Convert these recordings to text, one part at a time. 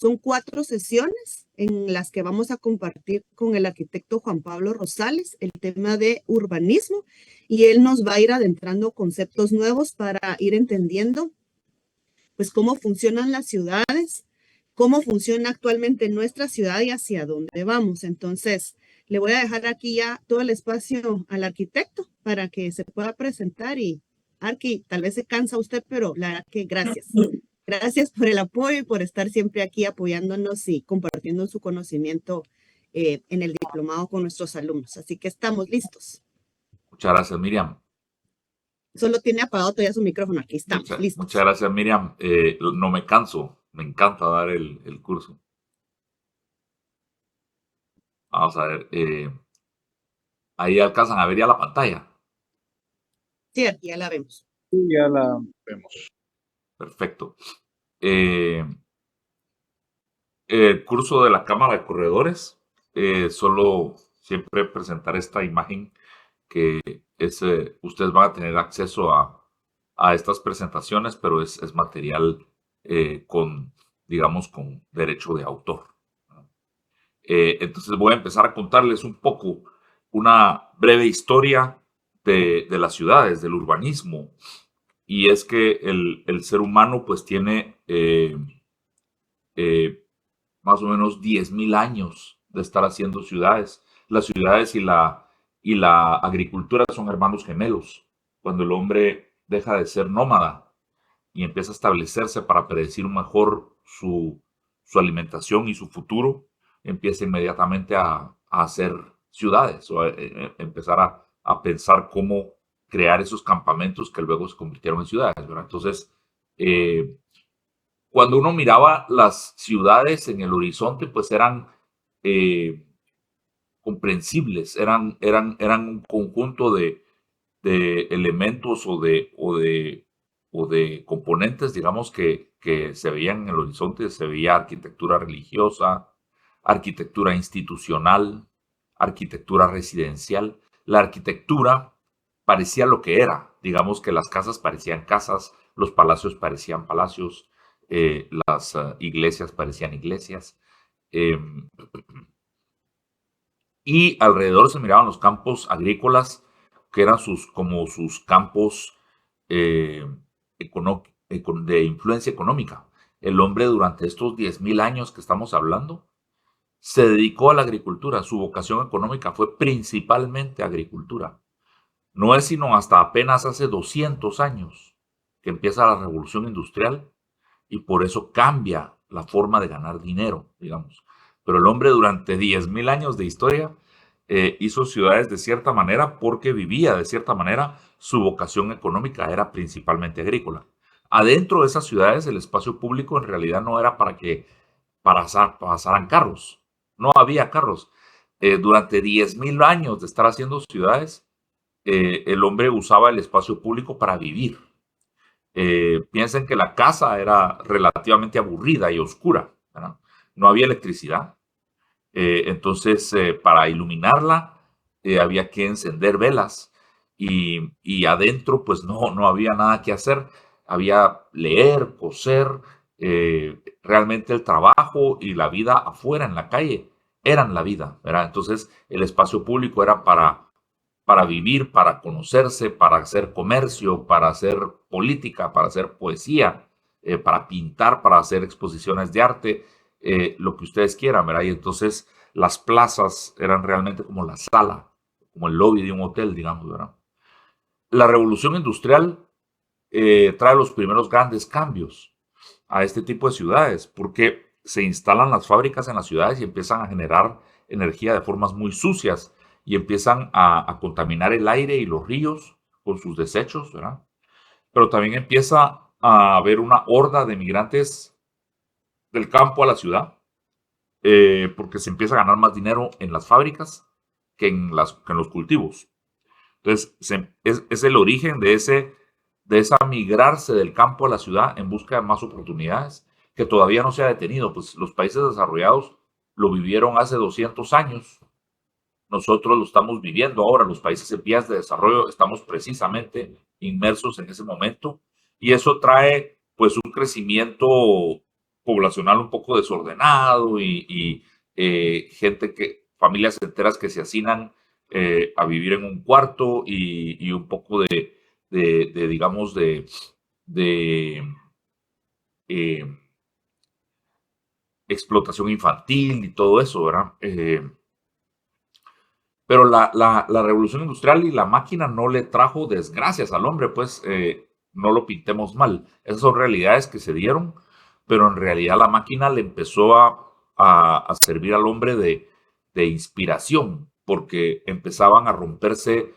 Son 4 sesiones en las que vamos a compartir con el arquitecto Juan Pablo Rosales el tema de urbanismo y él nos va a ir adentrando conceptos nuevos para ir entendiendo pues cómo funcionan las ciudades, cómo funciona actualmente nuestra ciudad y hacia dónde vamos. Entonces, le voy a dejar aquí ya todo el espacio al arquitecto para que se pueda presentar y Arqui, tal vez se cansa usted, pero la verdad que gracias. Gracias por el apoyo y por estar siempre aquí apoyándonos y compartiendo su conocimiento en el diplomado con nuestros alumnos. Así que estamos listos. Muchas gracias, Miriam. Solo tiene apagado todavía su micrófono. Aquí estamos, listos. Muchas gracias, Miriam. No me canso. Me encanta dar el curso. Vamos a ver. Ahí alcanzan a ver ya la pantalla. Sí, aquí ya la vemos. Sí, ya la vemos. Perfecto. El curso de la Cámara de Corredores, solo siempre presentar esta imagen que es, ustedes van a tener acceso a estas presentaciones, pero es material con, digamos, con derecho de autor. Entonces voy a empezar a contarles un poco una breve historia de las ciudades, del urbanismo. Y es que el ser humano pues tiene más o menos 10.000 años de estar haciendo ciudades. Las ciudades y la agricultura son hermanos gemelos. Cuando el hombre deja de ser nómada y empieza a establecerse para predecir mejor su alimentación y su futuro, empieza inmediatamente a hacer ciudades o a empezar a pensar cómo crear esos campamentos que luego se convirtieron en ciudades, ¿verdad? Entonces, cuando uno miraba las ciudades en el horizonte, pues eran comprensibles, eran un conjunto de elementos o de componentes, digamos, que se veían en el horizonte. Se veía arquitectura religiosa, arquitectura institucional, arquitectura residencial. La arquitectura parecía lo que era, digamos que las casas parecían casas, los palacios parecían palacios, las iglesias parecían iglesias. Y alrededor se miraban los campos agrícolas, que eran como sus campos de influencia económica. El hombre durante estos 10.000 años que estamos hablando se dedicó a la agricultura. Su vocación económica fue principalmente agricultura. No es sino hasta apenas hace 200 años que empieza la revolución industrial y por eso cambia la forma de ganar dinero, digamos. Pero el hombre durante 10.000 años de historia hizo ciudades de cierta manera porque vivía de cierta manera. Su vocación económica era principalmente agrícola. Adentro de esas ciudades el espacio público en realidad no era para que pasaran carros. No había carros. Durante 10.000 años de estar haciendo ciudades, el hombre usaba el espacio público para vivir. Piensen que la casa era relativamente aburrida y oscura, ¿verdad? No había electricidad. Entonces, para iluminarla, había que encender velas y adentro, pues no había nada que hacer. Había leer, coser, realmente el trabajo y la vida afuera en la calle eran la vida, ¿verdad? Entonces, el espacio público era para vivir, para conocerse, para hacer comercio, para hacer política, para hacer poesía, para pintar, para hacer exposiciones de arte, lo que ustedes quieran, ¿verdad? Y entonces las plazas eran realmente como la sala, como el lobby de un hotel, digamos, ¿verdad? La revolución industrial trae los primeros grandes cambios a este tipo de ciudades, porque se instalan las fábricas en las ciudades y empiezan a generar energía de formas muy sucias y empiezan a contaminar el aire y los ríos con sus desechos, ¿verdad? Pero también empieza a haber una horda de migrantes del campo a la ciudad, porque se empieza a ganar más dinero en las fábricas que en los cultivos. Entonces, es el origen de esa migrarse del campo a la ciudad en busca de más oportunidades, que todavía no se ha detenido. Pues los países desarrollados lo vivieron hace 200 años. Nosotros lo estamos viviendo ahora. Los países en vías de desarrollo estamos precisamente inmersos en ese momento. Y eso trae pues un crecimiento poblacional un poco desordenado y familias enteras que se hacinan a vivir en un cuarto y un poco digamos, de eh, explotación infantil y todo eso, ¿verdad? Pero la revolución industrial y la máquina no le trajo desgracias al hombre, pues no lo pintemos mal. Esas son realidades que se dieron, pero en realidad la máquina le empezó a servir al hombre de inspiración, porque empezaban a romperse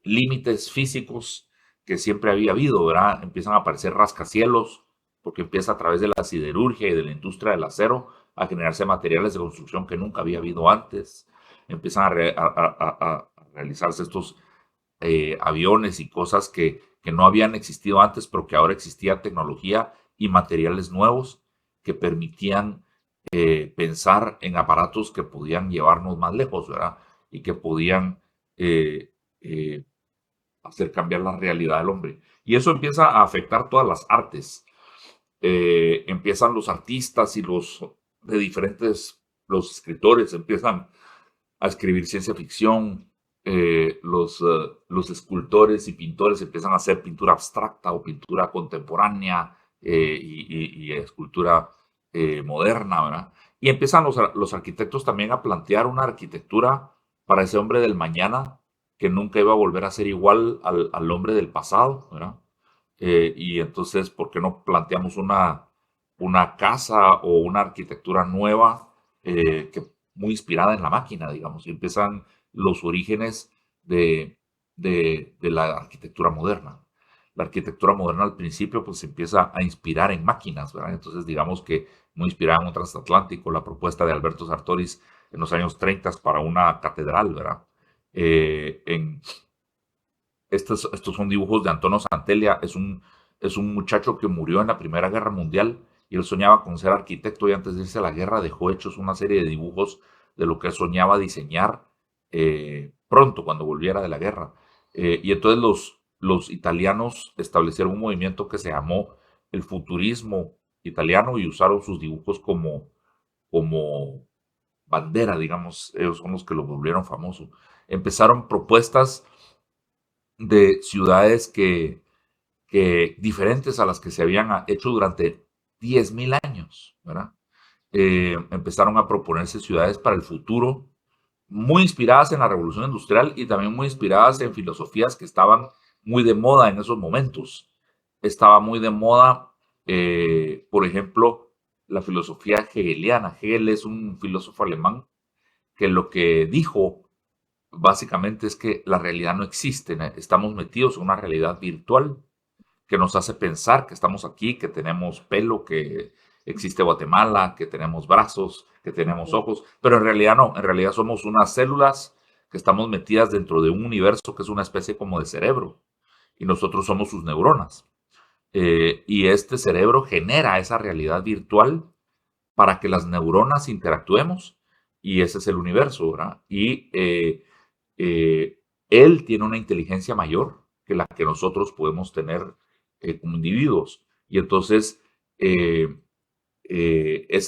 límites físicos que siempre había habido, ¿verdad? Empiezan a aparecer rascacielos, porque empieza a través de la siderurgia y de la industria del acero a generarse materiales de construcción que nunca había habido antes. Empiezan a realizarse estos aviones y cosas que no habían existido antes, pero que ahora existía tecnología y materiales nuevos que permitían pensar en aparatos que podían llevarnos más lejos, ¿verdad? Y que podían hacer cambiar la realidad del hombre. Y eso empieza a afectar todas las artes. Empiezan los artistas y los escritores empiezan a escribir ciencia ficción, los escultores y pintores empiezan a hacer pintura abstracta o pintura contemporánea y escultura moderna, ¿verdad? Y empiezan los arquitectos también a plantear una arquitectura para ese hombre del mañana que nunca iba a volver a ser igual al hombre del pasado, ¿verdad? Y entonces, ¿por qué no planteamos una casa o una arquitectura nueva muy inspirada en la máquina, digamos? Y empiezan los orígenes de la arquitectura moderna. La arquitectura moderna al principio pues se empieza a inspirar en máquinas, ¿verdad? Entonces digamos que muy inspirada en un transatlántico, la propuesta de Alberto Sartoris en los años 30 para una catedral, ¿verdad? Estos son dibujos de Antonio Santelia, es un muchacho que murió en la Primera Guerra Mundial y él soñaba con ser arquitecto y antes de irse a la guerra dejó hechos una serie de dibujos de lo que él soñaba diseñar pronto cuando volviera de la guerra. Y entonces los italianos establecieron un movimiento que se llamó el futurismo italiano y usaron sus dibujos como bandera, digamos, ellos son los que lo volvieron famoso. Empezaron propuestas de ciudades que diferentes a las que se habían hecho durante 10.000 años, ¿verdad? Empezaron a proponerse ciudades para el futuro, muy inspiradas en la revolución industrial y también muy inspiradas en filosofías que estaban muy de moda en esos momentos. Estaba muy de moda, por ejemplo, la filosofía hegeliana. Hegel es un filósofo alemán que lo que dijo básicamente es que la realidad no existe, estamos metidos en una realidad virtual que nos hace pensar que estamos aquí, que tenemos pelo, que existe Guatemala, que tenemos brazos, que tenemos ojos, pero en realidad no, en realidad somos unas células que estamos metidas dentro de un universo que es una especie como de cerebro y nosotros somos sus neuronas. Y este cerebro genera esa realidad virtual para que las neuronas interactuemos y ese es el universo, ¿verdad? Y él tiene una inteligencia mayor que la que nosotros podemos tener como individuos. Y entonces, esa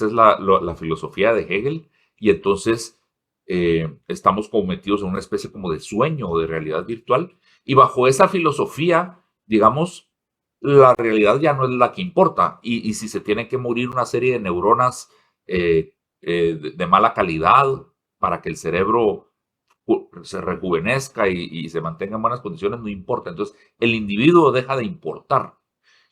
es la filosofía de Hegel. Y entonces, estamos como metidos en una especie como de sueño o de realidad virtual. Y bajo esa filosofía, digamos, la realidad ya no es la que importa. Y si se tiene que morir una serie de neuronas de mala calidad para que el cerebro se rejuvenezca y se mantenga en buenas condiciones, no importa. Entonces, el individuo deja de importar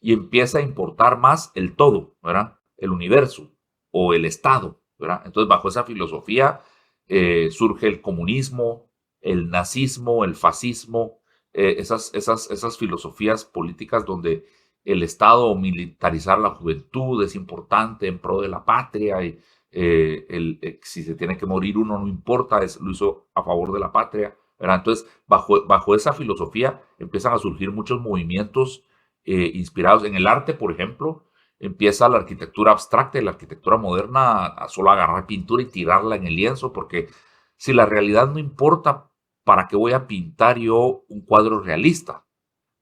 y empieza a importar más el todo, ¿verdad? El universo o el Estado, ¿verdad? Entonces, bajo esa filosofía surge el comunismo, el nazismo, el fascismo, esas filosofías políticas donde el Estado o militarizar la juventud es importante en pro de la patria y si se tiene que morir uno, no importa, lo hizo a favor de la patria, ¿verdad? Entonces, bajo esa filosofía empiezan a surgir muchos movimientos inspirados en el arte, por ejemplo, empieza la arquitectura abstracta y la arquitectura moderna a solo agarrar pintura y tirarla en el lienzo, porque si la realidad no importa, ¿para qué voy a pintar yo un cuadro realista?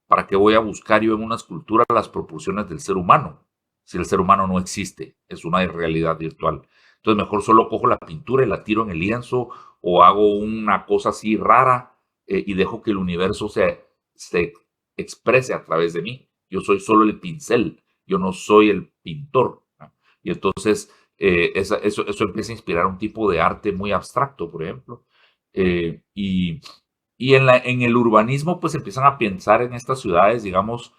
¿Para qué voy a buscar yo en una escultura las proporciones del ser humano? si el ser humano no existe, es una realidad virtual. Entonces mejor solo cojo la pintura y la tiro en el lienzo o hago una cosa así rara y dejo que el universo se exprese a través de mí. Yo soy solo el pincel, yo no soy el pintor, ¿no? Y entonces eso empieza a inspirar un tipo de arte muy abstracto, por ejemplo. Y en el urbanismo, pues empiezan a pensar en estas ciudades, digamos,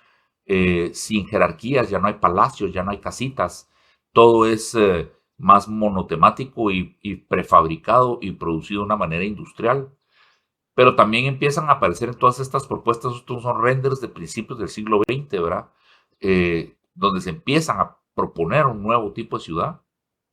sin jerarquías, ya no hay palacios, ya no hay casitas, todo es más monotemático y prefabricado y producido de una manera industrial. Pero también empiezan a aparecer en todas estas propuestas, estos son renders de principios del siglo XX, ¿verdad? Donde se empiezan a proponer un nuevo tipo de ciudad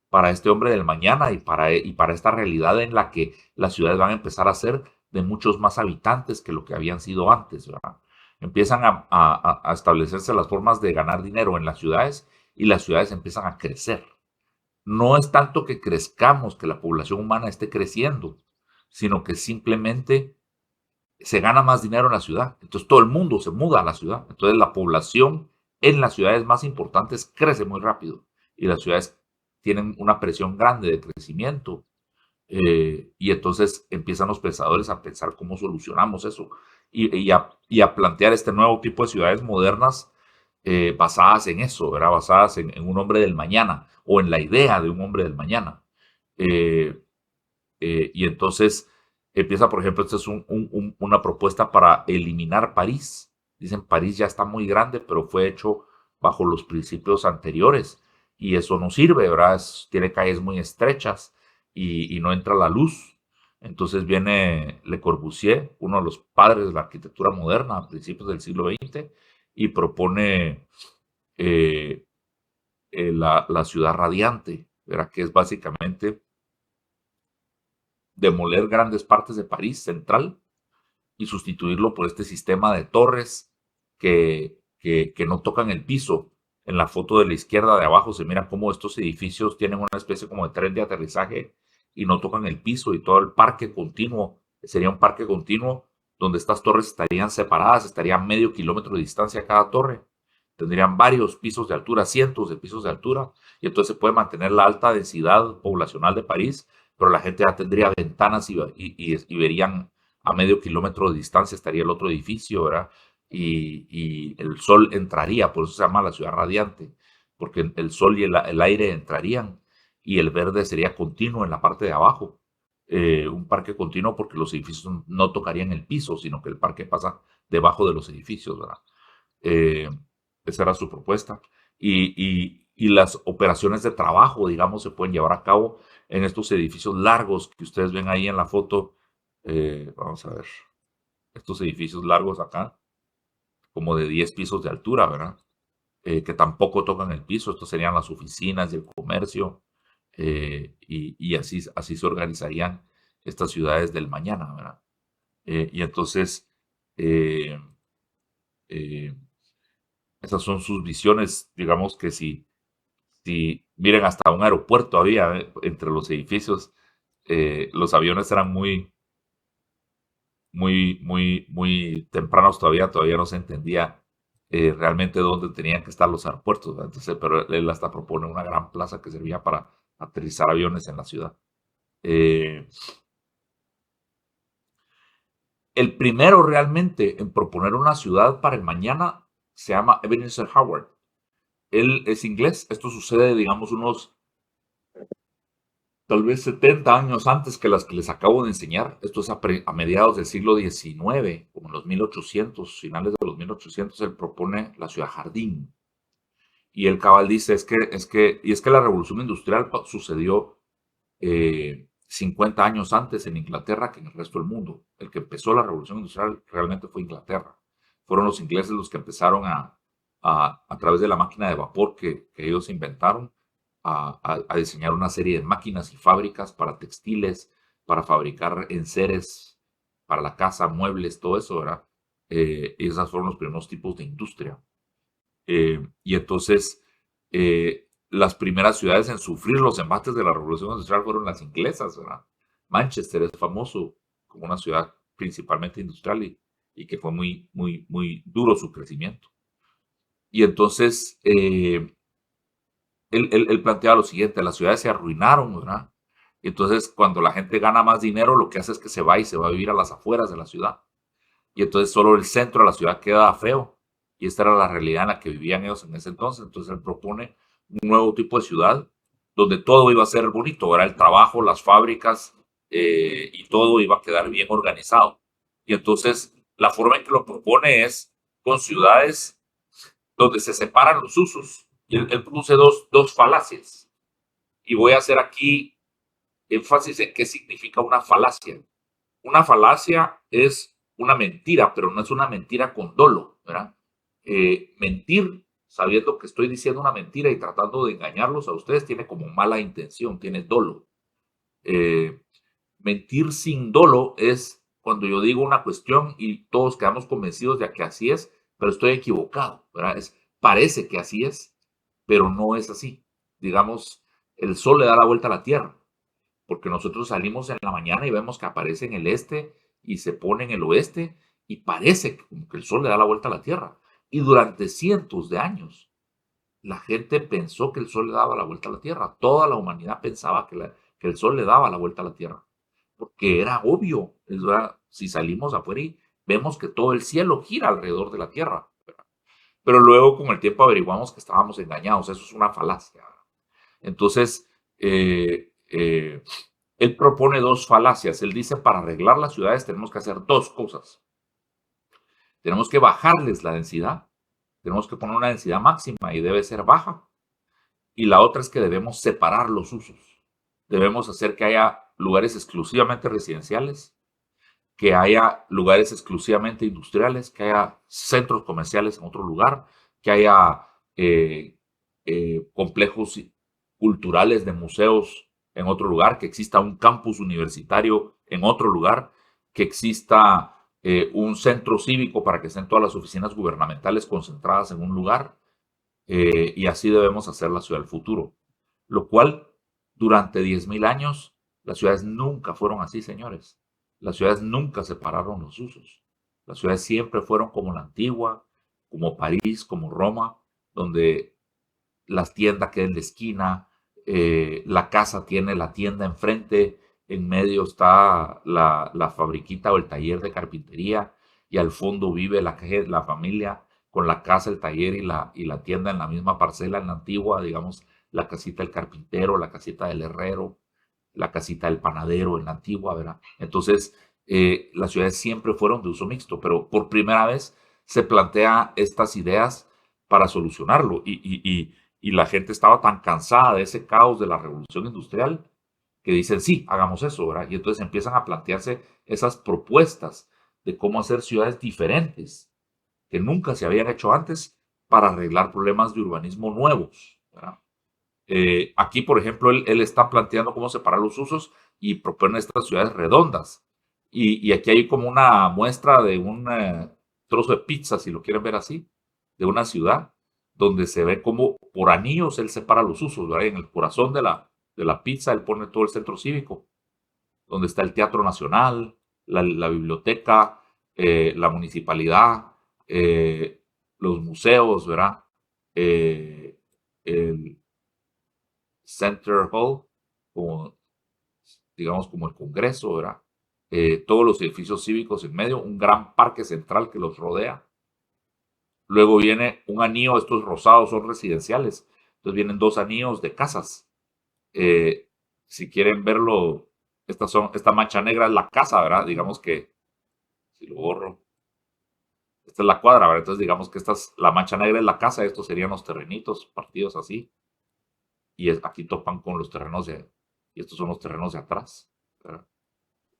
para este hombre del mañana y para esta realidad en la que las ciudades van a empezar a ser de muchos más habitantes que lo que habían sido antes, ¿verdad? Empiezan a establecerse las formas de ganar dinero en las ciudades y las ciudades empiezan a crecer. No es tanto que crezcamos, que la población humana esté creciendo, sino que simplemente se gana más dinero en la ciudad. Entonces todo el mundo se muda a la ciudad. Entonces la población en las ciudades más importantes crece muy rápido y las ciudades tienen una presión grande de crecimiento. Y entonces empiezan los pensadores a pensar cómo solucionamos eso y a plantear este nuevo tipo de ciudades modernas basadas en eso, ¿verdad? Basadas en un hombre del mañana o en la idea de un hombre del mañana. Eh, y entonces empieza, por ejemplo, esta es una propuesta para eliminar París. Dicen, París ya está muy grande, pero fue hecho bajo los principios anteriores y eso no sirve, ¿verdad? Tiene calles muy estrechas y no entra la luz. Entonces viene Le Corbusier, uno de los padres de la arquitectura moderna a principios del siglo XX, y propone la ciudad radiante, ¿verdad? Que es básicamente demoler grandes partes de París central y sustituirlo por este sistema de torres que no tocan el piso. En la foto de la izquierda de abajo se mira cómo estos edificios tienen una especie como de tren de aterrizaje y no tocan el piso y todo el parque continuo sería un parque continuo donde estas torres estarían separadas, estarían medio kilómetro de distancia cada torre. Tendrían varios pisos de altura, cientos de pisos de altura, y entonces se puede mantener la alta densidad poblacional de París, pero la gente ya tendría ventanas y verían a medio kilómetro de distancia estaría el otro edificio, ¿verdad? Y el sol entraría, por eso se llama la ciudad radiante, porque el sol y el aire entrarían y el verde sería continuo en la parte de abajo. Un parque continuo porque los edificios no tocarían el piso, sino que el parque pasa debajo de los edificios, ¿verdad? Eh, Esa era su propuesta. Y las operaciones de trabajo, digamos, se pueden llevar a cabo en estos edificios largos que ustedes ven ahí en la foto. Vamos a ver, estos edificios largos acá, como de 10 pisos de altura, ¿verdad? Que tampoco tocan el piso, estos serían las oficinas y el comercio, y así se organizarían estas ciudades del mañana, ¿verdad? Y entonces, eh, eh, esas son sus visiones, digamos que si miren, hasta un aeropuerto había entre los edificios, los aviones eran muy tempranos todavía no se entendía realmente dónde tenían que estar los aeropuertos, ¿verdad? Entonces, pero él hasta propone una gran plaza que servía para aterrizar aviones en la ciudad. Eh, el primero realmente en proponer una ciudad para el mañana se llama Ebenezer Howard. Él es inglés, esto sucede, digamos, unos tal vez 70 años antes que las que les acabo de enseñar. Esto es a mediados del siglo XIX, como en los 1800, finales de los 1800, él propone la ciudad jardín. Y el cabal dice, es que la revolución industrial sucedió 50 años antes en Inglaterra que en el resto del mundo. El que empezó la revolución industrial realmente fue Inglaterra. Fueron los ingleses los que empezaron a través de la máquina de vapor que ellos inventaron, a diseñar una serie de máquinas y fábricas para textiles, para fabricar enseres para la casa, muebles, todo eso, ¿verdad? Y esos fueron los primeros tipos de industria. Y entonces, las primeras ciudades en sufrir los embates de la revolución industrial fueron las inglesas, ¿verdad? Manchester es famoso como una ciudad principalmente industrial y que fue muy duro su crecimiento. Y entonces, él plantea lo siguiente: las ciudades se arruinaron, ¿verdad? Y entonces, cuando la gente gana más dinero, lo que hace es que se va y se va a vivir a las afueras de la ciudad. Y entonces solo el centro de la ciudad queda feo. Y esta era la realidad en la que vivían ellos en ese entonces. Entonces él propone un nuevo tipo de ciudad donde todo iba a ser bonito, era el trabajo, las fábricas, y todo iba a quedar bien organizado. Y entonces la forma en que lo propone es con ciudades donde se separan los usos. Y él produce dos falacias. Y voy a hacer aquí énfasis en qué significa una falacia. Una falacia es una mentira, pero no es una mentira con dolo, ¿verdad? Mentir sabiendo que estoy diciendo una mentira y tratando de engañarlos a ustedes tiene como mala intención, tiene dolo. Mentir sin dolo es cuando yo digo una cuestión y todos quedamos convencidos de que así es, pero estoy equivocado, ¿verdad? Parece que así es, pero no es así. Digamos, el sol le da la vuelta a la tierra, porque nosotros salimos en la mañana y vemos que aparece en el este y se pone en el oeste y parece como que el sol le da la vuelta a la tierra. Y durante cientos de años, la gente pensó que el sol le daba la vuelta a la tierra. Toda la humanidad pensaba que el sol le daba la vuelta a la tierra, porque era obvio. Si salimos afuera y vemos que todo el cielo gira alrededor de la tierra. Pero luego con el tiempo averiguamos que estábamos engañados. Eso es una falacia. Entonces, él propone dos falacias. Él dice: para arreglar las ciudades tenemos que hacer dos cosas. Tenemos que bajarles la densidad. Tenemos que poner una densidad máxima y debe ser baja. Y la otra es que debemos separar los usos. Debemos hacer que haya lugares exclusivamente residenciales, que haya lugares exclusivamente industriales, que haya centros comerciales en otro lugar, que haya complejos culturales de museos en otro lugar, que exista un campus universitario en otro lugar, que exista un centro cívico para que estén todas las oficinas gubernamentales concentradas en un lugar, y así debemos hacer la ciudad del futuro. Lo cual, durante 10.000 años, las ciudades nunca fueron así, señores. Las ciudades nunca separaron los usos. Las ciudades siempre fueron como la antigua, como París, como Roma, donde las tiendas quedan en la esquina, la casa tiene la tienda enfrente, en medio está la fabriquita o el taller de carpintería, y al fondo vive la familia con la casa, el taller y la tienda en la misma parcela. En la antigua, digamos, la casita del carpintero, la casita del herrero, la casita del panadero en la antigua, ¿verdad? Entonces, las ciudades siempre fueron de uso mixto, pero por primera vez se plantea estas ideas para solucionarlo, y la gente estaba tan cansada de ese caos de la revolución industrial que dicen: sí, hagamos eso, ¿verdad? Y entonces empiezan a plantearse esas propuestas de cómo hacer ciudades diferentes que nunca se habían hecho antes para arreglar problemas de urbanismo nuevos, ¿verdad? Aquí, por ejemplo, él está planteando cómo separar los usos y propone estas ciudades redondas. Y aquí hay como una muestra de un trozo de pizza, si lo quieren ver así, de una ciudad, donde se ve como por anillos él separa los usos, ¿verdad? En el corazón de la pizza él pone todo el centro cívico, donde está el Teatro Nacional, la biblioteca, la municipalidad, los museos, ¿verdad? El Center Hall, como, digamos, como el Congreso, ¿verdad? Todos los edificios cívicos en medio, un gran parque central que los rodea. Luego viene un anillo, estos rosados son residenciales, entonces vienen dos anillos de casas. Si quieren verlo, esta mancha negra es la casa, ¿verdad? Digamos que, si lo borro, esta es la cuadra, ¿verdad? Entonces digamos que la mancha negra es la casa, estos serían los terrenitos partidos así. Y aquí topan con los terrenos y estos son los terrenos de atrás, ¿verdad?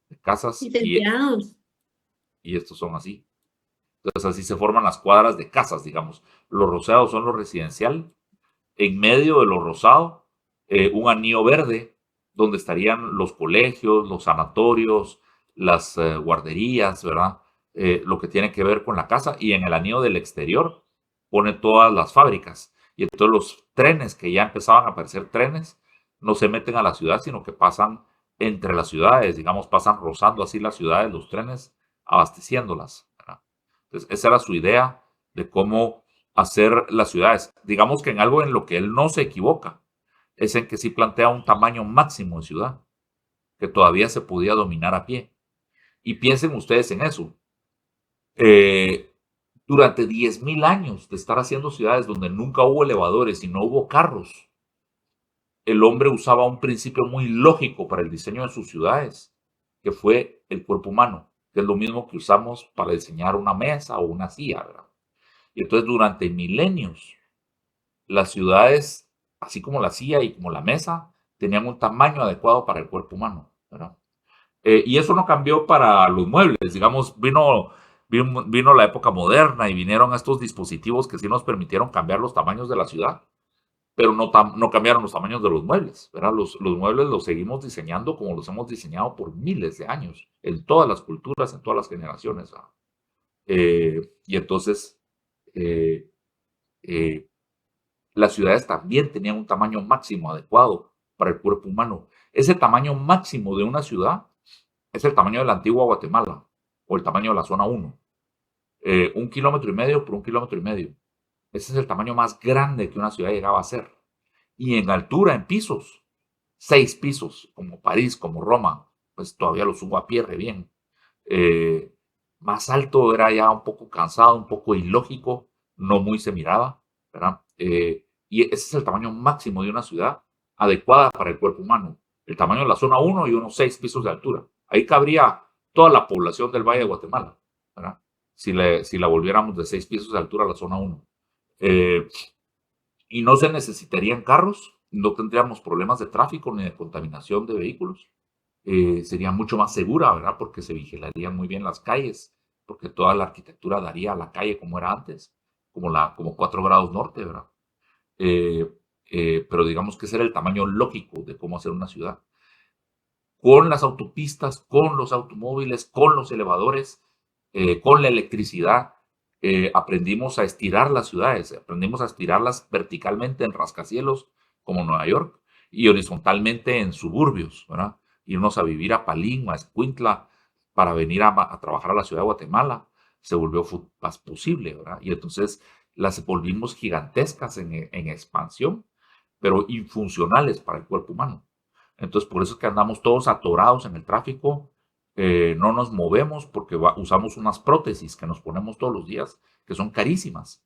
De casas, y estos son así. Entonces así se forman las cuadras de casas, digamos. Los rosados son lo residencial. En medio de lo rosado, un anillo verde, donde estarían los colegios, los sanatorios, las guarderías, ¿verdad? Lo que tiene que ver con la casa. Y en el anillo del exterior pone todas las fábricas. Y entonces los trenes, que ya empezaban a aparecer trenes, no se meten a la ciudad, sino que pasan entre las ciudades, digamos, pasan rozando así las ciudades, los trenes, abasteciéndolas, ¿verdad? Entonces, esa era su idea de cómo hacer las ciudades. Digamos que en algo en lo que él no se equivoca, es en que sí plantea un tamaño máximo de ciudad, que todavía se podía dominar a pie. Y piensen ustedes en eso. Durante 10.000 años de estar haciendo ciudades donde nunca hubo elevadores y no hubo carros, el hombre usaba un principio muy lógico para el diseño de sus ciudades, que fue el cuerpo humano, que es lo mismo que usamos para diseñar una mesa o una silla, ¿verdad? Y entonces durante milenios, las ciudades, así como la silla y como la mesa, tenían un tamaño adecuado para el cuerpo humano, ¿verdad? Y eso no cambió para los muebles, digamos, vino la época moderna y vinieron estos dispositivos que sí nos permitieron cambiar los tamaños de la ciudad, pero no cambiaron los tamaños de los muebles, ¿verdad? Los muebles los seguimos diseñando como los hemos diseñado por miles de años, en todas las culturas, en todas las generaciones, ¿verdad? Y entonces, eh, eh, las ciudades también tenían un tamaño máximo adecuado para el cuerpo humano. Ese tamaño máximo de una ciudad es el tamaño de la antigua Guatemala o el tamaño de la zona 1. 1,5 kilómetros por 1,5 kilómetros. Ese es el tamaño más grande que una ciudad llegaba a ser. Y en altura, en pisos, 6 pisos, como París, como Roma, pues todavía lo subo a pie re bien. Más alto era ya un poco cansado, un poco ilógico, no muy se miraba, ¿verdad? Y ese es el tamaño máximo de una ciudad adecuada para el cuerpo humano. El tamaño de la zona 1 y unos 6 pisos de altura. Ahí cabría toda la población del Valle de Guatemala, ¿verdad? Si la volviéramos de 6 pisos de altura a la zona 1. Y no se necesitarían carros, no tendríamos problemas de tráfico ni de contaminación de vehículos. Sería mucho más segura, ¿verdad? Porque se vigilarían muy bien las calles, porque toda la arquitectura daría a la calle como era antes, como 4 grados norte, ¿verdad? Pero digamos que ese era el tamaño lógico de cómo hacer una ciudad. Con las autopistas, con los automóviles, con los elevadores, con la electricidad, aprendimos a estirar las ciudades, aprendimos a estirarlas verticalmente en rascacielos como Nueva York y horizontalmente en suburbios, ¿verdad? Irnos a vivir a Palín, a Escuintla, para venir a trabajar a la ciudad de Guatemala, se volvió más posible, ¿verdad? Y entonces las volvimos gigantescas en expansión, pero infuncionales para el cuerpo humano. Entonces, por eso es que andamos todos atorados en el tráfico, no nos movemos porque usamos unas prótesis que nos ponemos todos los días, que son carísimas,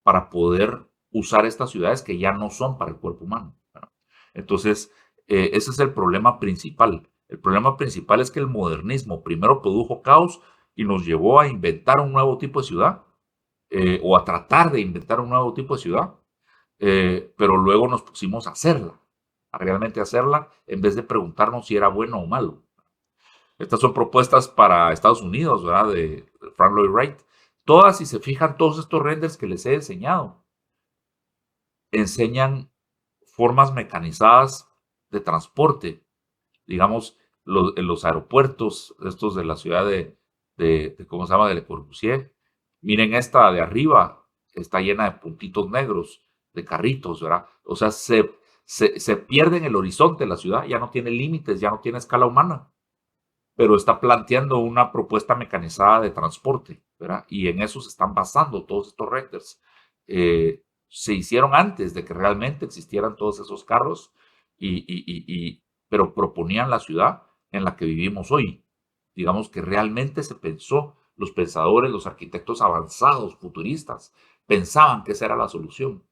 para poder usar estas ciudades que ya no son para el cuerpo humano, ¿verdad? Entonces, ese es el problema principal. El problema principal es que el modernismo primero produjo caos y nos llevó a inventar un nuevo tipo de ciudad, o a tratar de inventar un nuevo tipo de ciudad, pero luego nos pusimos a hacerla, a realmente hacerla, en vez de preguntarnos si era bueno o malo. Estas son propuestas para Estados Unidos, ¿verdad? De Frank Lloyd Wright. Todas, si se fijan, todos estos renders que les he enseñado, enseñan formas mecanizadas de transporte. Digamos, en los aeropuertos, estos de la ciudad ¿cómo se llama? De Le Corbusier. Miren esta de arriba, está llena de puntitos negros, de carritos, ¿verdad? O sea, se pierde en el horizonte la ciudad, ya no tiene límites, ya no tiene escala humana, pero está planteando una propuesta mecanizada de transporte, ¿verdad? Y en eso se están basando todos estos renders. Se hicieron antes de que realmente existieran todos esos carros, pero proponían la ciudad en la que vivimos hoy. Digamos que realmente se pensó, los pensadores, los arquitectos avanzados, futuristas, pensaban que esa era la solución.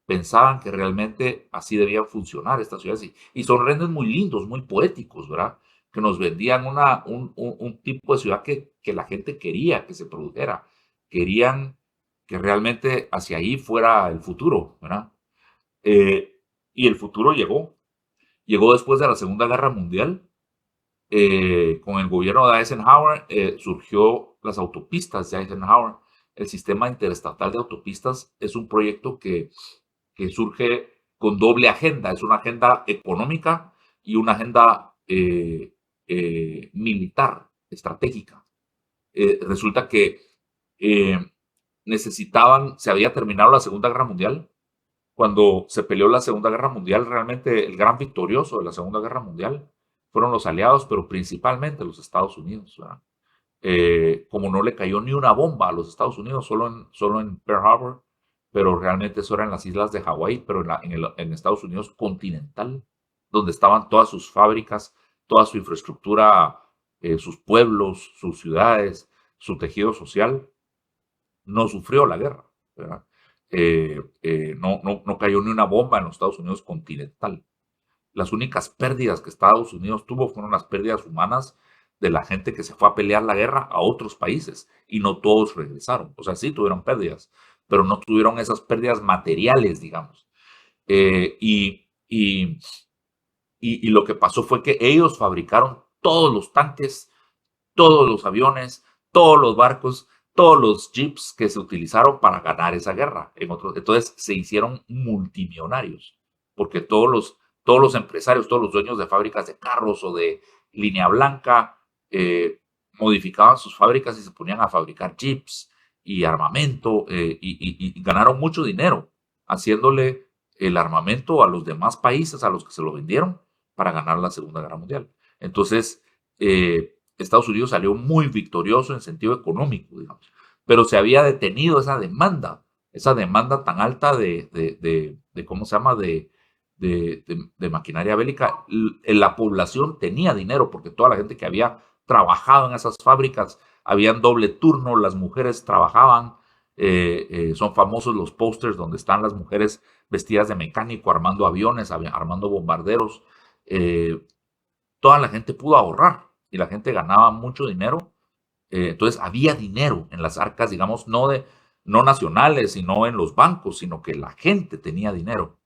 Pensaban que realmente así debían funcionar estas ciudades. Y son renders muy lindos, muy poéticos, ¿verdad? Que nos vendían un tipo de ciudad que la gente quería que se produjera. Querían que realmente hacia ahí fuera el futuro, ¿verdad? Y el futuro llegó. Llegó después de la Segunda Guerra Mundial. Con el gobierno de Eisenhower surgió las autopistas de Eisenhower. El sistema interestatal de autopistas es un proyecto que surge con doble agenda. Es una agenda económica y una agenda militar, estratégica. Resulta que eh, se había terminado la Segunda Guerra Mundial. Cuando se peleó la Segunda Guerra Mundial, realmente el gran victorioso de la Segunda Guerra Mundial fueron los aliados, pero principalmente los Estados Unidos, ¿verdad? Como no le cayó ni una bomba a los Estados Unidos, solo en Pearl Harbor, pero realmente eso era en las islas de Hawái, pero en Estados Unidos continental, donde estaban todas sus fábricas, toda su infraestructura, sus pueblos, sus ciudades, su tejido social, no sufrió la guerra, ¿verdad? No cayó ni una bomba en los Estados Unidos continental. Las únicas pérdidas que Estados Unidos tuvo fueron las pérdidas humanas de la gente que se fue a pelear la guerra a otros países y no todos regresaron. O sea, sí tuvieron pérdidas, pero no tuvieron esas pérdidas materiales, digamos. Y lo que pasó fue que ellos fabricaron todos los tanques, todos los aviones, todos los barcos, todos los jeeps que se utilizaron para ganar esa guerra. Entonces se hicieron multimillonarios, porque todos los empresarios, todos los dueños de fábricas de carros o de línea blanca, modificaban sus fábricas y se ponían a fabricar jeeps y armamento y ganaron mucho dinero haciéndole el armamento a los demás países a los que se lo vendieron para ganar la Segunda Guerra Mundial. Entonces, Estados Unidos salió muy victorioso en sentido económico, digamos, pero se había detenido esa demanda tan alta ¿cómo se llama?, de maquinaria bélica. La población tenía dinero porque toda la gente que había trabajado en esas fábricas habían doble turno, las mujeres trabajaban, son famosos los pósters donde están las mujeres vestidas de mecánico armando aviones, armando bombarderos. Toda la gente pudo ahorrar y la gente ganaba mucho dinero. Entonces había dinero en las arcas, digamos, no nacionales, sino en los bancos, sino que la gente tenía dinero.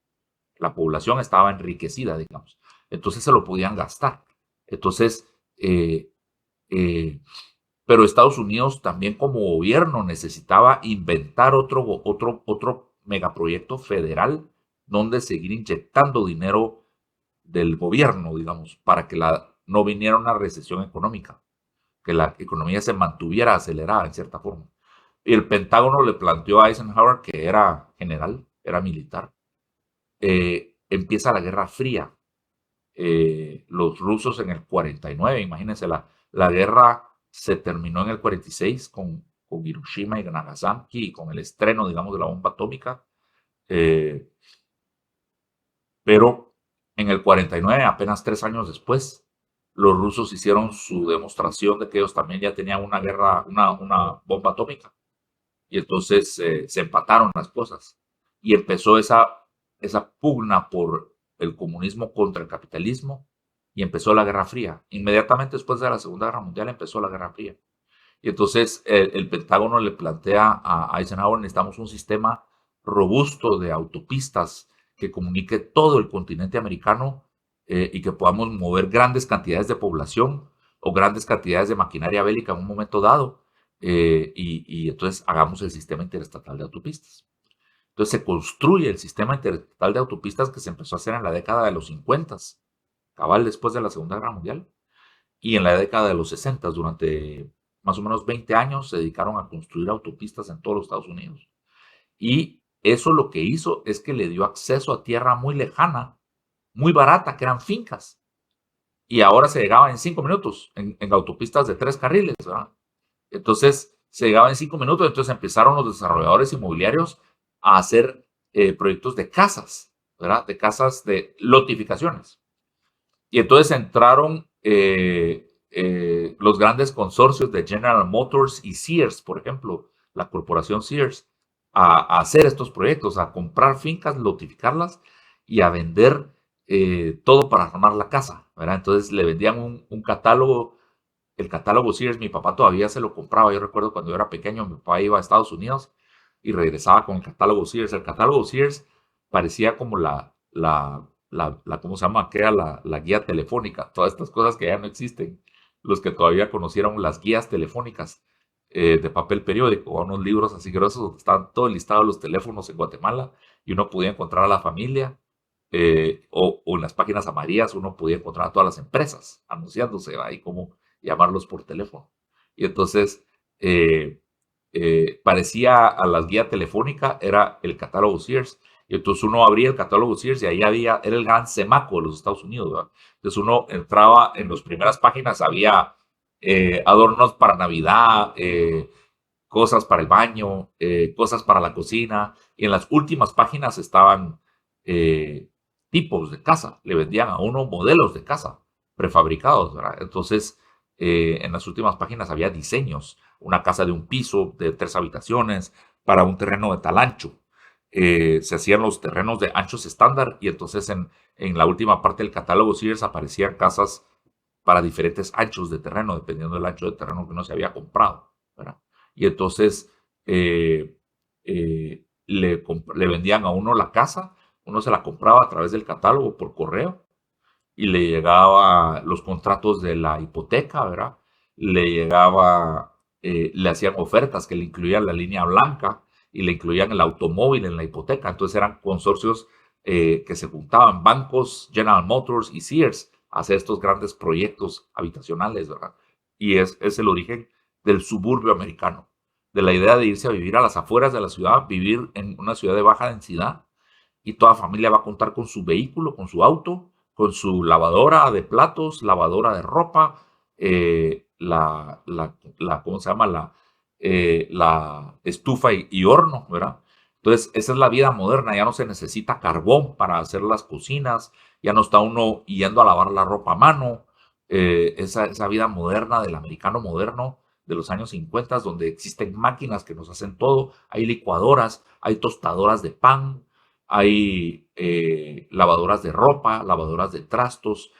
La población estaba enriquecida, digamos. Entonces se lo podían gastar. Entonces, pero Estados Unidos también como gobierno necesitaba inventar otro megaproyecto federal donde seguir inyectando dinero del gobierno, digamos, para que no viniera una recesión económica, que la economía se mantuviera acelerada en cierta forma. Y el Pentágono le planteó a Eisenhower, que era general, era militar. Empieza la Guerra Fría. Los rusos en el 49, imagínense, la guerra se terminó en el 46 con Hiroshima y Nagasaki y con el estreno, digamos, de la bomba atómica. Pero en el 49, apenas 3 años después, los rusos hicieron su demostración de que ellos también ya tenían una bomba atómica. Y entonces se empataron las cosas. Y empezó esa pugna por el comunismo contra el capitalismo. Y empezó la Guerra Fría. Inmediatamente después de la Segunda Guerra Mundial empezó la Guerra Fría. Y entonces el Pentágono le plantea a Eisenhower: necesitamos un sistema robusto de autopistas que comunique todo el continente americano y que podamos mover grandes cantidades de población o grandes cantidades de maquinaria bélica en un momento dado. Y entonces hagamos el sistema interestatal de autopistas. Entonces se construye el sistema interestatal de autopistas que se empezó a hacer en la década de los 50, cabal después de la Segunda Guerra Mundial, y en la década de los 60, durante más o menos 20 años, se dedicaron a construir autopistas en todos los Estados Unidos. Y eso lo que hizo es que le dio acceso a tierra muy lejana, muy barata, que eran fincas. Y ahora se llegaba en 5 minutos en autopistas de 3 carriles, ¿verdad? Entonces se llegaba en 5 minutos, entonces empezaron los desarrolladores inmobiliarios a hacer proyectos de casas, ¿verdad? De casas de lotificaciones. Y entonces entraron los grandes consorcios de General Motors y Sears, por ejemplo, la corporación Sears, a hacer estos proyectos, a comprar fincas, lotificarlas y a vender todo para armar la casa, ¿verdad? Entonces le vendían un catálogo. El catálogo Sears, mi papá todavía se lo compraba. Yo recuerdo cuando yo era pequeño, mi papá iba a Estados Unidos y regresaba con el catálogo Sears. El catálogo Sears parecía como ¿cómo se llama? Que era la guía telefónica. Todas estas cosas que ya no existen. Los que todavía conocieron las guías telefónicas de papel periódico, o unos libros así gruesos donde estaban todos listados los teléfonos en Guatemala y uno podía encontrar a la familia. O en las páginas amarillas uno podía encontrar a todas las empresas anunciándose ahí como llamarlos por teléfono. Y entonces parecía a la guía telefónica, era el catálogo Sears. Y entonces uno abría el catálogo Sears y ahí era el gran Semaco de los Estados Unidos, ¿verdad? Entonces uno entraba en las primeras páginas, había adornos para Navidad, cosas para el baño, cosas para la cocina, y en las últimas páginas estaban tipos de casa, le vendían a uno modelos de casa prefabricados, ¿verdad? Entonces, en las últimas páginas había diseños, una casa de un piso, de 3 habitaciones, para un terreno de tal ancho. Se hacían los terrenos de anchos estándar, y entonces en la última parte del catálogo Sears aparecían casas para diferentes anchos de terreno, dependiendo del ancho de terreno que uno se había comprado, ¿verdad? Y entonces le vendían a uno la casa, uno se la compraba a través del catálogo por correo, y le llegaba los contratos de la hipoteca, ¿verdad? Le llegaba, le hacían ofertas que le incluían la línea blanca y le incluían el automóvil en la hipoteca. Entonces eran consorcios que se juntaban, bancos, General Motors y Sears, a hacer estos grandes proyectos habitacionales, ¿verdad? Y es el origen del suburbio americano, de la idea de irse a vivir a las afueras de la ciudad, vivir en una ciudad de baja densidad, y toda familia va a contar con su vehículo, con su auto, con su lavadora de platos, lavadora de ropa, ¿cómo se llama? La estufa y horno, ¿verdad? Entonces, esa es la vida moderna, ya no se necesita carbón para hacer las cocinas, ya no está uno yendo a lavar la ropa a mano, esa vida moderna del americano moderno de los años 50, donde existen máquinas que nos hacen todo, hay licuadoras, hay tostadoras de pan, hay lavadoras de ropa, lavadoras de trastos,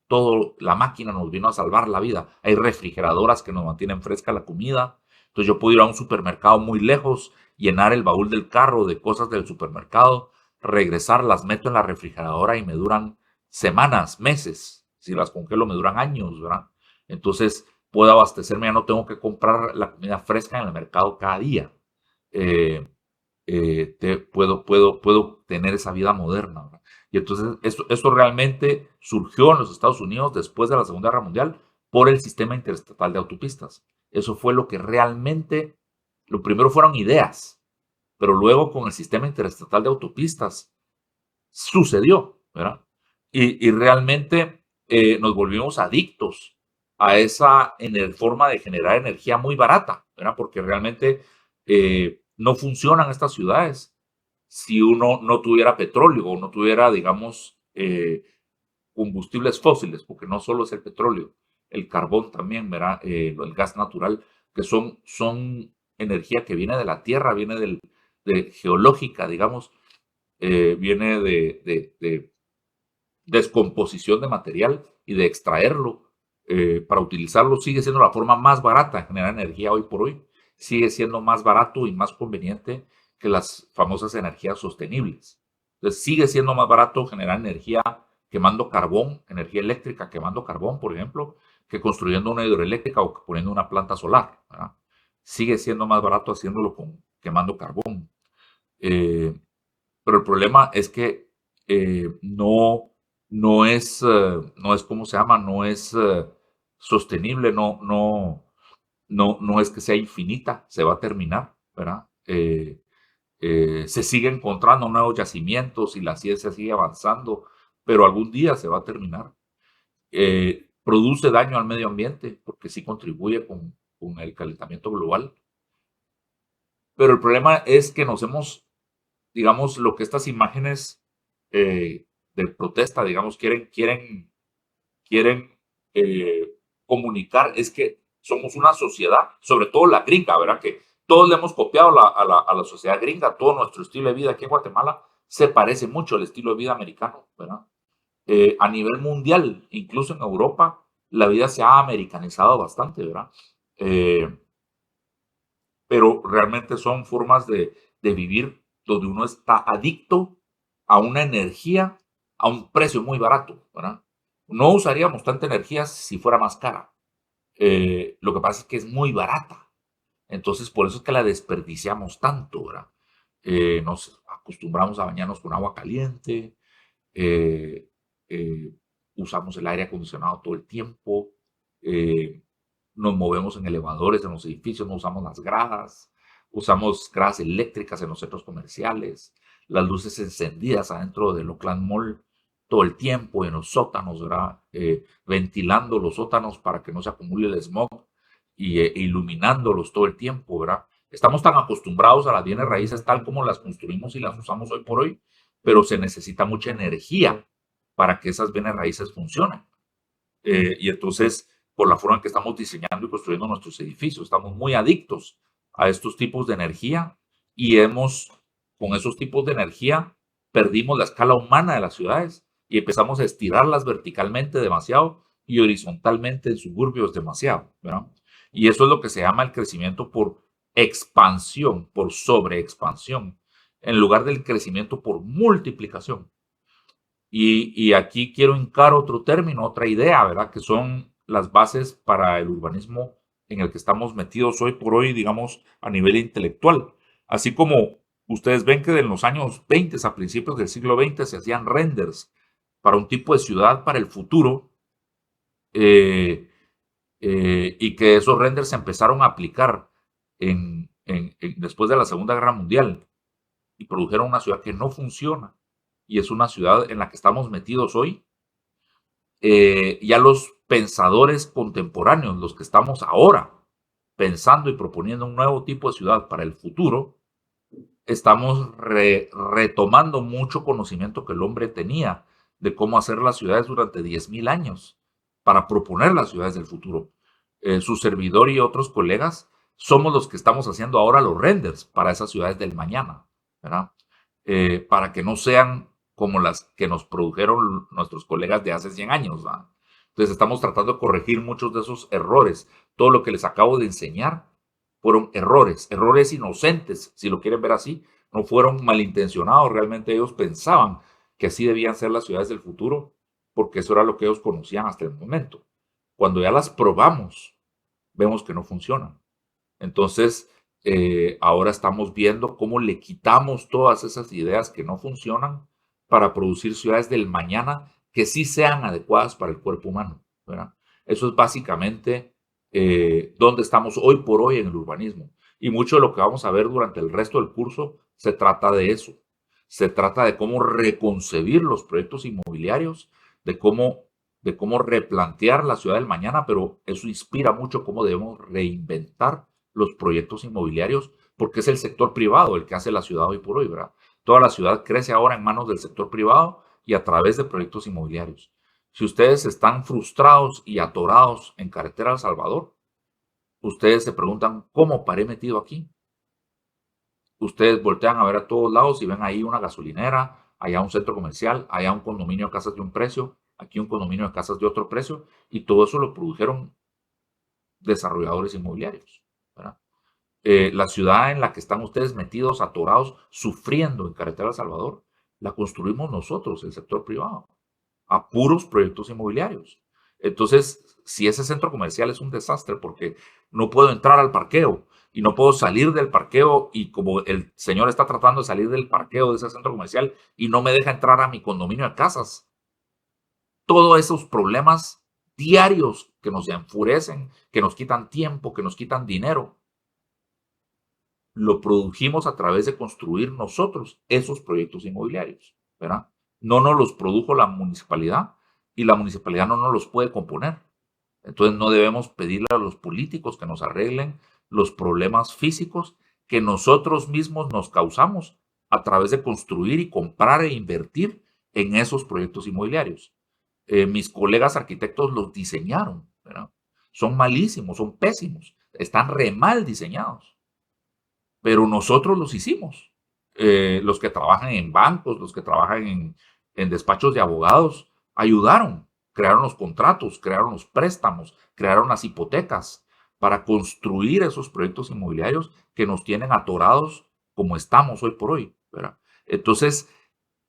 todo, la máquina nos vino a salvar la vida. Hay refrigeradoras que nos mantienen fresca la comida. Entonces yo puedo ir a un supermercado muy lejos, llenar el baúl del carro de cosas del supermercado, regresar, las meto en la refrigeradora y me duran semanas, meses. Si las congelo me duran años, ¿verdad? Entonces puedo abastecerme, ya no tengo que comprar la comida fresca en el mercado cada día. Puedo tener esa vida moderna, ¿verdad? Y entonces esto realmente surgió en los Estados Unidos después de la Segunda Guerra Mundial por el sistema interestatal de autopistas. Eso fue lo que realmente, lo primero fueron ideas, pero luego con el sistema interestatal de autopistas sucedió, ¿verdad? Y realmente nos volvimos adictos a esa forma de generar energía muy barata, ¿verdad? Porque realmente no funcionan estas ciudades si uno no tuviera petróleo o no tuviera, digamos, combustibles fósiles, porque no solo es el petróleo, el carbón también, ¿verdad? El gas natural, que son energía que viene de la tierra, viene de geológica, digamos, viene de descomposición de material y de extraerlo para utilizarlo. Sigue siendo la forma más barata de generar energía hoy por hoy. Sigue siendo más barato y más conveniente que las famosas energías sostenibles. Entonces sigue siendo más barato generar energía quemando carbón, energía eléctrica quemando carbón, por ejemplo, que construyendo una hidroeléctrica o poniendo una planta solar, ¿verdad? Sigue siendo más barato haciéndolo quemando carbón. Pero el problema es que no es, ¿cómo se llama? No es sostenible, no es que sea infinita, se va a terminar, ¿verdad? Se sigue encontrando nuevos yacimientos y la ciencia sigue avanzando, pero algún día se va a terminar. Produce daño al medio ambiente porque sí contribuye con el calentamiento global. Pero el problema es que digamos, lo que estas imágenes de protesta, digamos, quieren comunicar es que somos una sociedad, sobre todo la gringa, ¿verdad? Que todos le hemos copiado a la sociedad gringa, todo nuestro estilo de vida aquí en Guatemala se parece mucho al estilo de vida americano, ¿verdad? A nivel mundial, incluso en Europa, la vida se ha americanizado bastante, ¿verdad? Pero realmente son formas de vivir donde uno está adicto a una energía a un precio muy barato, ¿verdad? No usaríamos tanta energía si fuera más cara. Lo que pasa es que es muy barata. Entonces, por eso es que la desperdiciamos tanto, ¿verdad? Nos acostumbramos a bañarnos con agua caliente, eh, eh, usamos el aire acondicionado todo el tiempo, nos movemos en elevadores en los edificios, no usamos las gradas, usamos gradas eléctricas en los centros comerciales, las luces encendidas adentro del Oakland Mall todo el tiempo, en los sótanos, ¿verdad? Ventilando los sótanos para que no se acumule el smog iluminándolos todo el tiempo, ¿verdad? Estamos tan acostumbrados a las bienes raíces tal como las construimos y las usamos hoy por hoy, pero se necesita mucha energía para que esas bienes raíces funcionen. Y entonces, por la forma en que estamos diseñando y construyendo nuestros edificios, estamos muy adictos a estos tipos de energía y con esos tipos de energía, perdimos la escala humana de las ciudades y empezamos a estirarlas verticalmente demasiado y horizontalmente en suburbios demasiado, ¿verdad? Y eso es lo que se llama el crecimiento por expansión, por sobreexpansión, en lugar del crecimiento por multiplicación. Y aquí quiero hincar otro término, otra idea, ¿verdad? Que son las bases para el urbanismo en el que estamos metidos hoy por hoy, digamos, a nivel intelectual. Así como ustedes ven que en los años 20, a principios del siglo XX, se hacían renders para un tipo de ciudad para el futuro, y que esos renders se empezaron a aplicar después de la Segunda Guerra Mundial y produjeron una ciudad que no funciona y es una ciudad en la que estamos metidos hoy. Ya los pensadores contemporáneos, los que estamos ahora pensando y proponiendo un nuevo tipo de ciudad para el futuro, estamos retomando mucho conocimiento que el hombre tenía de cómo hacer las ciudades durante 10.000 años para proponer las ciudades del futuro. Su servidor y otros colegas somos los que estamos haciendo ahora los renders para esas ciudades del mañana, ¿verdad? Para que no sean como las que nos produjeron nuestros colegas de hace 100 años, ¿verdad? Entonces estamos tratando de corregir muchos de esos errores. Todo lo que les acabo de enseñar fueron errores inocentes, si lo quieren ver así, no fueron malintencionados, realmente ellos pensaban que así debían ser las ciudades del futuro, porque eso era lo que ellos conocían hasta el momento. Cuando ya las probamos, vemos que no funcionan. Entonces, ahora estamos viendo cómo le quitamos todas esas ideas que no funcionan para producir ciudades del mañana que sí sean adecuadas para el cuerpo humano, ¿verdad? Eso es básicamente donde estamos hoy por hoy en el urbanismo. Y mucho de lo que vamos a ver durante el resto del curso se trata de eso. Se trata de cómo reconcebir los proyectos inmobiliarios, de cómo replantear la ciudad del mañana, pero eso inspira mucho cómo debemos reinventar los proyectos inmobiliarios, porque es el sector privado el que hace la ciudad hoy por hoy, ¿verdad? Toda la ciudad crece ahora en manos del sector privado y a través de proyectos inmobiliarios. Si ustedes están frustrados y atorados en Carretera El Salvador, ustedes se preguntan, ¿cómo paré metido aquí? Ustedes voltean a ver a todos lados y ven ahí una gasolinera, allá un centro comercial, allá un condominio de casas de un precio, aquí un condominio de casas de otro precio, y todo eso lo produjeron desarrolladores inmobiliarios, ¿verdad? La ciudad en la que están ustedes metidos, atorados, sufriendo en Carretera El Salvador, la construimos nosotros, el sector privado, a puros proyectos inmobiliarios. Entonces, si ese centro comercial es un desastre porque no puedo entrar al parqueo y no puedo salir del parqueo y como el señor está tratando de salir del parqueo de ese centro comercial y no me deja entrar a mi condominio de casas, todos esos problemas diarios que nos enfurecen, que nos quitan tiempo, que nos quitan dinero, lo produjimos a través de construir nosotros esos proyectos inmobiliarios, ¿verdad? No nos los produjo la municipalidad y la municipalidad no nos los puede componer. Entonces no debemos pedirle a los políticos que nos arreglen los problemas físicos que nosotros mismos nos causamos a través de construir y comprar e invertir en esos proyectos inmobiliarios. Mis colegas arquitectos los diseñaron, ¿verdad? Son malísimos, son pésimos, están re mal diseñados, pero nosotros los hicimos. Los que trabajan en bancos, los que trabajan en despachos de abogados, ayudaron, crearon los contratos, crearon los préstamos, crearon las hipotecas para construir esos proyectos inmobiliarios que nos tienen atorados como estamos hoy por hoy, ¿verdad? Entonces,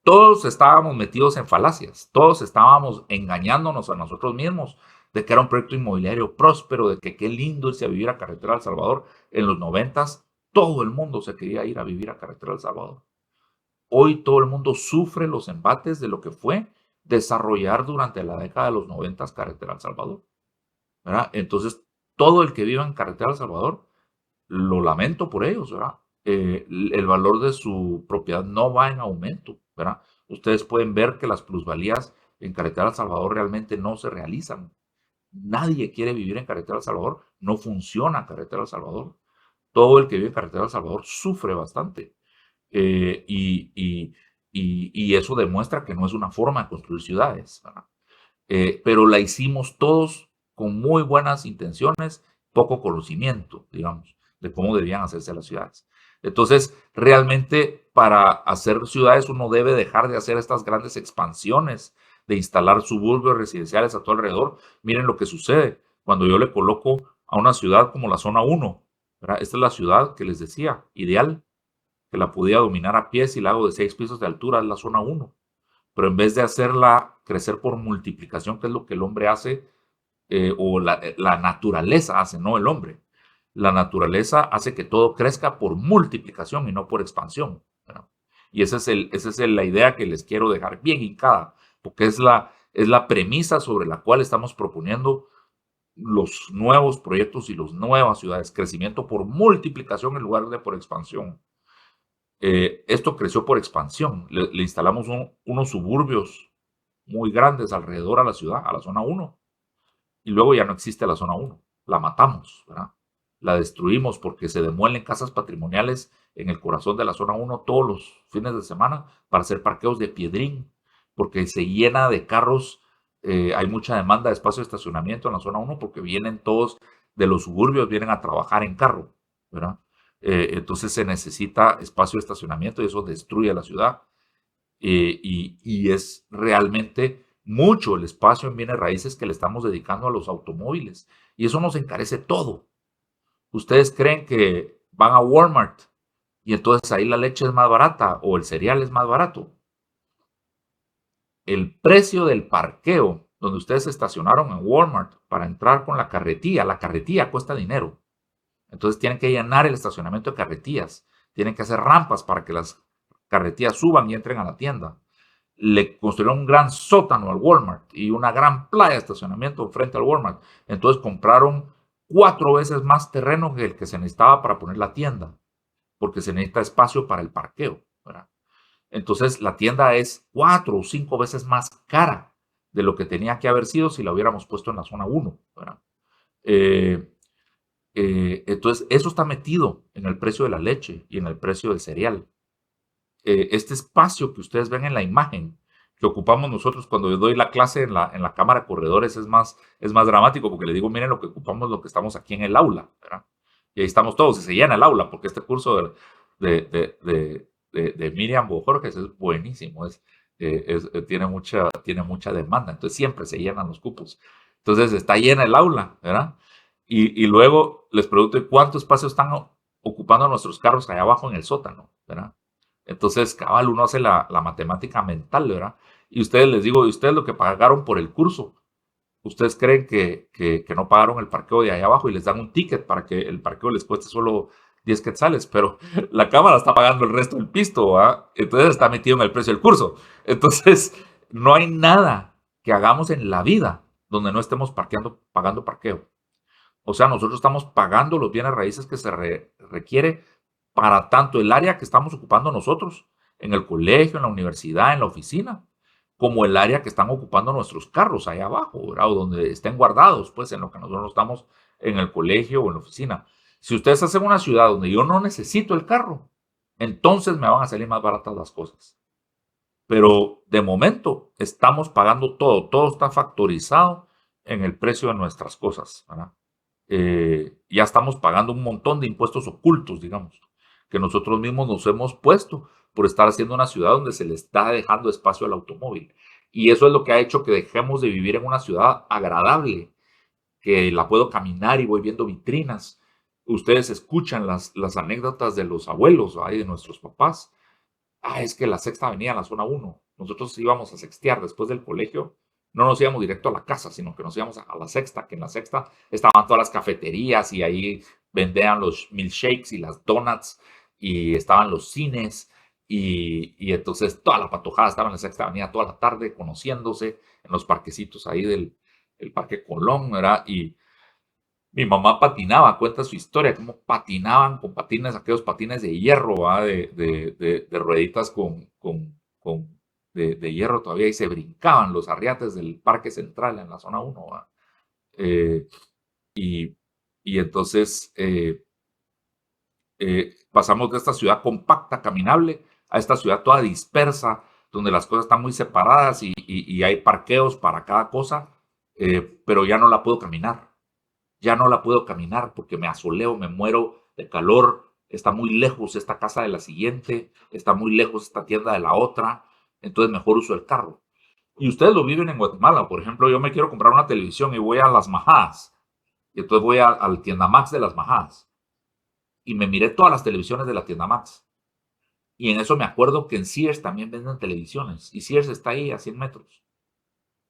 todos estábamos metidos en falacias, todos estábamos engañándonos a nosotros mismos de que era un proyecto inmobiliario próspero, de que qué lindo irse a vivir a Carretera El Salvador. En los 90s, todo el mundo se quería ir a vivir a Carretera El Salvador. Hoy todo el mundo sufre los embates de lo que fue desarrollar durante la década de los 90s Carretera El Salvador, ¿verdad? Entonces, todo el que viva en Carretera El Salvador, lo lamento por ellos, ¿verdad? El valor de su propiedad no va en aumento, ¿verdad? Ustedes pueden ver que las plusvalías en Carretera El Salvador realmente no se realizan. Nadie quiere vivir en Carretera El Salvador. No funciona Carretera El Salvador. Todo el que vive en Carretera El Salvador sufre bastante. Y eso demuestra que no es una forma de construir ciudades, ¿verdad? Pero la hicimos todos con muy buenas intenciones, poco conocimiento, digamos, de cómo debían hacerse las ciudades. Entonces, realmente para hacer ciudades uno debe dejar de hacer estas grandes expansiones, de instalar suburbios residenciales a todo alrededor. Miren lo que sucede cuando yo le coloco a una ciudad como la zona 1, ¿verdad? Esta es la ciudad que les decía, ideal, que la podía dominar a pie si la hago de 6 pisos de altura, es la zona 1. Pero en vez de hacerla crecer por multiplicación, que es lo que el hombre hace, o la naturaleza hace, no el hombre. La naturaleza hace que todo crezca por multiplicación y no por expansión, ¿verdad? Y esa es la idea que les quiero dejar bien hincada, porque es la premisa sobre la cual estamos proponiendo los nuevos proyectos y las nuevas ciudades. Crecimiento por multiplicación en lugar de por expansión. Esto creció por expansión. Le instalamos unos suburbios muy grandes alrededor a la ciudad, a la zona 1, y luego ya no existe la zona 1. La matamos, ¿verdad? La destruimos porque se demuelen casas patrimoniales en el corazón de la zona 1 todos los fines de semana para hacer parqueos de piedrín, porque se llena de carros. Hay mucha demanda de espacio de estacionamiento en la zona 1 porque vienen todos de los suburbios, vienen a trabajar en carro, ¿verdad? Entonces se necesita espacio de estacionamiento y eso destruye la ciudad. Y es realmente mucho el espacio en bienes raíces que le estamos dedicando a los automóviles. Y eso nos encarece todo. Ustedes creen que van a Walmart y entonces ahí la leche es más barata o el cereal es más barato. El precio del parqueo donde ustedes se estacionaron en Walmart para entrar con la carretilla cuesta dinero. Entonces tienen que llenar el estacionamiento de carretillas. Tienen que hacer rampas para que las carretillas suban y entren a la tienda. Le construyeron un gran sótano al Walmart y una gran playa de estacionamiento frente al Walmart. Entonces compraron 4 veces más terreno que el que se necesitaba para poner la tienda, porque se necesita espacio para el parqueo, ¿verdad? Entonces la tienda es 4 o 5 veces más cara de lo que tenía que haber sido si la hubiéramos puesto en la zona 1, ¿verdad? Entonces eso está metido en el precio de la leche y en el precio del cereal. Este espacio que ustedes ven en la imagen que ocupamos nosotros cuando yo doy la clase en la cámara de corredores es más dramático porque le digo, miren lo que ocupamos, lo que estamos aquí en el aula, ¿verdad? Y ahí estamos todos y se llena el aula porque este curso de Miriam Bojorges es buenísimo, tiene mucha demanda, entonces siempre se llenan los cupos. Entonces está llena el aula, ¿verdad? Y luego les pregunto, ¿cuánto espacio están ocupando nuestros carros allá abajo en el sótano, ¿verdad? Entonces, cabal, uno hace la matemática mental, ¿verdad? Y ustedes les digo, ¿y ustedes lo que pagaron por el curso? ¿Ustedes creen que no pagaron el parqueo de allá abajo y les dan un ticket para que el parqueo les cueste solo 10 quetzales? Pero la cámara está pagando el resto del pisto, ¿verdad? Entonces está metido en el precio del curso. Entonces, no hay nada que hagamos en la vida donde no estemos pagando parqueo. O sea, nosotros estamos pagando los bienes raíces que se requiere para tanto el área que estamos ocupando nosotros, en el colegio, en la universidad, en la oficina, como el área que están ocupando nuestros carros allá abajo, ¿verdad? O donde estén guardados, pues en lo que nosotros estamos en el colegio o en la oficina. Si ustedes hacen una ciudad donde yo no necesito el carro, entonces me van a salir más baratas las cosas. Pero de momento estamos pagando todo está factorizado en el precio de nuestras cosas, ¿verdad? Ya estamos pagando un montón de impuestos ocultos, digamos, que nosotros mismos nos hemos puesto por estar haciendo una ciudad donde se le está dejando espacio al automóvil. Y eso es lo que ha hecho que dejemos de vivir en una ciudad agradable, que la puedo caminar y voy viendo vitrinas. Ustedes escuchan las anécdotas de los abuelos, ¿verdad? Y de nuestros papás. Es que la Sexta Avenida en la zona 1. Nosotros íbamos a sextear después del colegio. No nos íbamos directo a la casa, sino que nos íbamos a la Sexta, que en la Sexta estaban todas las cafeterías y ahí vendían los milkshakes y las donuts y estaban los cines y entonces toda la patojada estaba en la Sexta Avenida toda la tarde conociéndose en los parquecitos ahí del Parque Colón, ¿verdad? Y mi mamá patinaba, cuenta su historia, cómo patinaban con patines, aquellos patines de hierro, ¿va? De rueditas de hierro todavía, y se brincaban los arriates del Parque Central en la zona 1, ¿va? Eh, y, y entonces pasamos de esta ciudad compacta, caminable, a esta ciudad toda dispersa, donde las cosas están muy separadas y hay parqueos para cada cosa, pero ya no la puedo caminar. Ya no la puedo caminar porque me asoleo, me muero de calor, está muy lejos esta casa de la siguiente, está muy lejos esta tienda de la otra, entonces mejor uso el carro. Y ustedes lo viven en Guatemala, por ejemplo, yo me quiero comprar una televisión y voy a Las Majadas, y entonces voy al tienda Max de Las Majadas, y me miré todas las televisiones de la tienda Max. Y en eso me acuerdo que en Sears también venden televisiones, y Sears está ahí a 100 metros.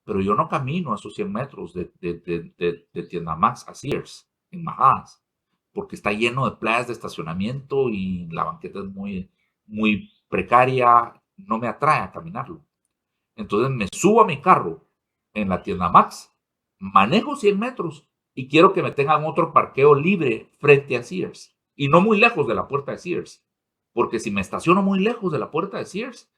Pero yo no camino esos 100 metros de tienda Max a Sears, en Majadas, porque está lleno de playas de estacionamiento y la banqueta es muy precaria, no me atrae a caminarlo. Entonces me subo a mi carro en la tienda Max, manejo 100 metros y quiero que me tengan otro parqueo libre frente a Sears y no muy lejos de la puerta de Sears, porque si me estaciono muy lejos de la puerta de Sears,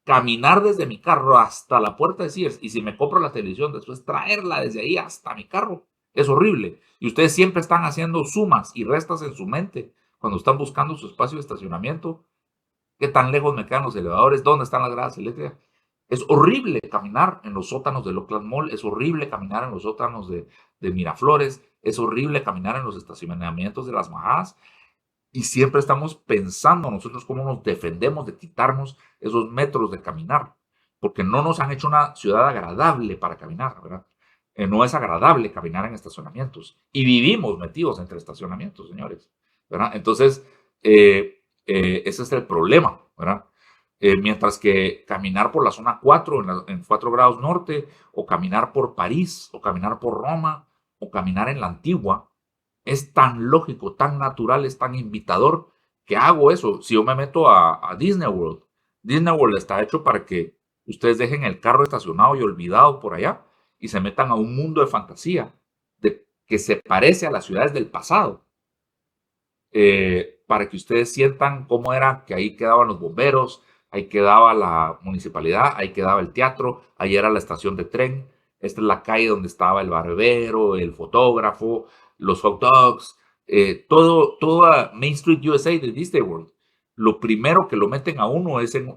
caminar desde mi carro hasta la puerta de Sears y si me compro la televisión, después traerla desde ahí hasta mi carro, es horrible. Y ustedes siempre están haciendo sumas y restas en su mente cuando están buscando su espacio de estacionamiento. ¿Qué tan lejos me quedan los elevadores? ¿Dónde están las gradas eléctricas? Es horrible caminar en los sótanos del Oakland Mall, es horrible caminar en los sótanos de Miraflores, es horrible caminar en los estacionamientos de las Majadas. Y siempre estamos pensando nosotros cómo nos defendemos de quitarnos esos metros de caminar, porque no nos han hecho una ciudad agradable para caminar, ¿verdad? No es agradable caminar en estacionamientos y vivimos metidos entre estacionamientos, señores, ¿verdad? Entonces, ese es el problema, ¿verdad? Mientras que caminar por la zona 4 en 4 grados norte, o caminar por París, o caminar por Roma, o caminar en la Antigua, es tan lógico, tan natural, es tan invitador que hago eso. Si yo me meto a Disney World, Disney World está hecho para que ustedes dejen el carro estacionado y olvidado por allá y se metan a un mundo de fantasía que se parece a las ciudades del pasado. Para que ustedes sientan cómo era que ahí quedaban los bomberos, ahí quedaba la municipalidad, ahí quedaba el teatro, ahí era la estación de tren, esta es la calle donde estaba el barbero, el fotógrafo, los hot dogs, toda Main Street USA de Disney World. Lo primero que lo meten a uno es en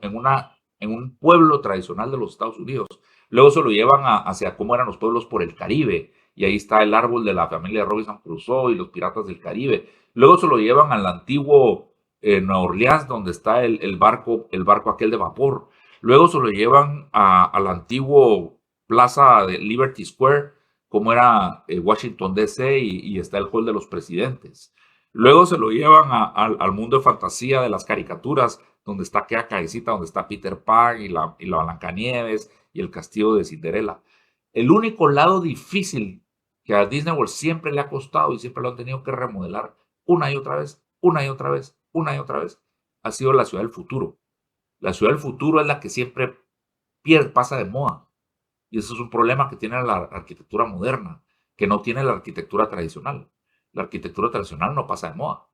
un pueblo tradicional de los Estados Unidos. Luego se lo llevan hacia cómo eran los pueblos por el Caribe, y ahí está el árbol de la familia Robinson Crusoe y los piratas del Caribe. Luego se lo llevan al antiguo Nueva Orleans, donde está el barco aquel de vapor. Luego se lo llevan al antiguo plaza de Liberty Square, como era Washington DC, y está el Hall de los Presidentes. Luego se lo llevan al mundo de fantasía de las caricaturas, donde está aquella callecita, donde está Peter Pan y la Blancanieves y el castillo de Cinderella. El único lado difícil que a Disney World siempre le ha costado y siempre lo han tenido que remodelar una y otra vez, una y otra vez, una y otra vez, ha sido la ciudad del futuro. La ciudad del futuro es la que siempre pasa de moda. Y eso es un problema que tiene la arquitectura moderna, que no tiene la arquitectura tradicional. La arquitectura tradicional no pasa de moda.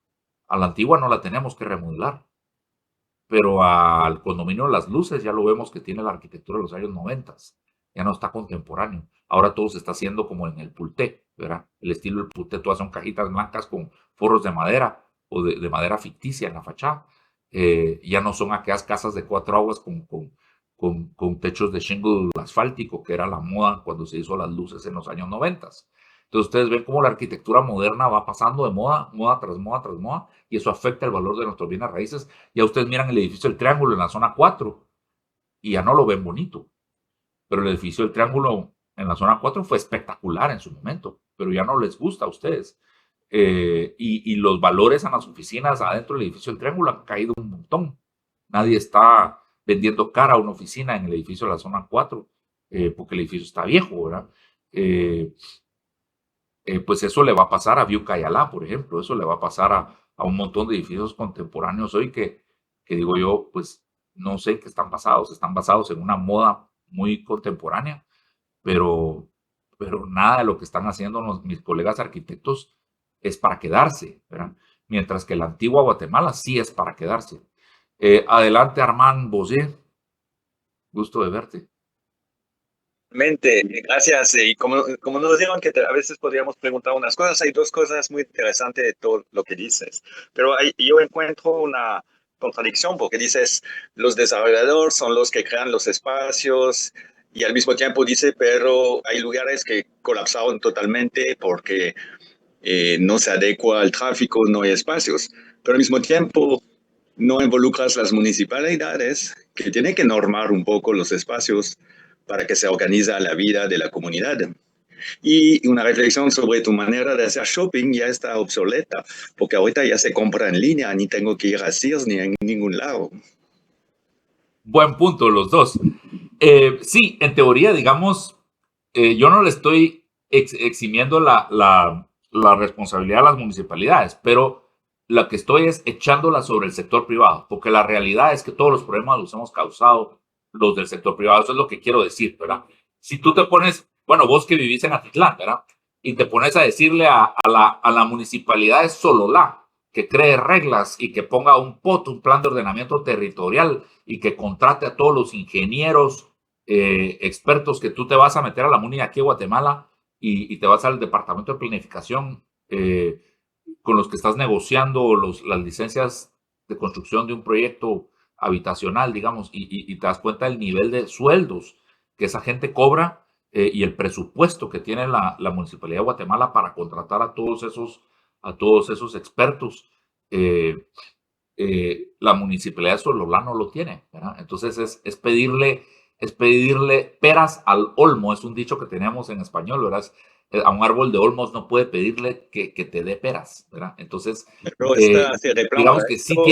A la antigua no la tenemos que remodelar. Pero al condominio de las luces ya lo vemos que tiene la arquitectura de los años 90. Ya no está contemporáneo. Ahora todo se está haciendo como en el Pulté, ¿verdad? El estilo del Pulté, todas son cajitas blancas con forros de madera o de madera ficticia en la fachada. Ya no son aquellas casas de 4 aguas con techos de shingle asfáltico, que era la moda cuando se hizo las luces en los años 90. Entonces ustedes ven cómo la arquitectura moderna va pasando de moda, moda tras moda tras moda, y eso afecta el valor de nuestros bienes raíces. Ya ustedes miran el edificio del Triángulo en la zona 4 y ya no lo ven bonito. Pero el edificio del Triángulo en la zona 4 fue espectacular en su momento, pero ya no les gusta a ustedes. Y los valores en las oficinas adentro del edificio del Triángulo han caído un montón. Nadie está vendiendo cara a una oficina en el edificio de la zona 4, porque el edificio está viejo, ¿verdad? Pues eso le va a pasar a View Cayalá, por ejemplo, eso le va a pasar a un montón de edificios contemporáneos hoy que digo yo, pues no sé qué están basados en una moda muy contemporánea, pero, pero nada de lo que están haciendo mis colegas arquitectos es para quedarse, ¿verdad? Mientras que la antigua Guatemala sí es para quedarse. Adelante, Armand Bosé, gusto de verte. Mente, gracias. Y como nos dijeron que a veces podríamos preguntar unas cosas, hay dos cosas muy interesantes de todo lo que dices. Pero yo encuentro una contradicción porque dices, los desarrolladores son los que crean los espacios y al mismo tiempo dice, pero hay lugares que colapsaron totalmente porque no se adecua al tráfico, no hay espacios. Pero al mismo tiempo no involucras las municipalidades que tienen que normar un poco los espacios para que se organiza la vida de la comunidad. Y una reflexión sobre tu manera de hacer shopping ya está obsoleta, porque ahorita ya se compra en línea, ni tengo que ir a Sears ni en ningún lado. Buen punto, los dos. Sí, en teoría, digamos, yo no le estoy eximiendo la responsabilidad a las municipalidades, pero lo que estoy es echándola sobre el sector privado, porque la realidad es que todos los problemas los hemos causado los del sector privado. Eso es lo que quiero decir, ¿verdad? Si tú te pones, bueno, vos que vivís en Atitlán, ¿verdad? Y te pones a decirle a la municipalidad de Sololá que cree reglas y que ponga un plan de ordenamiento territorial y que contrate a todos los ingenieros expertos que tú te vas a meter a la MUNI aquí en Guatemala y te vas al departamento de planificación con los que estás negociando las licencias de construcción de un proyecto habitacional, digamos, y te das cuenta del nivel de sueldos que esa gente cobra y el presupuesto que tiene la Municipalidad de Guatemala para contratar a todos esos expertos. La Municipalidad de Sololá no lo tiene, ¿verdad? Entonces es pedirle peras al olmo, es un dicho que tenemos en español, ¿verdad? A un árbol de olmos no puede pedirle que te dé peras, ¿verdad? Entonces, Pero está se reclama digamos que sí esto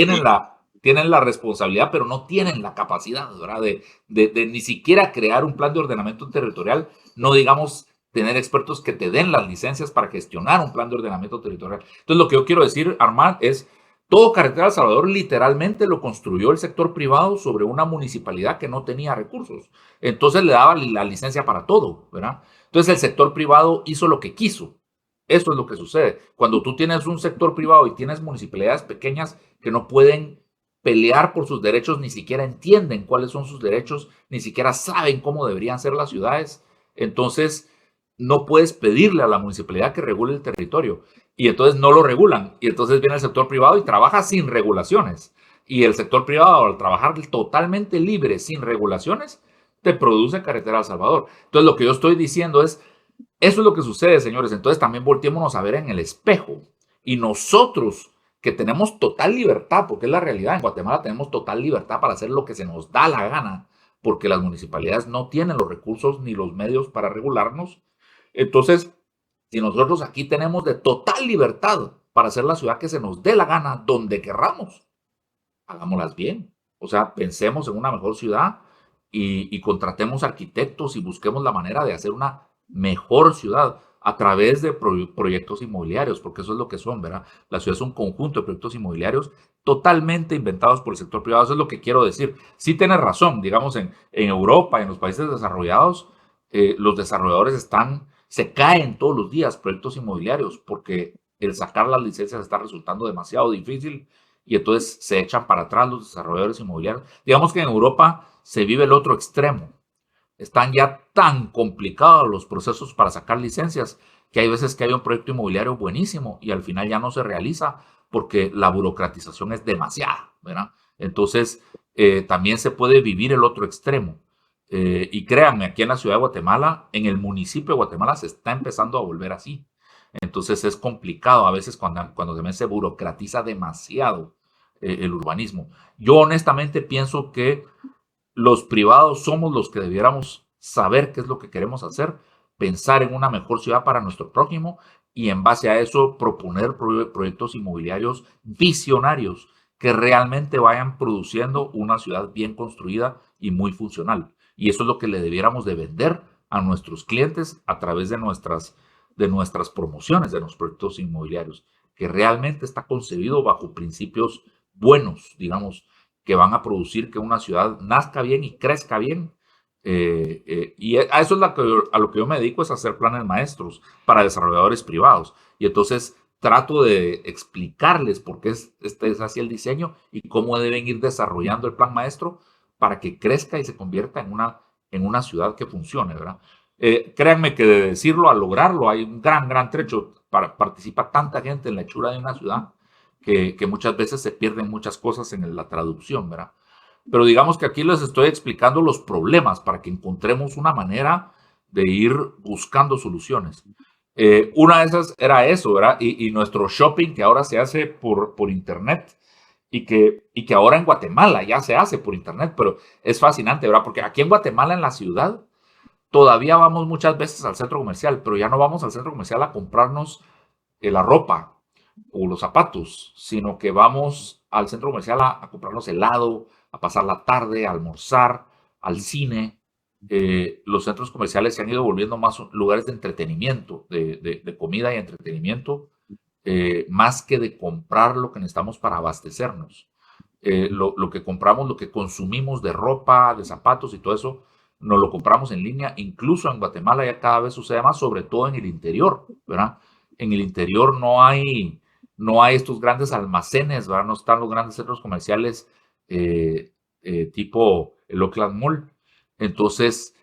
tienen la responsabilidad, pero no tienen la capacidad, ¿verdad? De ni siquiera crear un plan de ordenamiento territorial, no digamos tener expertos que te den las licencias para gestionar un plan de ordenamiento territorial. Entonces, lo que yo quiero decir, Armand, es todo Carretera El Salvador literalmente lo construyó el sector privado sobre una municipalidad que no tenía recursos. Entonces le daba la licencia para todo, ¿verdad? Entonces el sector privado hizo lo que quiso. Esto es lo que sucede. Cuando tú tienes un sector privado y tienes municipalidades pequeñas que no pueden pelear por sus derechos, ni siquiera entienden cuáles son sus derechos, ni siquiera saben cómo deberían ser las ciudades, entonces no puedes pedirle a la municipalidad que regule el territorio y entonces no lo regulan. Y entonces viene el sector privado y trabaja sin regulaciones. Y el sector privado, al trabajar totalmente libre, sin regulaciones, te produce Carretera El Salvador. Entonces lo que yo estoy diciendo es, eso es lo que sucede, señores. Entonces también volteémonos a ver en el espejo. Y nosotros, que tenemos total libertad, porque es la realidad, en Guatemala tenemos total libertad para hacer lo que se nos da la gana, porque las municipalidades no tienen los recursos ni los medios para regularnos. Entonces, si nosotros aquí tenemos de total libertad para hacer la ciudad que se nos dé la gana, donde querramos, hagámoslas bien. O sea, pensemos en una mejor ciudad y contratemos arquitectos y busquemos la manera de hacer una mejor ciudad a través de proyectos inmobiliarios, porque eso es lo que son, ¿verdad? La ciudad es un conjunto de proyectos inmobiliarios totalmente inventados por el sector privado. Eso es lo que quiero decir. Sí tienes razón, digamos, en Europa, en los países desarrollados, los desarrolladores se caen todos los días proyectos inmobiliarios porque el sacar las licencias está resultando demasiado difícil y entonces se echan para atrás los desarrolladores inmobiliarios. Digamos que en Europa se vive el otro extremo. Están ya tan complicados los procesos para sacar licencias que hay veces que hay un proyecto inmobiliario buenísimo y al final ya no se realiza porque la burocratización es demasiada, ¿verdad? Entonces, también se puede vivir el otro extremo. Y créanme, aquí en la ciudad de Guatemala, en el municipio de Guatemala se está empezando a volver así. Entonces es complicado a veces cuando también se burocratiza demasiado el urbanismo. Yo honestamente pienso que los privados somos los que debiéramos saber qué es lo que queremos hacer, pensar en una mejor ciudad para nuestro prójimo y en base a eso proponer proyectos inmobiliarios visionarios que realmente vayan produciendo una ciudad bien construida y muy funcional. Y eso es lo que le debiéramos de vender a nuestros clientes a través de nuestras promociones de los proyectos inmobiliarios, que realmente está concebido bajo principios buenos, digamos, que van a producir que una ciudad nazca bien y crezca bien. Y a eso es a lo que yo me dedico, es hacer planes maestros para desarrolladores privados. Y entonces trato de explicarles por qué es así el diseño y cómo deben ir desarrollando el plan maestro para que crezca y se convierta en una en una ciudad que funcione, ¿verdad? Créanme que de decirlo a lograrlo hay un gran trecho. Participa tanta gente en la hechura de una ciudad que muchas veces se pierden muchas cosas en la traducción, ¿verdad? Pero digamos que aquí les estoy explicando los problemas para que encontremos una manera de ir buscando soluciones. Una de esas era eso, ¿verdad? Y nuestro shopping que ahora se hace por internet y que ahora en Guatemala ya se hace por internet, pero es fascinante, ¿verdad? Porque aquí en Guatemala, en la ciudad, todavía vamos muchas veces al centro comercial, pero ya no vamos al centro comercial a comprarnos la ropa o los zapatos, sino que vamos al centro comercial a comprarnos helado, a pasar la tarde, a almorzar, al cine. Los centros comerciales se han ido volviendo más lugares de entretenimiento, de comida y entretenimiento, más que de comprar lo que necesitamos para abastecernos. Lo que compramos, lo que consumimos de ropa, de zapatos y todo eso, nos lo compramos en línea. Incluso en Guatemala ya cada vez sucede más, sobre todo en el interior, ¿verdad? En el interior no hay estos grandes almacenes, ¿verdad? No están los grandes centros comerciales tipo el Oakland Mall. Entonces,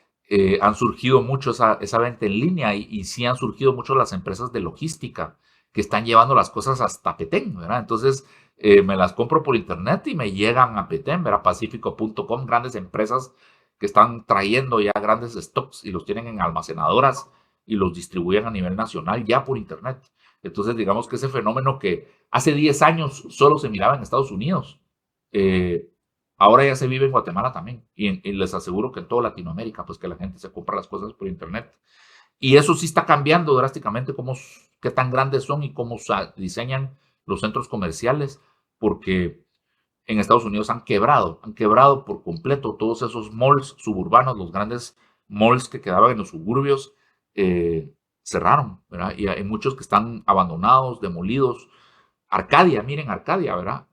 han surgido mucho esa venta en línea y sí han surgido mucho las empresas de logística que están llevando las cosas hasta Petén, ¿verdad? Entonces, me las compro por internet y me llegan a Petén, ¿verdad? Pacífico.com, grandes empresas que están trayendo ya grandes stocks y los tienen en almacenadoras y los distribuyen a nivel nacional ya por internet. Entonces, digamos que ese fenómeno que hace 10 años solo se miraba en Estados Unidos, ahora ya se vive en Guatemala también. Y les aseguro que en toda Latinoamérica, pues que la gente se compra las cosas por internet. Y eso sí está cambiando drásticamente qué tan grandes son y cómo diseñan los centros comerciales, porque en Estados Unidos han quebrado por completo todos esos malls suburbanos, los grandes malls que quedaban en los suburbios, cerraron, ¿verdad? Y hay muchos que están abandonados, demolidos. Arcadia, miren Arcadia, ¿verdad?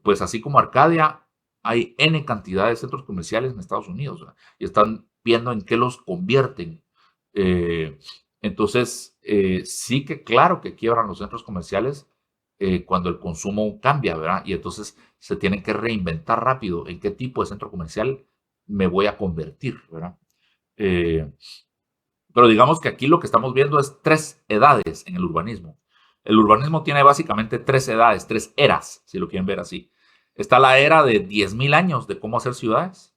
Pues así como Arcadia, hay N cantidad de centros comerciales en Estados Unidos, ¿verdad? Y están viendo en qué los convierten. Entonces, sí que claro que quiebran los centros comerciales cuando el consumo cambia, ¿verdad? Y entonces se tienen que reinventar rápido en qué tipo de centro comercial me voy a convertir, ¿verdad? Pero digamos que aquí lo que estamos viendo es 3 edades en el urbanismo. El urbanismo tiene básicamente 3 edades, 3 eras, si lo quieren ver así. Está la era de 10.000 años de cómo hacer ciudades,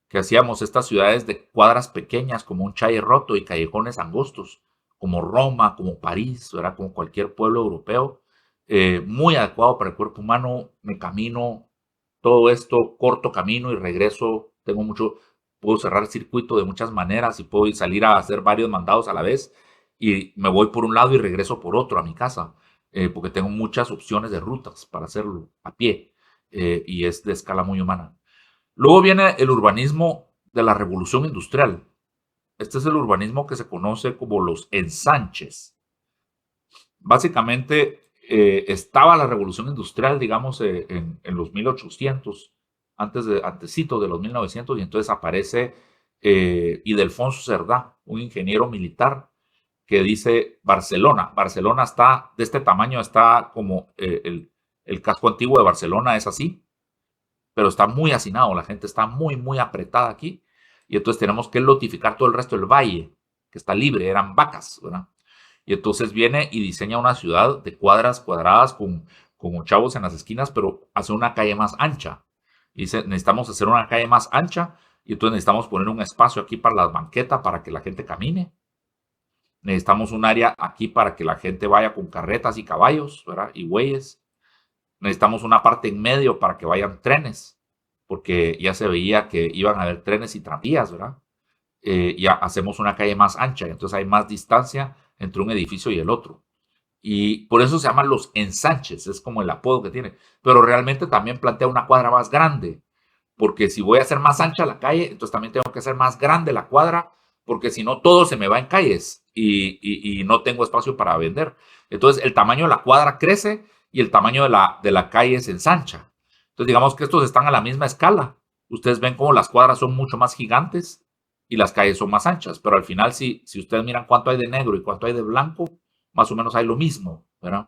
que hacíamos estas ciudades de cuadras pequeñas como un Chaille roto y callejones angostos, como Roma, como París, ¿verdad? Como cualquier pueblo europeo, muy adecuado para el cuerpo humano. Me camino todo esto, corto camino y regreso, puedo cerrar el circuito de muchas maneras y puedo salir a hacer varios mandados a la vez y me voy por un lado y regreso por otro a mi casa, porque tengo muchas opciones de rutas para hacerlo a pie y es de escala muy humana. Luego viene el urbanismo de la revolución industrial. Este es el urbanismo que se conoce como los ensanches. Básicamente estaba la revolución industrial, digamos, en los 1800, antesito de los 1900, y entonces aparece Ildefonso Cerdá, un ingeniero militar, que dice Barcelona. Barcelona está de este tamaño, está como el casco antiguo de Barcelona es así, pero está muy hacinado, la gente está muy apretada aquí, y entonces tenemos que lotificar todo el resto del valle, que está libre, eran vacas, ¿verdad? Y entonces viene y diseña una ciudad de cuadras cuadradas con chavos en las esquinas, pero hace una calle más ancha. Y dice, necesitamos hacer una calle más ancha, y entonces necesitamos poner un espacio aquí para las banquetas para que la gente camine. Necesitamos un área aquí para que la gente vaya con carretas y caballos, ¿verdad? Y bueyes. Necesitamos una parte en medio para que vayan trenes, porque ya se veía que iban a haber trenes y tranvías, ¿verdad? Ya hacemos una calle más ancha, entonces hay más distancia entre un edificio y el otro. Y por eso se llaman los ensanches, es como el apodo que tiene. Pero realmente también plantea una cuadra más grande, porque si voy a hacer más ancha la calle, entonces también tengo que hacer más grande la cuadra, porque si no todo se me va en calles y no tengo espacio para vender. Entonces el tamaño de la cuadra crece y el tamaño de la calle se ensancha. Entonces digamos que estos están a la misma escala. Ustedes ven cómo las cuadras son mucho más gigantes y las calles son más anchas, pero al final si ustedes miran cuánto hay de negro y cuánto hay de blanco, más o menos hay lo mismo, ¿verdad?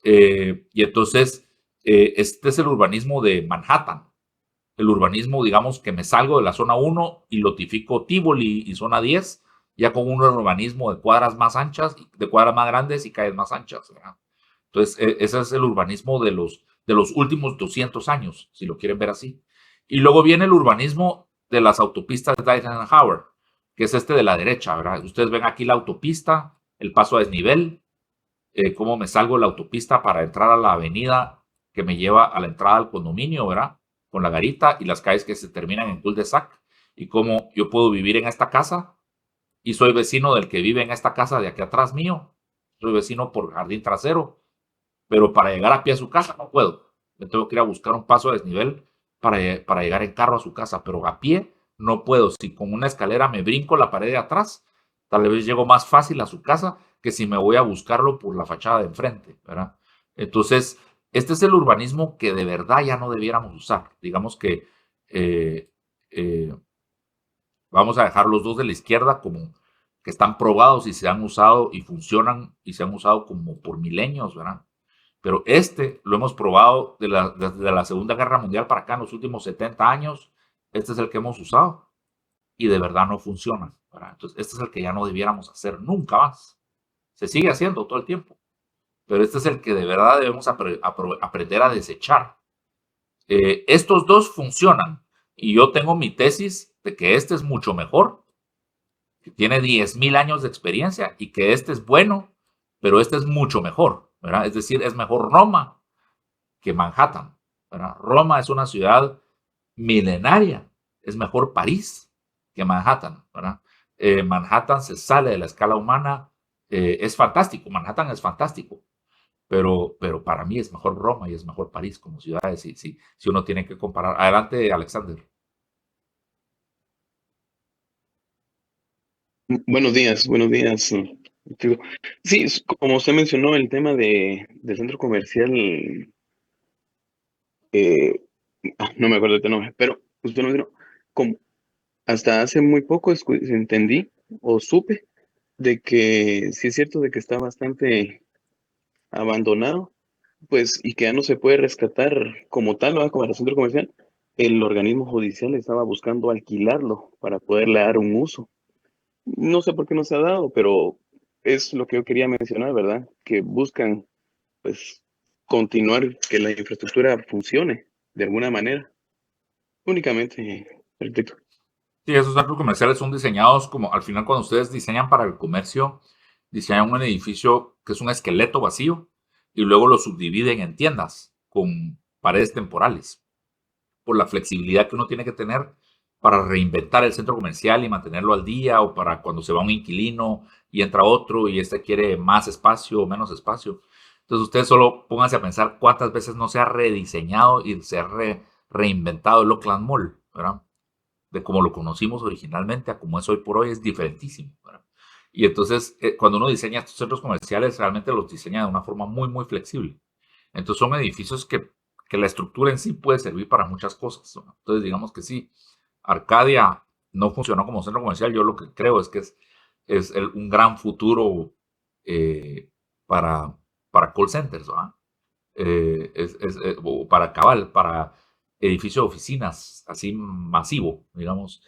Y entonces este es el urbanismo de Manhattan. el urbanismo, digamos que me salgo de la zona 1 y lotifico Tivoli y zona 10, ya con un urbanismo de cuadras más anchas, de cuadras más grandes y calles más anchas, ¿verdad? Entonces, ese es el urbanismo de los últimos 200 años, si lo quieren ver así. Y luego viene el urbanismo de las autopistas de Eisenhower, que es este de la derecha, ¿verdad? Ustedes ven aquí la autopista, el paso a desnivel, cómo me salgo de la autopista para entrar a la avenida que me lleva a la entrada al condominio, ¿verdad? Con la garita y las calles que se terminan en cul-de-sac, y cómo yo puedo vivir en esta casa y soy vecino del que vive en esta casa de aquí atrás mío, soy vecino por jardín trasero, pero para llegar a pie a su casa no puedo. Me tengo que ir a buscar un paso a desnivel para llegar en carro a su casa, pero a pie no puedo. Si con una escalera me brinco la pared de atrás, tal vez llego más fácil a su casa que si me voy a buscarlo por la fachada de enfrente, ¿verdad? Entonces, este es el urbanismo que de verdad ya no debiéramos usar. Digamos que eh, eh, vamos a dejar los dos de la izquierda como que están probados y se han usado y funcionan y se han usado como por milenios, ¿verdad? Pero este lo hemos probado desde la Segunda Guerra Mundial para acá en los últimos 70 años. Este es el que hemos usado y de verdad no funciona, ¿verdad? Entonces, este es el que ya no debiéramos hacer nunca más. Se sigue haciendo todo el tiempo, pero este es el que de verdad debemos aprender a desechar. Estos dos funcionan y yo tengo mi tesis de que este es mucho mejor, que tiene 10,000 años de experiencia y que este es bueno, pero este es mucho mejor, ¿verdad? Es decir, es mejor Roma que Manhattan, ¿verdad? Roma es una ciudad milenaria, es mejor París que Manhattan, ¿verdad? Manhattan se sale de la escala humana, es fantástico, Manhattan es fantástico, pero para mí es mejor Roma y es mejor París como ciudades, si uno tiene que comparar. Adelante, Alexander. Buenos días, buenos días. Digo, sí, como usted mencionó, el tema del centro comercial, no me acuerdo de nombre, pero usted me dijo, como hasta hace muy poco entendí o supe de que sí es cierto de que está bastante abandonado, pues, y que ya no se puede rescatar como tal, ¿verdad? Como el centro comercial. El organismo judicial estaba buscando alquilarlo para poderle dar un uso. No sé por qué no se ha dado, pero es lo que yo quería mencionar, ¿verdad? Que buscan, pues, continuar que la infraestructura funcione de alguna manera. Únicamente, perfecto. Sí, esos centros comerciales son diseñados como, al final cuando ustedes diseñan para el comercio, diseñan un edificio que es un esqueleto vacío y luego lo subdividen en tiendas con paredes temporales, por la flexibilidad que uno tiene que tener para reinventar el centro comercial y mantenerlo al día, o para cuando se va un inquilino y entra otro y este quiere más espacio o menos espacio. Entonces ustedes solo pónganse a pensar cuántas veces no se ha rediseñado y se ha reinventado el Oakland Mall, ¿verdad? De como lo conocimos originalmente a como es hoy por hoy es diferentísimo, ¿verdad? Y entonces, cuando uno diseña estos centros comerciales, realmente los diseña de una forma muy, muy flexible. Entonces, son edificios que la estructura en sí puede servir para muchas cosas, ¿no? Entonces, digamos que sí, Arcadia no funcionó como centro comercial. Yo lo que creo es que es un gran futuro para, para call centers, ¿verdad? O para cabal, para edificio de oficinas así masivo, digamos.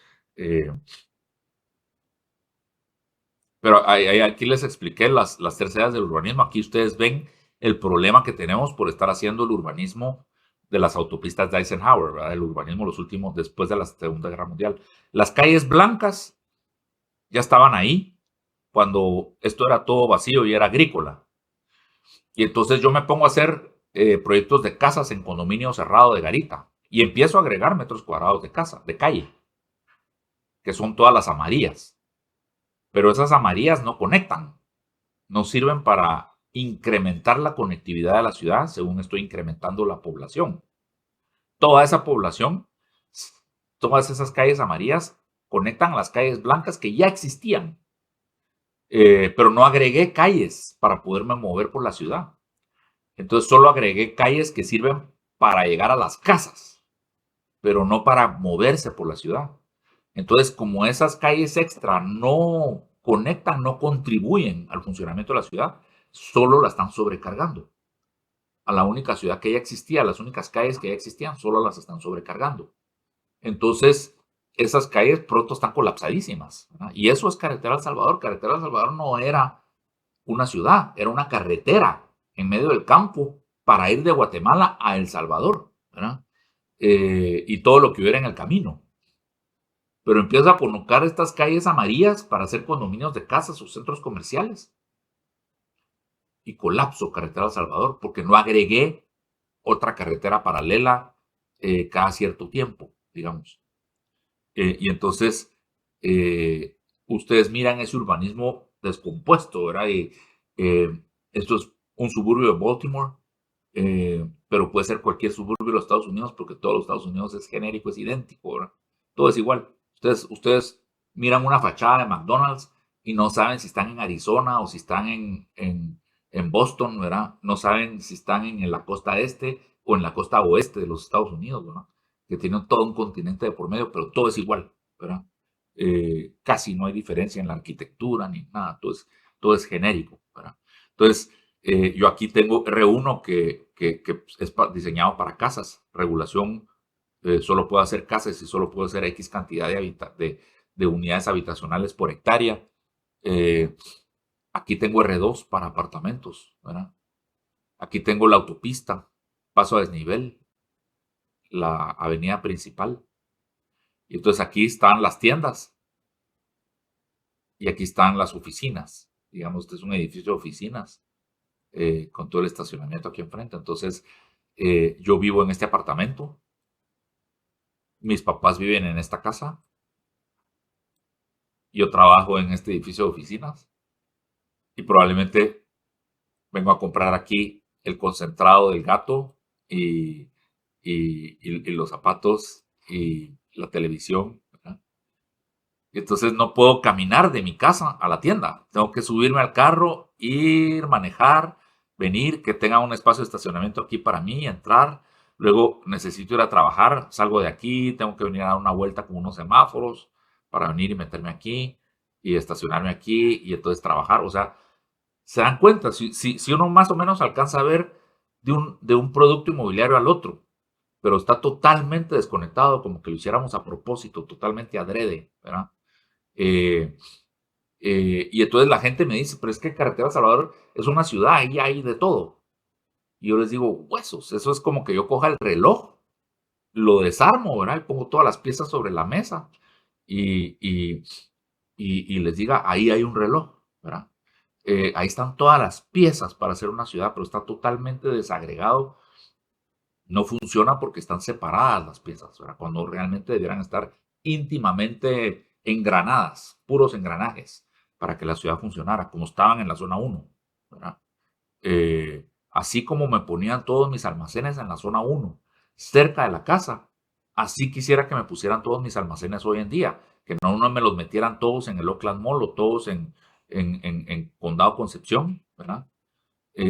Pero aquí les expliqué las 3 eras del urbanismo. Aquí ustedes ven el problema que tenemos por estar haciendo el urbanismo de las autopistas de Eisenhower, ¿verdad? El urbanismo los últimos, después de la Segunda Guerra Mundial. Las calles blancas ya estaban ahí cuando esto era todo vacío y era agrícola. Y entonces yo me pongo a hacer proyectos de casas en condominio cerrado de garita y empiezo a agregar metros cuadrados de casa, de calle, que son todas las amarillas. Pero esas amarillas no conectan, no sirven para incrementar la conectividad de la ciudad según estoy incrementando la población. Toda esa población, todas esas calles amarillas conectan a las calles blancas que ya existían, pero no agregué calles para poderme mover por la ciudad. Entonces solo agregué calles que sirven para llegar a las casas, pero no para moverse por la ciudad. Entonces, como esas calles extra no conectan, no contribuyen al funcionamiento de la ciudad, solo la están sobrecargando. A la única ciudad que ya existía, las únicas calles que ya existían, solo las están sobrecargando. Entonces, esas calles pronto están colapsadísimas, ¿verdad? Y eso es Carretera El Salvador. Carretera El Salvador no era una ciudad, era una carretera en medio del campo para ir de Guatemala a El Salvador, ¿verdad? Y todo lo que hubiera en el camino. Pero empieza a colocar estas calles amarillas para hacer condominios de casas o centros comerciales. Y colapso Carretera El Salvador porque no agregué otra carretera paralela cada cierto tiempo, digamos. Y entonces ustedes miran ese urbanismo descompuesto, ¿verdad? Y esto es un suburbio de Baltimore, pero puede ser cualquier suburbio de los Estados Unidos porque todos los Estados Unidos es genérico, es idéntico, ¿verdad? Todo es igual. Ustedes miran una fachada de McDonald's y no saben si están en Arizona o si están en Boston, ¿verdad? No saben si están en la costa este o en la costa oeste de los Estados Unidos, ¿verdad? Que tienen todo un continente de por medio, pero todo es igual, ¿verdad? Casi no hay diferencia en la arquitectura ni nada, todo es genérico, ¿verdad? Entonces, yo aquí tengo R1 que es diseñado para casas, regulación, solo puedo hacer casas y solo puedo hacer X cantidad de unidades habitacionales por hectárea. Aquí tengo R2 para apartamentos, ¿verdad? Aquí tengo la autopista, paso a desnivel, la avenida principal. Y entonces aquí están las tiendas y aquí están las oficinas. Digamos, este es un edificio de oficinas con todo el estacionamiento aquí enfrente. Entonces, yo vivo en este apartamento. Mis papás viven en esta casa. Yo trabajo en este edificio de oficinas. Y probablemente vengo a comprar aquí el concentrado del gato y los zapatos y la televisión, ¿verdad? Entonces no puedo caminar de mi casa a la tienda. Tengo que subirme al carro, ir, manejar, venir, que tenga un espacio de estacionamiento aquí para mí, entrar. Luego necesito ir a trabajar, salgo de aquí, tengo que venir a dar una vuelta con unos semáforos para venir y meterme aquí y estacionarme aquí y entonces trabajar. O sea, se dan cuenta, si uno más o menos alcanza a ver de un producto inmobiliario al otro, pero está totalmente desconectado, como que lo hiciéramos a propósito, totalmente adrede, ¿verdad? Y entonces la gente me dice, pero es que Carretera Salvador es una ciudad, ahí hay de todo. Y yo les digo, huesos, eso es como que yo coja el reloj, lo desarmo, ¿verdad? Y pongo todas las piezas sobre la mesa y les diga, ahí hay un reloj, ¿verdad? Ahí están todas las piezas para hacer una ciudad, pero está totalmente desagregado. No funciona porque están separadas las piezas, ¿verdad? Cuando realmente debieran estar íntimamente engranadas, puros engranajes, para que la ciudad funcionara, como estaban en la zona 1, ¿verdad? Así como me ponían todos mis almacenes en la zona 1, cerca de la casa, así quisiera que me pusieran todos mis almacenes hoy en día, que no me los metieran todos en el Oakland Mall o todos en Condado Concepción, ¿verdad?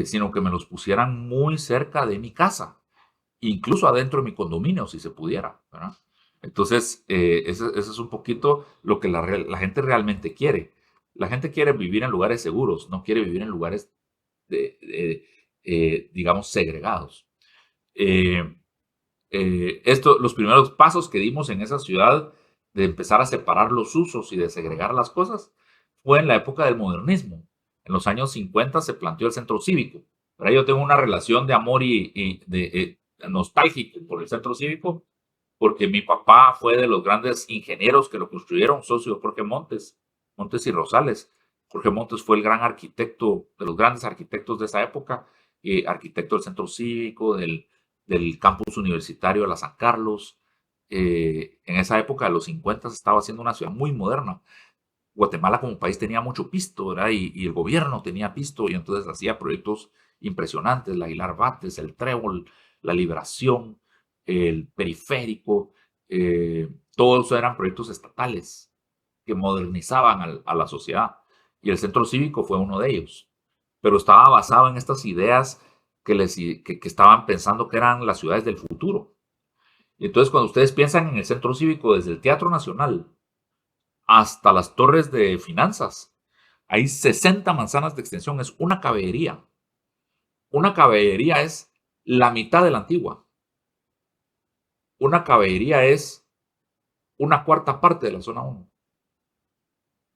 Sino que me los pusieran muy cerca de mi casa, incluso adentro de mi condominio, si se pudiera, ¿verdad? Entonces, eso es un poquito lo que la gente realmente quiere. La gente quiere vivir en lugares seguros, no quiere vivir en lugares, digamos, segregados. Los primeros pasos que dimos en esa ciudad de empezar a separar los usos y de segregar las cosas fue en la época del modernismo. En los años 50 se planteó el centro cívico. Pero yo tengo una relación de amor y nostálgico por el centro cívico, porque mi papá fue de los grandes ingenieros que lo construyeron, socio de Jorge Montes y Rosales. Jorge Montes fue el gran arquitecto, de los grandes arquitectos de esa época, arquitecto del centro cívico, del campus universitario de la San Carlos. En esa época de los 50 se estaba haciendo una ciudad muy moderna. Guatemala como país tenía mucho pisto, ¿verdad? Y el gobierno tenía pisto y entonces hacía proyectos impresionantes, la Aguilar Bates, el Trébol, la Liberación, el Periférico, todos eran proyectos estatales que modernizaban a la sociedad y el centro cívico fue uno de ellos, pero estaba basado en estas ideas que estaban pensando que eran las ciudades del futuro. Y entonces cuando ustedes piensan en el centro cívico desde el Teatro Nacional hasta las torres de finanzas, hay 60 manzanas de extensión, es una caballería. Una caballería es la mitad de la antigua. Una caballería es una cuarta parte de la zona 1.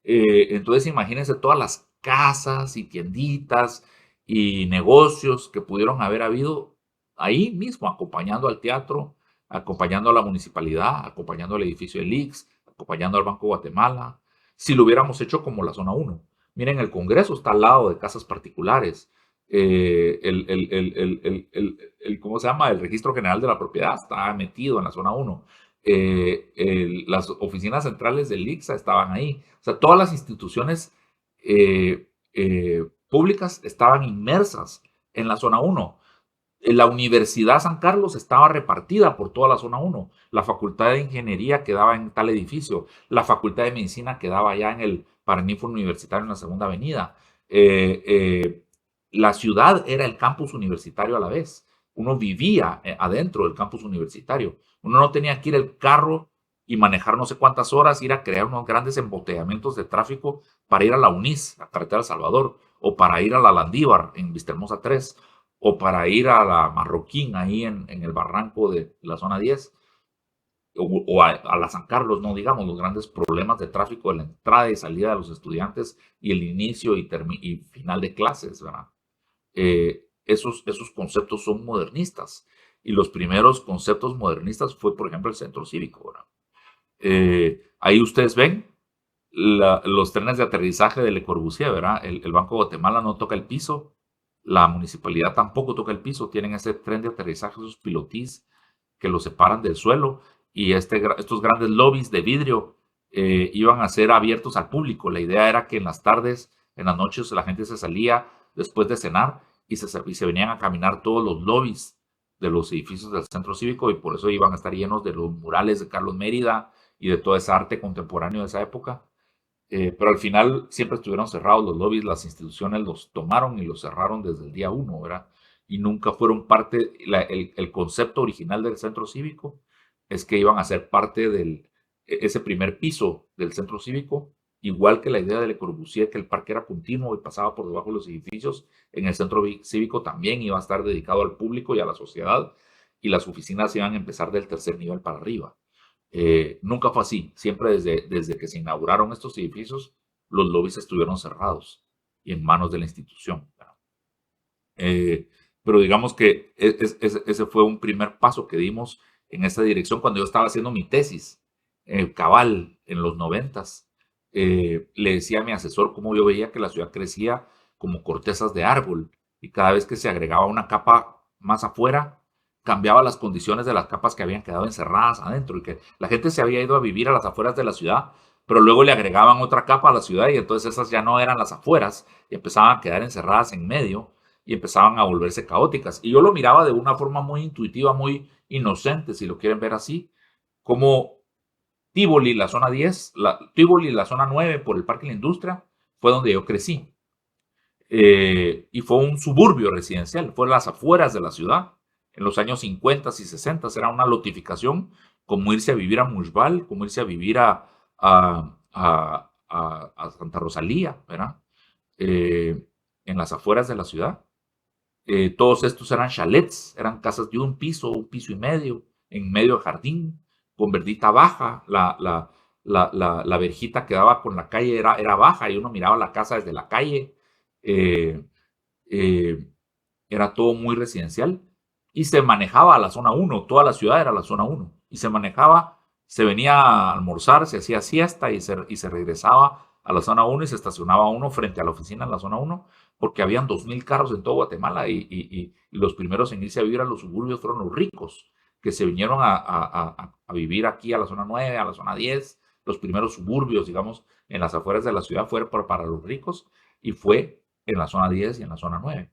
Entonces imagínense todas las casas y tienditas y negocios que pudieron haber habido ahí mismo, acompañando al teatro, acompañando a la municipalidad, acompañando al edificio del IX, acompañando al Banco Guatemala, si lo hubiéramos hecho como la zona 1. Miren, el Congreso está al lado de casas particulares. ¿Cómo se llama? El Registro General de la Propiedad está metido en la zona 1. Las oficinas centrales del ICSA estaban ahí. O sea, todas las instituciones públicas estaban inmersas en la zona 1. La Universidad San Carlos estaba repartida por toda la zona 1. La Facultad de Ingeniería quedaba en tal edificio. La Facultad de Medicina quedaba allá en el Paraninfo Universitario en la Segunda Avenida. La ciudad era el campus universitario a la vez. Uno vivía adentro del campus universitario. Uno no tenía que ir el carro y manejar no sé cuántas horas, ir a crear unos grandes embotellamientos de tráfico para ir a la UNIS, a Carretera El Salvador, o para ir a la Landívar en Vistahermosa 3, o para ir a la Marroquín ahí en el barranco de la zona 10, o a la San Carlos, no digamos, los grandes problemas de tráfico de la entrada y salida de los estudiantes y el inicio y final de clases, ¿verdad? Esos conceptos son modernistas. Y los primeros conceptos modernistas fue, por ejemplo, el centro cívico, ¿verdad? Ahí ustedes ven los trenes de aterrizaje de Le Corbusier, ¿verdad? El Banco de Guatemala no toca el piso, la municipalidad tampoco toca el piso, tienen ese tren de aterrizaje, esos pilotís que los separan del suelo, y estos grandes lobbies de vidrio iban a ser abiertos al público. La idea era que en las tardes, en las noches, la gente se salía después de cenar y se venían a caminar todos los lobbies de los edificios del centro cívico, y por eso iban a estar llenos de los murales de Carlos Mérida y de todo ese arte contemporáneo de esa época. Pero al final siempre estuvieron cerrados los lobbies, las instituciones los tomaron y los cerraron desde el día 1, ¿verdad? Y nunca fueron parte, el concepto original del centro cívico es que iban a ser parte ese primer piso del centro cívico, igual que la idea de Le Corbusier, que el parque era continuo y pasaba por debajo de los edificios. En el centro cívico también iba a estar dedicado al público y a la sociedad, y las oficinas iban a empezar del tercer nivel para arriba. Nunca fue así. Siempre desde que se inauguraron estos edificios, los lobbies estuvieron cerrados y en manos de la institución. Pero digamos que ese fue un primer paso que dimos en esta dirección cuando yo estaba haciendo mi tesis cabal en los 90s. Le decía a mi asesor cómo yo veía que la ciudad crecía como cortezas de árbol, y cada vez que se agregaba una capa más afuera, cambiaba las condiciones de las capas que habían quedado encerradas adentro, y que la gente se había ido a vivir a las afueras de la ciudad, pero luego le agregaban otra capa a la ciudad, y entonces esas ya no eran las afueras y empezaban a quedar encerradas en medio y empezaban a volverse caóticas. Y yo lo miraba de una forma muy intuitiva, muy inocente, si lo quieren ver así, como Tívoli, la zona 10, Tívoli, la zona 9 por el Parque de la Industria, fue donde yo crecí. Y fue un suburbio residencial, fue las afueras de la ciudad. En los años 50 y 60 era una lotificación, como irse a vivir a Mushbal, como irse a vivir a Santa Rosalía, ¿verdad? En las afueras de la ciudad. Todos estos eran chalets, eran casas de un piso y medio, en medio del jardín, con verdita baja. La verjita que daba con la calle era baja, y uno miraba la casa desde la calle. Era todo muy residencial, y se manejaba a la zona 1, toda la ciudad era la zona 1, y se manejaba, se venía a almorzar, se hacía siesta y se regresaba a la zona 1 y se estacionaba uno frente a la oficina en la zona 1, porque habían 2,000 carros en todo Guatemala, y los primeros en irse a vivir a los suburbios fueron los ricos, que se vinieron a vivir aquí a la zona 9, a la zona 10, los primeros suburbios, digamos, en las afueras de la ciudad fueron para los ricos, y fue en la zona 10 y en la zona 9.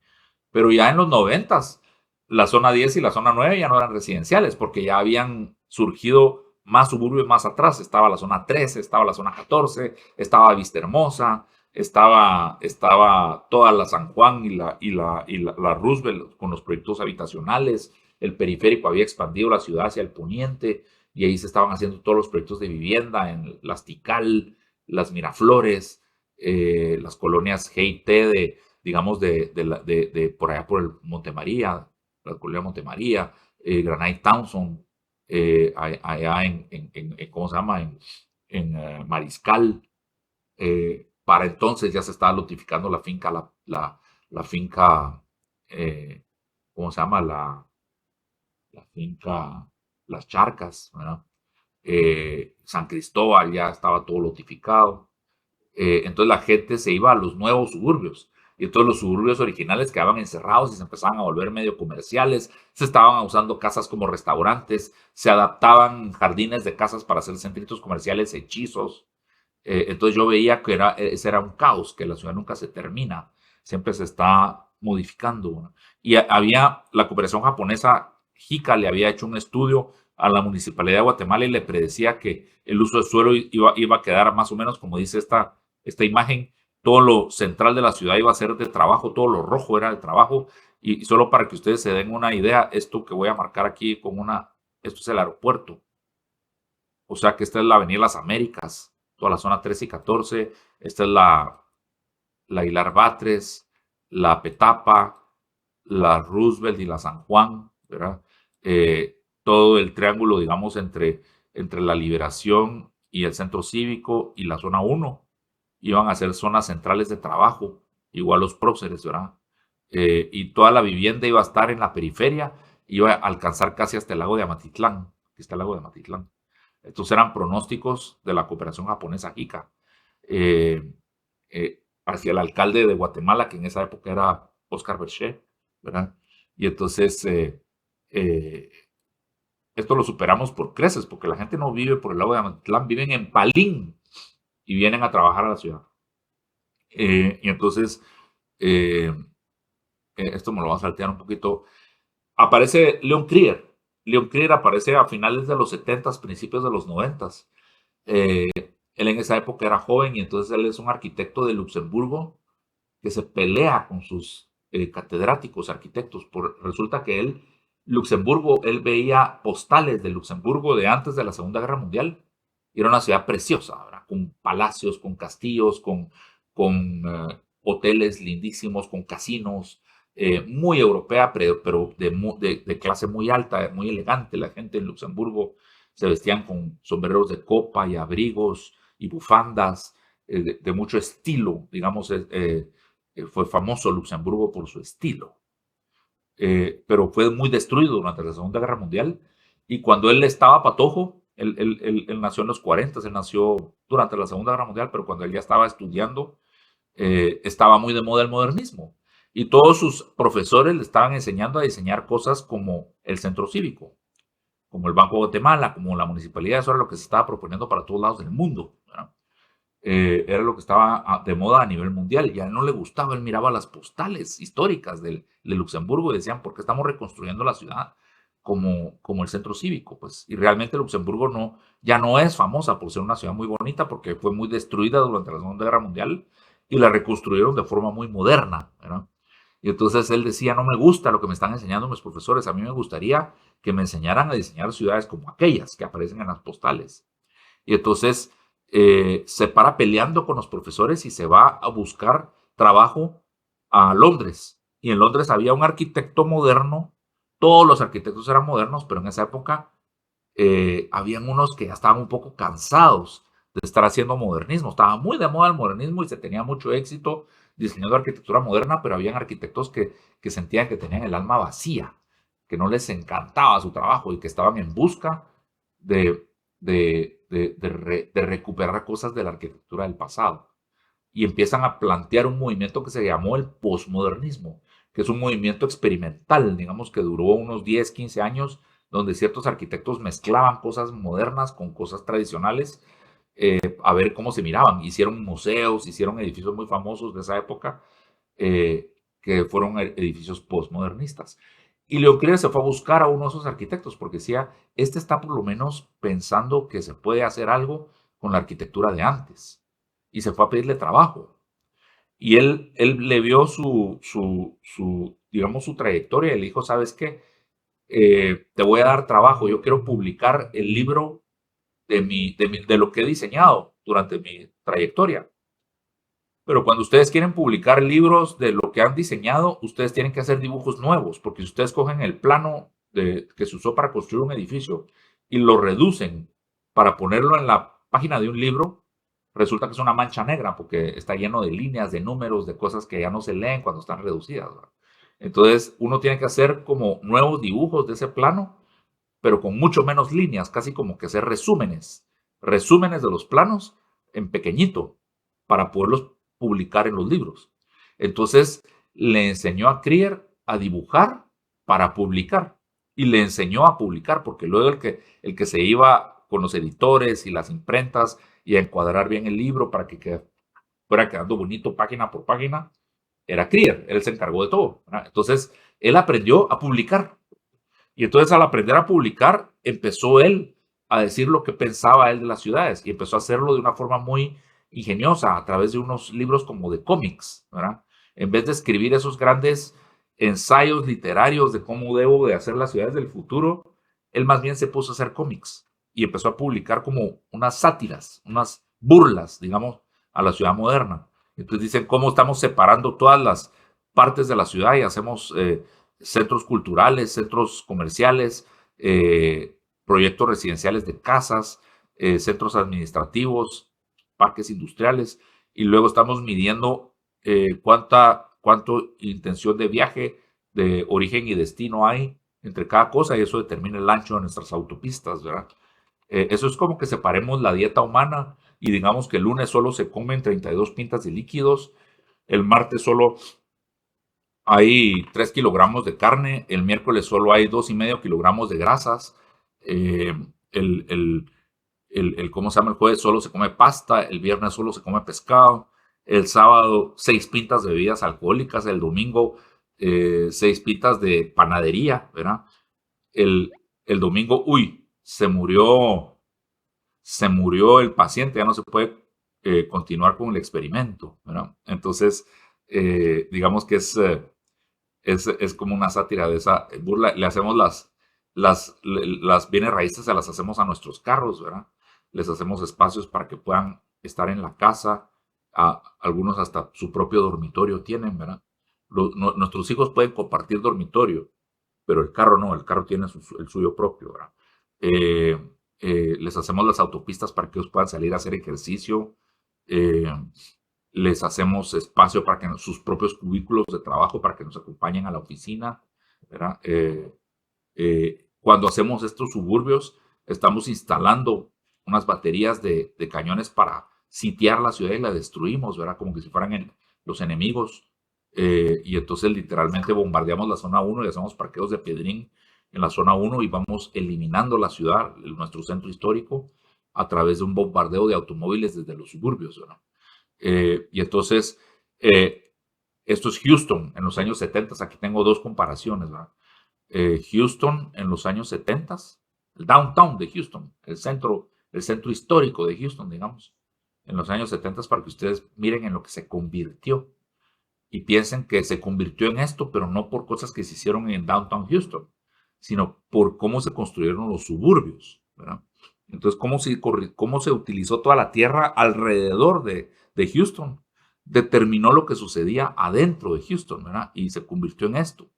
Pero ya en los 90s, la zona 10 y la zona 9 ya no eran residenciales, porque ya habían surgido más suburbios más atrás. Estaba la zona 13, estaba la zona 14, estaba Vistahermosa, estaba toda la San Juan y la Roosevelt con los proyectos habitacionales. El periférico había expandido la ciudad hacia el poniente, y ahí se estaban haciendo todos los proyectos de vivienda en Las Tikal, las Miraflores, las colonias G&T digamos, de por allá por el Montemaría, la colonia Montemaría, Granite Townsend, allá ¿cómo se llama? Mariscal. Para entonces ya se estaba lotificando la finca, la finca, ¿cómo se llama? La finca Las Charcas, ¿verdad? San Cristóbal ya estaba todo lotificado. Entonces la gente se iba a los nuevos suburbios. Y entonces los suburbios originales quedaban encerrados y se empezaban a volver medio comerciales. Se estaban usando casas como restaurantes. Se adaptaban jardines de casas para hacer centritos comerciales hechizos. Entonces yo veía que ese era un caos, que la ciudad nunca se termina. Siempre se está modificando, ¿no? Y había la cooperación japonesa, JICA, le había hecho un estudio a la Municipalidad de Guatemala y le predecía que el uso del suelo iba a quedar más o menos como dice esta imagen. Todo lo central de la ciudad iba a ser de trabajo, todo lo rojo era de trabajo. Y solo para que ustedes se den una idea, esto que voy a marcar aquí esto es el aeropuerto. O sea que esta es la Avenida Las Américas, toda la zona 13 y 14. Esta es la Aguilar Batres, la Petapa, la Roosevelt y la San Juan, ¿verdad? Todo el triángulo, digamos, entre la Liberación y el Centro Cívico y la zona 1 iban a ser zonas centrales de trabajo, igual los próceres, ¿verdad? Y toda la vivienda iba a estar en la periferia, iba a alcanzar casi hasta el lago de Amatitlán. Aquí está el lago de Amatitlán. Estos eran pronósticos de la cooperación japonesa JICA hacia el alcalde de Guatemala, que en esa época era Oscar Berché, ¿verdad? Y entonces esto lo superamos por creces, porque la gente no vive por el lago de Amatitlán, viven en Palín y vienen a trabajar a la ciudad. Y entonces, esto me lo va a saltear un poquito. Aparece Leon Krier. Leon Krier aparece a finales de los 70s, principios de los 90s. Él en esa época era joven y entonces él es un arquitecto de Luxemburgo que se pelea con sus catedráticos arquitectos. Resulta que Luxemburgo, él veía postales de Luxemburgo de antes de la Segunda Guerra Mundial. Y era una ciudad preciosa, ¿verdad? Con palacios, con castillos, con hoteles lindísimos, con casinos, muy europea, pero de clase muy alta, muy elegante. La gente en Luxemburgo se vestían con sombreros de copa y abrigos y bufandas de mucho estilo. Digamos, fue famoso Luxemburgo por su estilo. Pero fue muy destruido durante la Segunda Guerra Mundial. Y cuando él estaba patojo, él nació en los 40, él nació durante la Segunda Guerra Mundial, pero cuando él ya estaba estudiando, estaba muy de moda el modernismo. Y todos sus profesores le estaban enseñando a diseñar cosas como el Centro Cívico, como el Banco de Guatemala, como la Municipalidad. Eso era lo que se estaba proponiendo para todos lados del mundo, ¿verdad? Era lo que estaba de moda a nivel mundial. Y a él no le gustaba, él miraba las postales históricas de Luxemburgo y decían, ¿por qué estamos reconstruyendo la ciudad como el Centro Cívico? Pues, y realmente Luxemburgo ya no es famosa por ser una ciudad muy bonita, porque fue muy destruida durante la Segunda Guerra Mundial y la reconstruyeron de forma muy moderna, ¿verdad? Y entonces él decía, no me gusta lo que me están enseñando mis profesores, a mí me gustaría que me enseñaran a diseñar ciudades como aquellas que aparecen en las postales. Y entonces se para peleando con los profesores y se va a buscar trabajo a Londres. Y en Londres había un arquitecto moderno, todos los arquitectos eran modernos, pero en esa época habían unos que ya estaban un poco cansados de estar haciendo modernismo. Estaba muy de moda el modernismo y se tenía mucho éxito diseñando arquitectura moderna, pero habían arquitectos que sentían que tenían el alma vacía, que no les encantaba su trabajo y que estaban en busca de recuperar cosas de la arquitectura del pasado. Y empiezan a plantear un movimiento que se llamó el posmodernismo, que es un movimiento experimental, digamos que duró unos 10, 15 años, donde ciertos arquitectos mezclaban cosas modernas con cosas tradicionales, a ver cómo se miraban. Hicieron museos, hicieron edificios muy famosos de esa época, que fueron edificios postmodernistas. Y Leon Krier se fue a buscar a uno de esos arquitectos porque decía, este está por lo menos pensando que se puede hacer algo con la arquitectura de antes. Y se fue a pedirle trabajo. Y él le vio digamos, su trayectoria y le dijo, ¿sabes qué? Te voy a dar trabajo, yo quiero publicar el libro de lo que he diseñado durante mi trayectoria. Pero cuando ustedes quieren publicar libros de lo que han diseñado, ustedes tienen que hacer dibujos nuevos, porque si ustedes cogen el plano que se usó para construir un edificio y lo reducen para ponerlo en la página de un libro, resulta que es una mancha negra porque está lleno de líneas, de números, de cosas que ya no se leen cuando están reducidas, ¿verdad? Entonces uno tiene que hacer como nuevos dibujos de ese plano, pero con mucho menos líneas, casi como que hacer resúmenes de los planos en pequeñito para poderlos publicar en los libros. Entonces le enseñó a Krier a dibujar para publicar y le enseñó a publicar, porque luego el que se iba con los editores y las imprentas y a encuadrar bien el libro para que fuera quedando bonito página por página, era Krier. Él se encargó de todo, ¿verdad? Entonces él aprendió a publicar. Y entonces al aprender a publicar, empezó él a decir lo que pensaba él de las ciudades y empezó a hacerlo de una forma muy ingeniosa a través de unos libros como de cómics, ¿verdad? En vez de escribir esos grandes ensayos literarios de cómo debo de hacer las ciudades del futuro, él más bien se puso a hacer cómics y empezó a publicar como unas sátiras, unas burlas, digamos, a la ciudad moderna. Entonces dicen cómo estamos separando todas las partes de la ciudad y hacemos centros culturales, centros comerciales, proyectos residenciales de casas, centros administrativos, parques industriales, y luego estamos midiendo cuánto intención de viaje, de origen y destino hay entre cada cosa, y eso determina el ancho de nuestras autopistas, ¿verdad? Eso es como que separemos la dieta humana y digamos que el lunes solo se comen 32 pintas de líquidos, el martes solo hay 3 kilogramos de carne, el miércoles solo hay 2,5 kilogramos de grasas, eh, ¿cómo se llama? El jueves solo se come pasta, el viernes solo se come pescado, el sábado 6 pintas de bebidas alcohólicas, el domingo 6 pintas de panadería, ¿verdad? El domingo, se murió el paciente, ya no se puede continuar con el experimento, ¿verdad? Entonces, digamos que es como una sátira de esa burla. Le hacemos las bienes raíces, se las hacemos a nuestros carros, ¿verdad? Les hacemos espacios para que puedan estar en la casa. Algunos hasta su propio dormitorio tienen, ¿verdad? Nuestros hijos pueden compartir dormitorio, pero el carro no, el carro tiene el suyo propio, ¿verdad? Les hacemos las autopistas para que ellos puedan salir a hacer ejercicio. Les hacemos espacio para que sus propios cubículos de trabajo, para que nos acompañen a la oficina, ¿verdad? Cuando hacemos estos suburbios, estamos instalando unas baterías de cañones para sitiar la ciudad y la destruimos, ¿verdad? Como que si fueran los enemigos. Y entonces literalmente bombardeamos la zona 1 y hacemos parqueos de piedrín en la zona 1 y vamos eliminando la ciudad, nuestro centro histórico, a través de un bombardeo de automóviles desde los suburbios, ¿verdad? Y entonces, esto es Houston en los años 70. Aquí tengo dos comparaciones, ¿verdad? Houston en los años 70, el downtown de Houston, el centro histórico de Houston, digamos, en los años 70, para que ustedes miren en lo que se convirtió y piensen que se convirtió en esto, pero no por cosas que se hicieron en downtown Houston, sino por cómo se construyeron los suburbios, ¿verdad? Entonces, cómo se utilizó toda la tierra alrededor de Houston, determinó lo que sucedía adentro de Houston, ¿verdad? Y se convirtió en esto.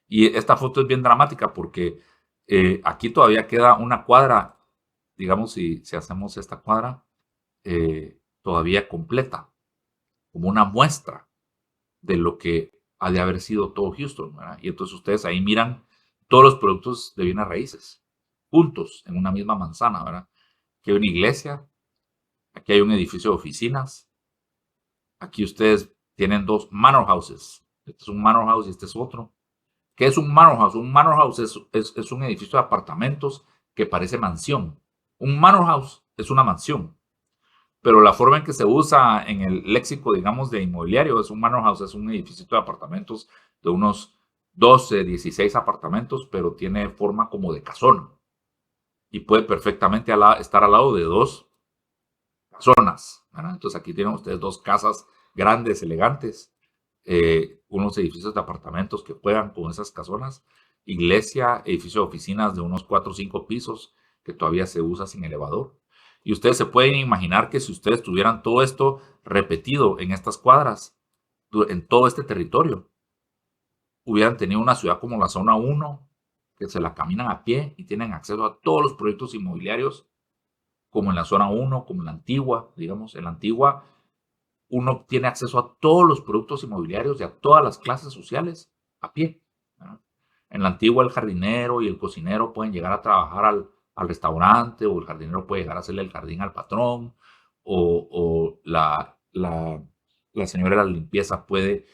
Y esta foto es bien dramática porque aquí todavía queda una cuadra, digamos, si hacemos esta cuadra, todavía completa, como una muestra de lo que ha de haber sido todo Houston, ¿verdad? Y entonces ustedes ahí miran todos los productos de bienes raíces, juntos, en una misma manzana, ¿verdad? Aquí hay una iglesia, aquí hay un edificio de oficinas, aquí ustedes tienen dos manor houses, este es un manor house y este es otro. ¿Qué es un manor house? Un manor house es un edificio de apartamentos que parece mansión. Un manor house es una mansión, pero la forma en que se usa en el léxico, digamos, de inmobiliario, es un manor house, es un edificio de apartamentos de unos 12, 16 apartamentos, pero tiene forma como de casona. Y puede perfectamente estar al lado de dos casonas, ¿verdad? Entonces aquí tienen ustedes dos casas grandes, elegantes, unos edificios de apartamentos que juegan con esas casonas, iglesia, edificio de oficinas de unos 4 o 5 pisos que todavía se usa sin elevador. Y ustedes se pueden imaginar que si ustedes tuvieran todo esto repetido en estas cuadras, en todo este territorio, hubieran tenido una ciudad como la zona 1, que se la caminan a pie y tienen acceso a todos los proyectos inmobiliarios, como en la zona 1, como en la Antigua, digamos. En la Antigua uno tiene acceso a todos los productos inmobiliarios y a todas las clases sociales a pie, ¿no? En la Antigua el jardinero y el cocinero pueden llegar a trabajar al restaurante, o el jardinero puede llegar a hacerle el jardín al patrón, o la señora de la limpieza puede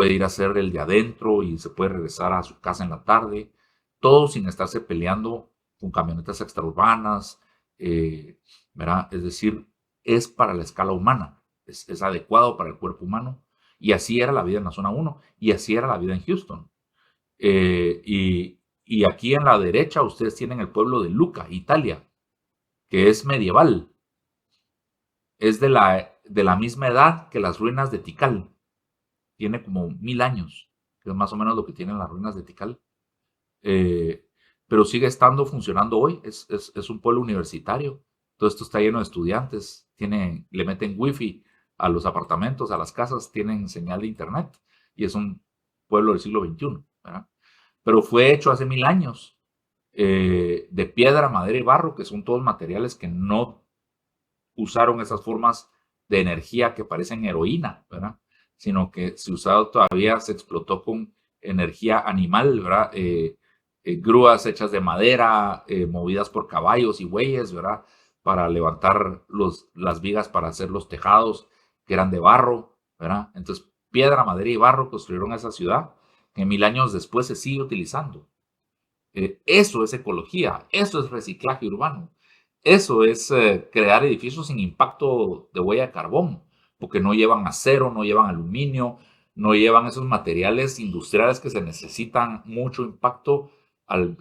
ir a hacer el de adentro y se puede regresar a su casa en la tarde, todo sin estarse peleando con camionetas extraurbanas, ¿verdad? Es decir, es para la escala humana, es adecuado para el cuerpo humano, y así era la vida en la zona 1, y así era la vida en Houston. Y aquí en la derecha ustedes tienen el pueblo de Lucca, Italia, que es medieval, es de la misma edad que las ruinas de Tikal, tiene como 1000 años, que es más o menos lo que tienen las ruinas de Tikal. Pero sigue estando funcionando hoy, es un pueblo universitario, todo esto está lleno de estudiantes, le meten wifi a los apartamentos, a las casas, tienen señal de internet, y es un pueblo del siglo XXI, ¿verdad? Pero fue hecho hace 1000 años, de piedra, madera y barro, que son todos materiales que no usaron esas formas de energía que parecen heroína, ¿verdad? Sino que se usaba todavía, se explotó con energía animal, ¿verdad? Grúas hechas de madera, movidas por caballos y bueyes, ¿verdad? Para levantar las vigas para hacer los tejados, que eran de barro, ¿verdad? Entonces, piedra, madera y barro construyeron esa ciudad, que 1000 años después se sigue utilizando. Eso es ecología, eso es reciclaje urbano, eso es crear edificios sin impacto de huella de carbón, porque no llevan acero, no llevan aluminio, no llevan esos materiales industriales que se necesitan mucho impacto al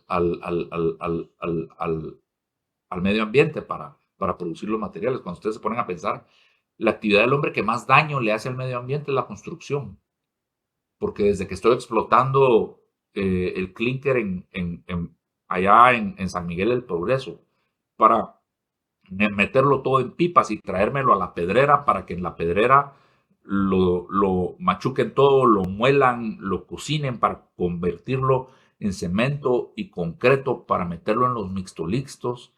medio ambiente para producir los materiales. Cuando ustedes se ponen a pensar, la actividad del hombre que más daño le hace al medio ambiente es la construcción, porque desde que estoy explotando el clínker allá en San Miguel del Progreso, para meterlo todo en pipas y traérmelo a la pedrera, para que en la pedrera lo machuquen todo, lo muelan, lo cocinen para convertirlo en cemento y concreto, para meterlo en los mixtolixtos,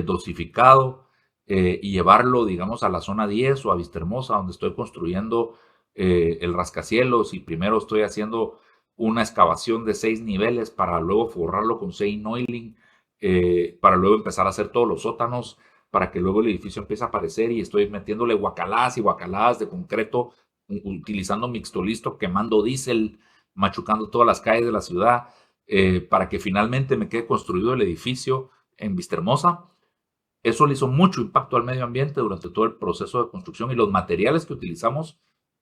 dosificado, y llevarlo, digamos, a la zona 10 o a Vistahermosa, donde estoy construyendo el rascacielos, y primero estoy haciendo una excavación de 6 niveles para luego forrarlo con Noiling, para luego empezar a hacer todos los sótanos, para que luego el edificio empiece a aparecer, y estoy metiéndole guacaladas y guacaladas de concreto, utilizando mixtolisto, quemando diésel, machucando todas las calles de la ciudad, para que finalmente me quede construido el edificio en Vistahermosa. Eso le hizo mucho impacto al medio ambiente durante todo el proceso de construcción, y los materiales que utilizamos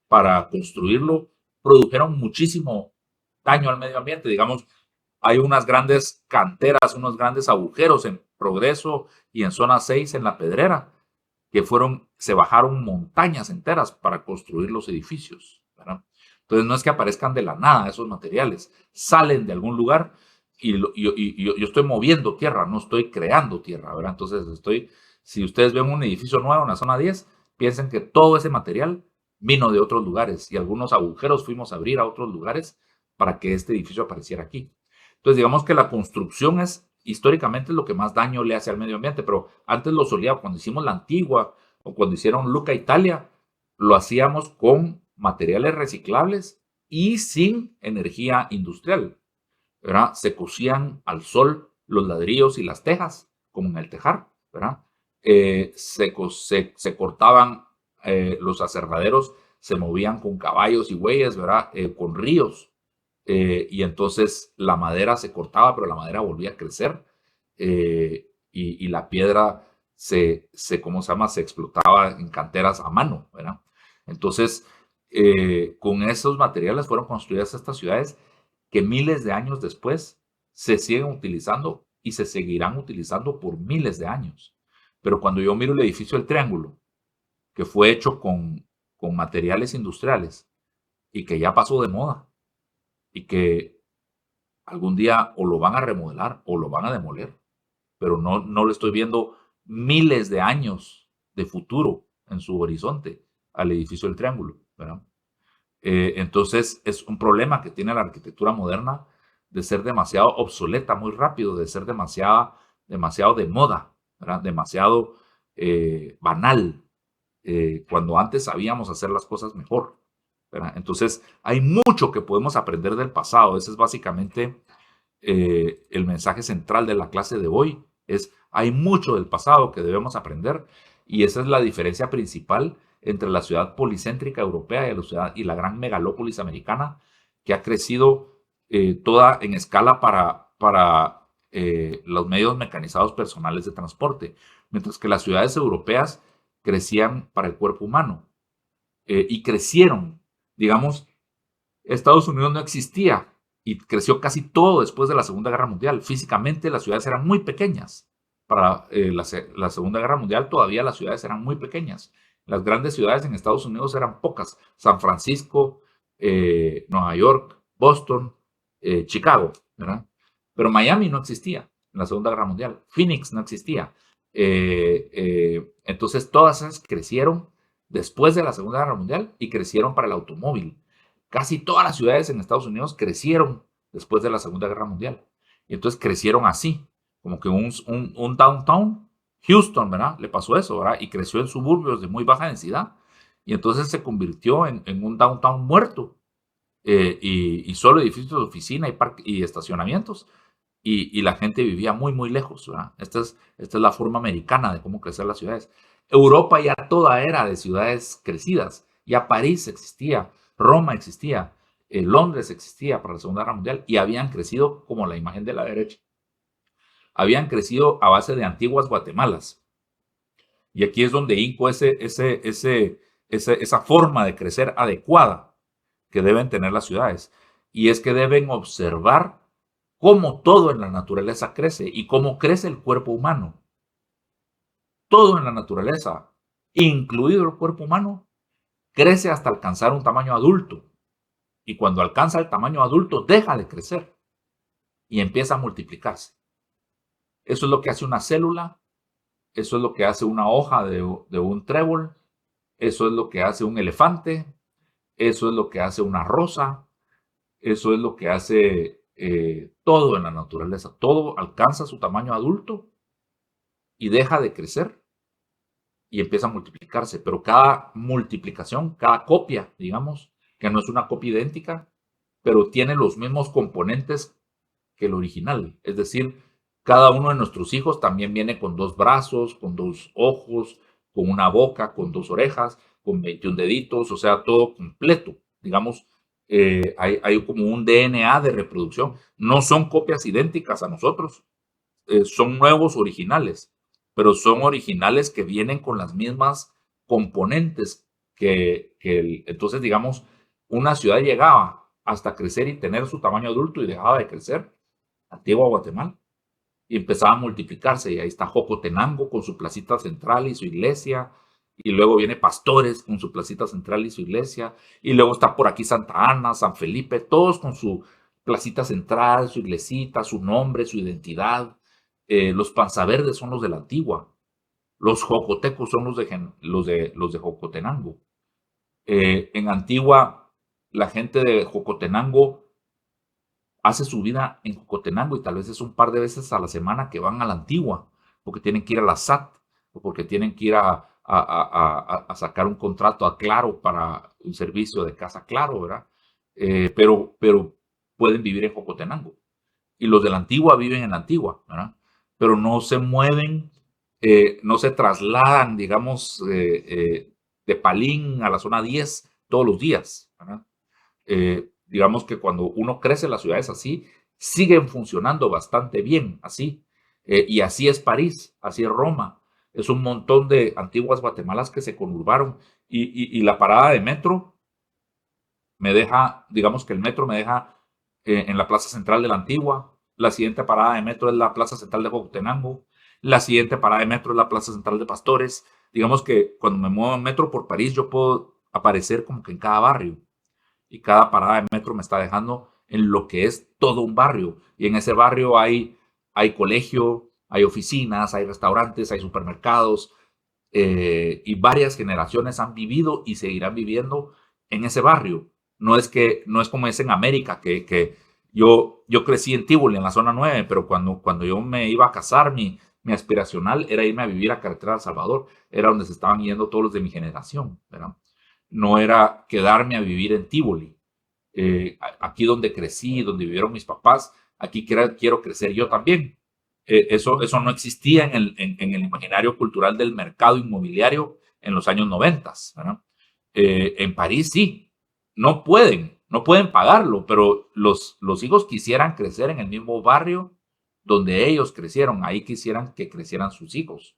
para construirlo produjeron muchísimo daño al medio ambiente. Digamos, hay unas grandes canteras, unos grandes agujeros en Progreso y en Zona 6 en La Pedrera, que se bajaron montañas enteras para construir los edificios, ¿verdad? Entonces no es que aparezcan de la nada esos materiales, salen de algún lugar, y yo estoy moviendo tierra, no estoy creando tierra, ¿verdad? Entonces si ustedes ven un edificio nuevo en la zona 10, piensen que todo ese material vino de otros lugares, y algunos agujeros fuimos a abrir a otros lugares para que este edificio apareciera aquí. Entonces, digamos que la construcción históricamente es lo que más daño le hace al medio ambiente, pero antes lo solía, cuando hicimos la Antigua o cuando hicieron Lucca, Italia, lo hacíamos con materiales reciclables y sin energía industrial, ¿verdad? Se cocían al sol los ladrillos y las tejas, como en el tejar, ¿verdad? Se cortaban los aserraderos, se movían con caballos y bueyes, ¿verdad? Con ríos. Y entonces la madera se cortaba, pero la madera volvía a crecer, y la piedra ¿cómo se llama? Se explotaba en canteras a mano, ¿verdad? Entonces, con esos materiales fueron construidas estas ciudades, que miles de años después se siguen utilizando y se seguirán utilizando por miles de años. Pero cuando yo miro el edificio del Triángulo, que fue hecho con materiales industriales y que ya pasó de moda, y que algún día o lo van a remodelar o lo van a demoler, pero no le estoy viendo miles de años de futuro en su horizonte al edificio del Triángulo, ¿verdad? Entonces es un problema que tiene la arquitectura moderna, de ser demasiado obsoleta muy rápido, de ser demasiado de moda, ¿verdad? Demasiado banal, cuando antes sabíamos hacer las cosas mejor, ¿verdad? Entonces, hay mucho que podemos aprender del pasado. Ese es básicamente el mensaje central de la clase de hoy. Hay mucho del pasado que debemos aprender, y esa es la diferencia principal entre la ciudad policéntrica europea y la gran megalópolis americana, que ha crecido toda en escala para los medios mecanizados personales de transporte, mientras que las ciudades europeas crecían para el cuerpo humano, y crecieron, digamos, Estados Unidos no existía y creció casi todo después de la Segunda Guerra Mundial. Físicamente las ciudades eran muy pequeñas. Para la Segunda Guerra Mundial todavía las ciudades eran muy pequeñas. Las grandes ciudades en Estados Unidos eran pocas: San Francisco, Nueva York, Boston, Chicago, ¿verdad? Pero Miami no existía en la Segunda Guerra Mundial. Phoenix no existía. Entonces todas esas crecieron después de la Segunda Guerra Mundial y crecieron para el automóvil. Casi todas las ciudades en Estados Unidos crecieron después de la Segunda Guerra Mundial. Y entonces crecieron así, como que un downtown, Houston, ¿verdad? Le pasó eso, ¿verdad? Y creció en suburbios de muy baja densidad. Y entonces se convirtió en un downtown muerto, y solo edificios de oficina y estacionamientos. Y la gente vivía muy, muy lejos, ¿verdad? Esta es la forma americana de cómo crecer las ciudades. Europa ya toda era de ciudades crecidas. Ya París existía, Roma existía, Londres existía para la Segunda Guerra Mundial, y habían crecido como la imagen de la derecha. Habían crecido a base de antiguas Guatemalas. Y aquí es donde inco esa forma de crecer adecuada que deben tener las ciudades. Y es que deben observar cómo todo en la naturaleza crece y cómo crece el cuerpo humano. Todo en la naturaleza, incluido el cuerpo humano, crece hasta alcanzar un tamaño adulto. Y cuando alcanza el tamaño adulto, deja de crecer y empieza a multiplicarse. Eso es lo que hace una célula, eso es lo que hace una hoja de un trébol, eso es lo que hace un elefante, eso es lo que hace una rosa, eso es lo que hace todo en la naturaleza. Todo alcanza su tamaño adulto y deja de crecer y empieza a multiplicarse. Pero cada multiplicación, cada copia, digamos, que no es una copia idéntica, pero tiene los mismos componentes que el original. Es decir, cada uno de nuestros hijos también viene con 2 brazos, con 2 ojos, con una boca, con 2 orejas, con 21 deditos, o sea, todo completo. Digamos, hay como un DNA de reproducción. No son copias idénticas a nosotros, son nuevos originales, pero son originales que vienen con las mismas componentes entonces, digamos, una ciudad llegaba hasta crecer y tener su tamaño adulto y dejaba de crecer. Antigua Guatemala. Y empezaba a multiplicarse, y ahí está Jocotenango con su placita central y su iglesia, y luego viene Pastores con su placita central y su iglesia, y luego está por aquí Santa Ana, San Felipe, todos con su placita central, su iglesita, su nombre, su identidad. Los Panzaverdes son los de la Antigua, los Jocotecos son los de Jocotenango. En Antigua, la gente de Jocotenango hace su vida en Jocotenango, y tal vez es un par de veces a la semana que van a la Antigua, porque tienen que ir a la SAT, o porque tienen que ir a sacar un contrato a Claro para un servicio de casa Claro, ¿verdad? Pero pueden vivir en Jocotenango. Y los de la Antigua viven en la Antigua, ¿verdad? Pero no se mueven, no se trasladan, digamos, de Palín a la zona 10 todos los días, ¿verdad? Digamos que cuando uno crece, las ciudades así siguen funcionando bastante bien, así. Y así es París, así es Roma. Es un montón de antiguas Guatemalas que se conurbaron. Y la parada de metro me deja, digamos que el metro me deja en la plaza central de la Antigua. La siguiente parada de metro es la plaza central de Jocotenango. La siguiente parada de metro es la plaza central de Pastores. Digamos que cuando me muevo en metro por París, yo puedo aparecer como que en cada barrio. Y cada parada de metro me está dejando en lo que es todo un barrio. Y en ese barrio hay colegio, hay oficinas, hay restaurantes, hay supermercados. Y varias generaciones han vivido y seguirán viviendo en ese barrio. No es como es en América, que Yo crecí en Tívoli, en la zona 9, pero cuando yo me iba a casar, mi aspiracional era irme a vivir a Carretera de El Salvador. Era donde se estaban yendo todos los de mi generación, ¿verdad? No era quedarme a vivir en Tívoli. Aquí donde crecí, donde vivieron mis papás, aquí quiero crecer yo también. Eso no existía en el imaginario cultural del mercado inmobiliario en los años 90, ¿verdad? En París sí, no pueden pagarlo, pero los hijos quisieran crecer en el mismo barrio donde ellos crecieron, ahí quisieran que crecieran sus hijos,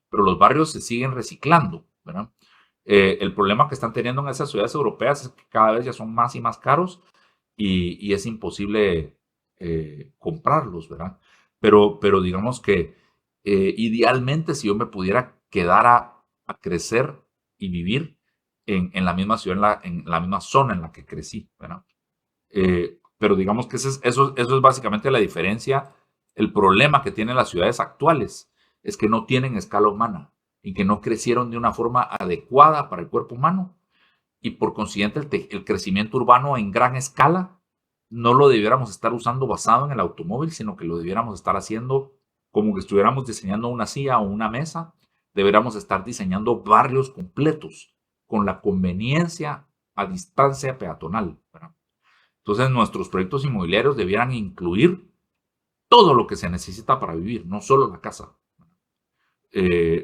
pero los barrios se siguen reciclando, ¿verdad? El problema que están teniendo en esas ciudades europeas es que cada vez ya son más y más caros y es imposible comprarlos, ¿verdad? Pero digamos que idealmente si yo me pudiera quedar a crecer y vivir en la misma ciudad, en la misma zona en la que crecí, ¿verdad? Pero digamos que eso es básicamente la diferencia. El problema que tienen las ciudades actuales es que no tienen escala humana y que no crecieron de una forma adecuada para el cuerpo humano y por consiguiente el crecimiento urbano en gran escala no lo debiéramos estar usando basado en el automóvil, sino que lo debiéramos estar haciendo como que estuviéramos diseñando una silla o una mesa. Deberíamos estar diseñando barrios completos con la conveniencia a distancia peatonal, ¿verdad? Entonces nuestros proyectos inmobiliarios debieran incluir todo lo que se necesita para vivir, no solo la casa.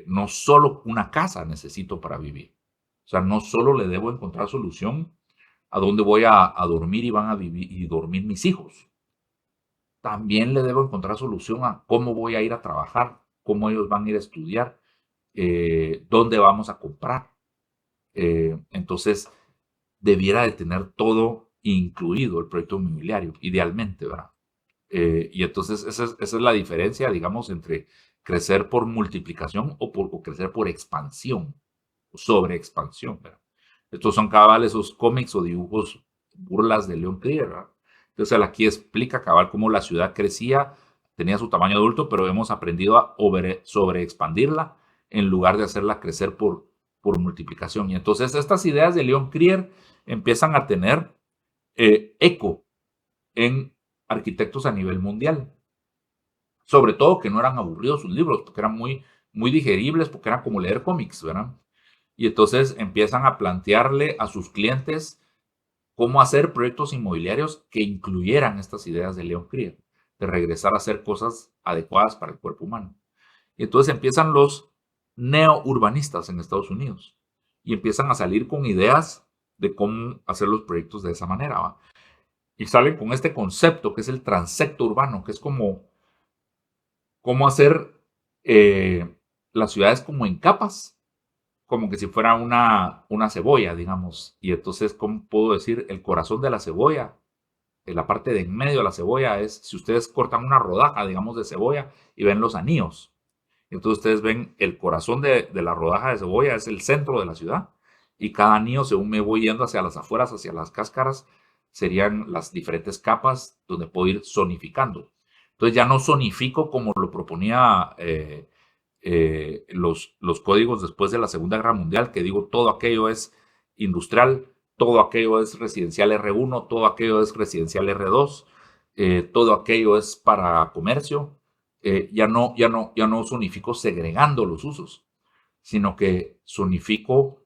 No solo una casa necesito para vivir. O sea, no solo le debo encontrar solución a dónde voy a dormir y van a vivir y dormir mis hijos. También le debo encontrar solución a cómo voy a ir a trabajar, cómo ellos van a ir a estudiar, dónde vamos a comprar. Entonces, debiera de tener todo incluido el proyecto inmobiliario, idealmente, ¿verdad? Y entonces esa es la diferencia, digamos, entre crecer por multiplicación o crecer por expansión, o sobre expansión, ¿verdad? Estos son cabal esos cómics o dibujos burlas de Leon Krier, ¿verdad? Entonces él aquí explica cabal cómo la ciudad crecía, tenía su tamaño adulto, pero hemos aprendido a sobre expandirla en lugar de hacerla crecer por multiplicación. Y entonces estas ideas de Leon Krier empiezan a tener eco en arquitectos a nivel mundial. Sobre todo que no eran aburridos sus libros, porque eran muy digeribles, porque eran como leer cómics, ¿verdad? Y entonces empiezan a plantearle a sus clientes cómo hacer proyectos inmobiliarios que incluyeran estas ideas de Leon Krier, de regresar a hacer cosas adecuadas para el cuerpo humano. Y entonces empiezan los neourbanistas en Estados Unidos y empiezan a salir con ideas de cómo hacer los proyectos de esa manera, ¿va? Y salen con este concepto que es el transecto urbano, que es como cómo hacer las ciudades como en capas, como que si fuera una cebolla, digamos. Y entonces, ¿cómo puedo decir? El corazón de la cebolla, en la parte de en medio de la cebolla es, si ustedes cortan una rodaja, digamos, de cebolla y ven los anillos. Entonces ustedes ven el corazón de la rodaja de cebolla, es el centro de la ciudad. Y cada anillo, según me voy yendo hacia las afueras, hacia las cáscaras, serían las diferentes capas donde puedo ir zonificando. Entonces ya no zonifico como lo proponía los códigos después de la Segunda Guerra Mundial, que digo todo aquello es industrial, todo aquello es residencial R1, todo aquello es residencial R2, todo aquello es para comercio. Ya no zonifico segregando los usos, sino que zonifico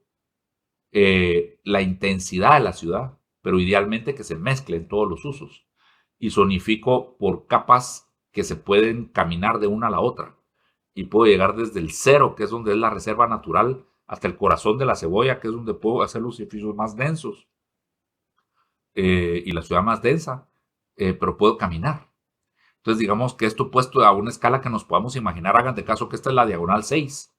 la intensidad de la ciudad, pero idealmente que se mezclen todos los usos. Y zonifico por capas que se pueden caminar de una a la otra. Y puedo llegar desde el cero, que es donde es la reserva natural, hasta el corazón de la cebolla, que es donde puedo hacer los edificios más densos y la ciudad más densa, pero puedo caminar. Entonces, digamos que esto puesto a una escala que nos podamos imaginar, hagan de caso que esta es la diagonal 6.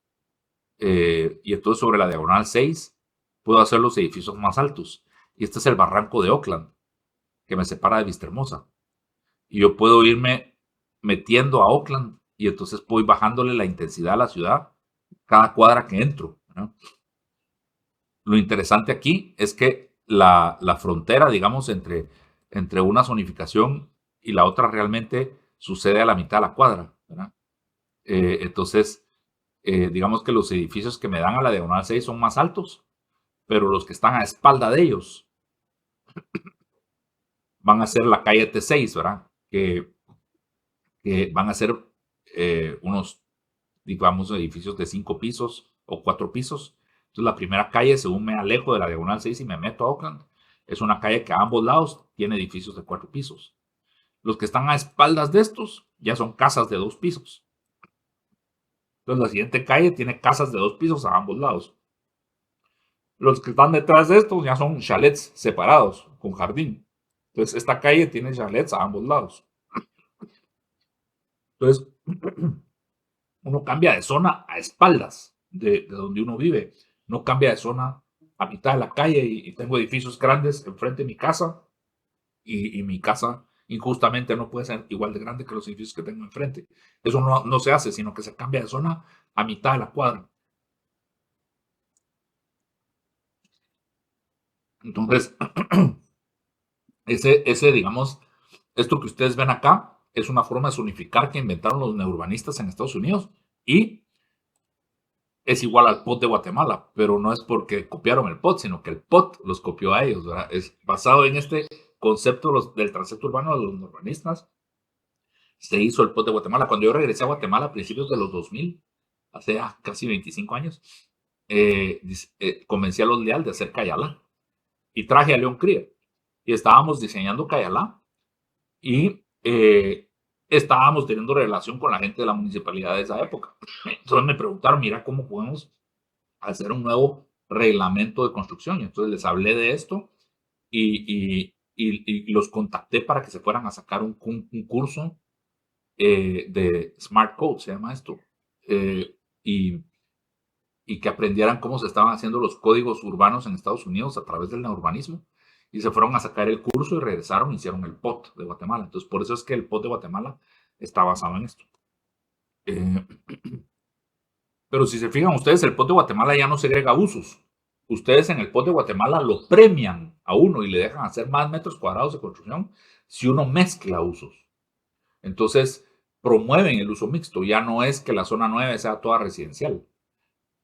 Y entonces sobre la diagonal 6 puedo hacer los edificios más altos. Y este es el barranco de Oakland, que me separa de Vistahermosa. Y yo puedo irme metiendo a Oakland y entonces voy bajándole la intensidad a la ciudad cada cuadra que entro, ¿no? Lo interesante aquí es que la frontera, digamos, entre una zonificación y la otra realmente sucede a la mitad de la cuadra, ¿verdad? Entonces, digamos que los edificios que me dan a la diagonal 6 son más altos, pero los que están a espalda de ellos van a ser la calle T6, ¿verdad? Que van a ser unos, digamos, edificios de 5 pisos o 4 pisos. Entonces, la primera calle, según me alejo de la Diagonal 6 y me meto a Oakland, es una calle que a ambos lados tiene edificios de 4 pisos. Los que están a espaldas de estos ya son casas de 2 pisos. Entonces, la siguiente calle tiene casas de 2 pisos a ambos lados. Los que están detrás de estos ya son chalets separados, con jardín. Entonces, esta calle tiene chalets a ambos lados. Entonces, uno cambia de zona a espaldas de donde uno vive. No cambia de zona a mitad de la calle y tengo edificios grandes enfrente de mi casa y mi casa injustamente no puede ser igual de grande que los edificios que tengo enfrente. Eso no se hace, sino que se cambia de zona a mitad de la cuadra. Entonces, digamos, esto que ustedes ven acá es una forma de zonificar que inventaron los neurbanistas en Estados Unidos y es igual al POT de Guatemala, pero no es porque copiaron el POT, sino que el POT los copió a ellos, ¿verdad? Es basado en este concepto del transecto urbano de los urbanistas. Se hizo el POT de Guatemala. Cuando yo regresé a Guatemala a principios de los 2000, hace casi 25 años, convencí a los Leal de hacer Cayala y traje a Leon Krier y estábamos diseñando Cayala y estábamos teniendo relación con la gente de la municipalidad de esa época. Entonces me preguntaron, mira, ¿cómo podemos hacer un nuevo reglamento de construcción? Y entonces les hablé de esto y los contacté para que se fueran a sacar un curso de Smart Code, se llama esto, y que aprendieran cómo se estaban haciendo los códigos urbanos en Estados Unidos a través del neurbanismo. Y se fueron a sacar el curso y regresaron y hicieron el POT de Guatemala. Entonces, por eso es que el POT de Guatemala está basado en esto. Pero si se fijan ustedes, el POT de Guatemala ya no segrega usos. Ustedes en el POT de Guatemala lo premian a uno y le dejan hacer más metros cuadrados de construcción si uno mezcla usos. Entonces, promueven el uso mixto. Ya no es que la zona 9 sea toda residencial.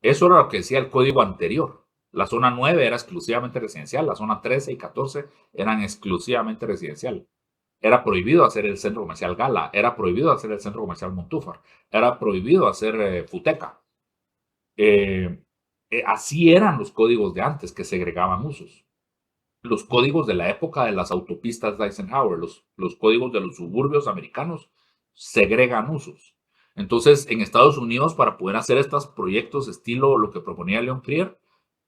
Eso era lo que decía el código anterior. La zona 9 era exclusivamente residencial, la zona 13 y 14 eran exclusivamente residencial. Era prohibido hacer el centro comercial Gala, era prohibido hacer el centro comercial Montúfar, era prohibido hacer Futeca. Así eran los códigos de antes que segregaban usos. Los códigos de la época de las autopistas de Eisenhower, los códigos de los suburbios americanos segregan usos. Entonces, en Estados Unidos, para poder hacer estos proyectos estilo lo que proponía Leon Krier,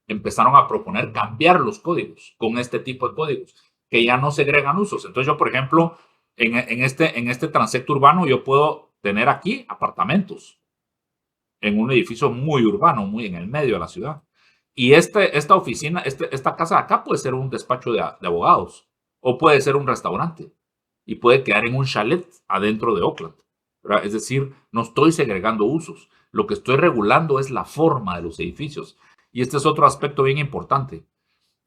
empezaron a proponer cambiar los códigos con este tipo de códigos, que ya no segregan usos. Entonces yo, por ejemplo, en este transecto urbano, yo puedo tener aquí apartamentos en un edificio muy urbano, muy en el medio de la ciudad. Y esta oficina, esta casa de acá puede ser un despacho de abogados o puede ser un restaurante y puede quedar en un chalet adentro de Oakland, ¿verdad? Es decir, no estoy segregando usos. Lo que estoy regulando es la forma de los edificios. Y este es otro aspecto bien importante.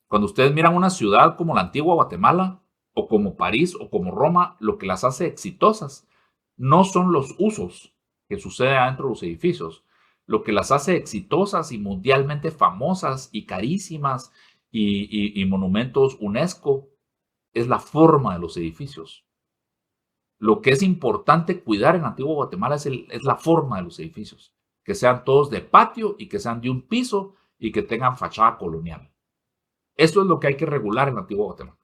Cuando ustedes miran una ciudad como la antigua Guatemala, o como París, o como Roma, lo que las hace exitosas no son los usos que sucede adentro de los edificios. Lo que las hace exitosas y mundialmente famosas y carísimas y monumentos UNESCO es la forma de los edificios. Lo que es importante cuidar en Antigua Guatemala es la forma de los edificios. Que sean todos de patio y que sean de un piso y que tengan fachada colonial. Eso es lo que hay que regular en Antigua Guatemala.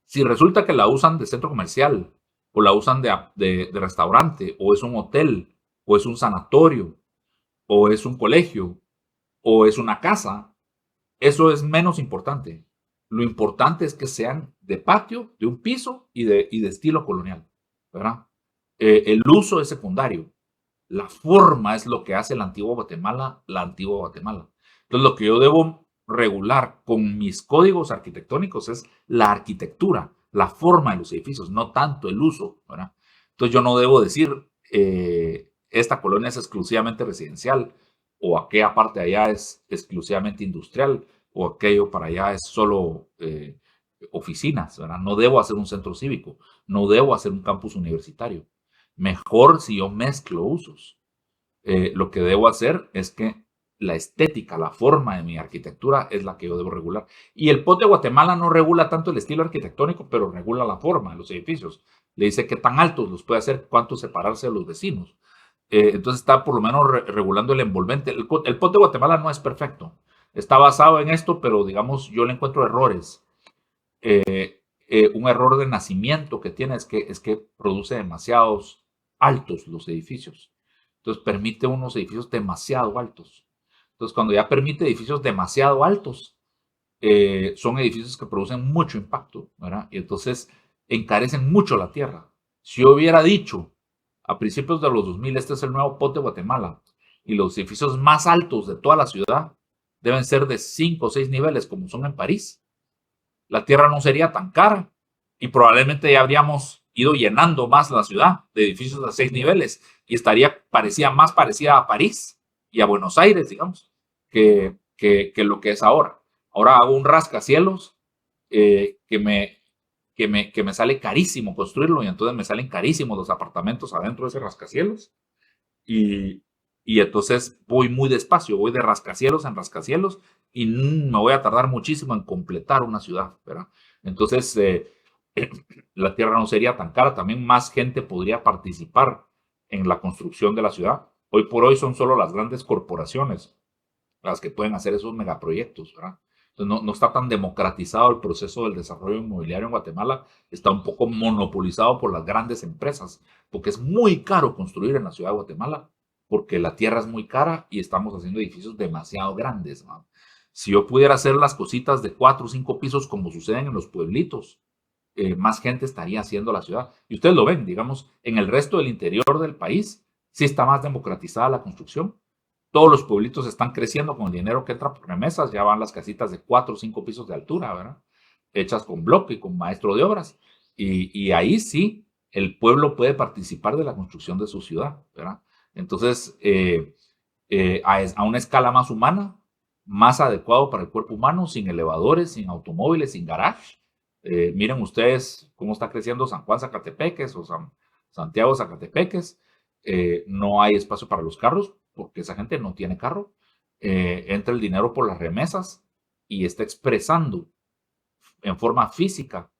Si resulta que la usan de centro comercial, o la usan de restaurante, o es un hotel, o es un sanatorio, o es un colegio, o es una casa, eso es menos importante. Lo importante es que sean de patio, de un piso y de estilo colonial, ¿verdad? El uso es secundario. La forma es lo que hace la antigua Guatemala, la antigua Guatemala. Entonces, lo que yo debo regular con mis códigos arquitectónicos es la arquitectura, la forma de los edificios, no tanto el uso, ¿verdad? Entonces, yo no debo decir, esta colonia es exclusivamente residencial, o aquella parte de allá es exclusivamente industrial, o aquello para allá es solo oficinas, ¿verdad? No debo hacer un centro cívico, no debo hacer un campus universitario. Mejor si yo mezclo usos. Lo que debo hacer es que la estética, la forma de mi arquitectura es la que yo debo regular. Y el POT de Guatemala no regula tanto el estilo arquitectónico, pero regula la forma de los edificios. Le dice qué tan altos los puede hacer, cuánto separarse de los vecinos. Entonces está por lo menos regulando el envolvente. El POT de Guatemala no es perfecto. Está basado en esto, pero digamos, yo le encuentro errores. Un error de nacimiento que tiene es que produce demasiados altos los edificios. Entonces permite unos edificios demasiado altos. Entonces cuando ya permite edificios demasiado altos, son edificios que producen mucho impacto, ¿verdad? Y entonces encarecen mucho la tierra. Si yo hubiera dicho a principios de los 2000, este es el nuevo POT de Guatemala, y los edificios más altos de toda la ciudad deben ser de 5 o 6 niveles como son en París, la tierra no sería tan cara y probablemente ya habríamos ido llenando más la ciudad de edificios de 6 niveles y parecía más parecida a París y a Buenos Aires, digamos, que lo que es ahora. Ahora hago un rascacielos que me sale carísimo construirlo y entonces me salen carísimos los apartamentos adentro de ese rascacielos y entonces voy muy despacio, voy de rascacielos en rascacielos y me voy a tardar muchísimo en completar una ciudad, ¿verdad? Entonces la tierra no sería tan cara, también más gente podría participar en la construcción de la ciudad. Hoy por hoy son solo las grandes corporaciones las que pueden hacer esos megaproyectos, ¿verdad? Entonces no está tan democratizado el proceso del desarrollo inmobiliario en Guatemala, está un poco monopolizado por las grandes empresas, porque es muy caro construir en la ciudad de Guatemala, porque la tierra es muy cara y estamos haciendo edificios demasiado grandes, ¿no? Si yo pudiera hacer las cositas de 4 o 5 pisos como suceden en los pueblitos, más gente estaría haciendo la ciudad. Y ustedes lo ven, digamos, en el resto del interior del país, sí está más democratizada la construcción. Todos los pueblitos están creciendo con el dinero que entra por remesas, ya van las casitas de 4 o 5 pisos de altura, ¿verdad? Hechas con bloque y con maestro de obras. Y ahí sí, el pueblo puede participar de la construcción de su ciudad, ¿verdad? Entonces, a una escala más humana, más adecuado para el cuerpo humano, sin elevadores, sin automóviles, sin garage. Miren ustedes cómo está creciendo San Juan Zacatepeques o Santiago Zacatepeques. No hay espacio para los carros porque esa gente no tiene carro. Entra el dinero por las remesas y está expresando en forma física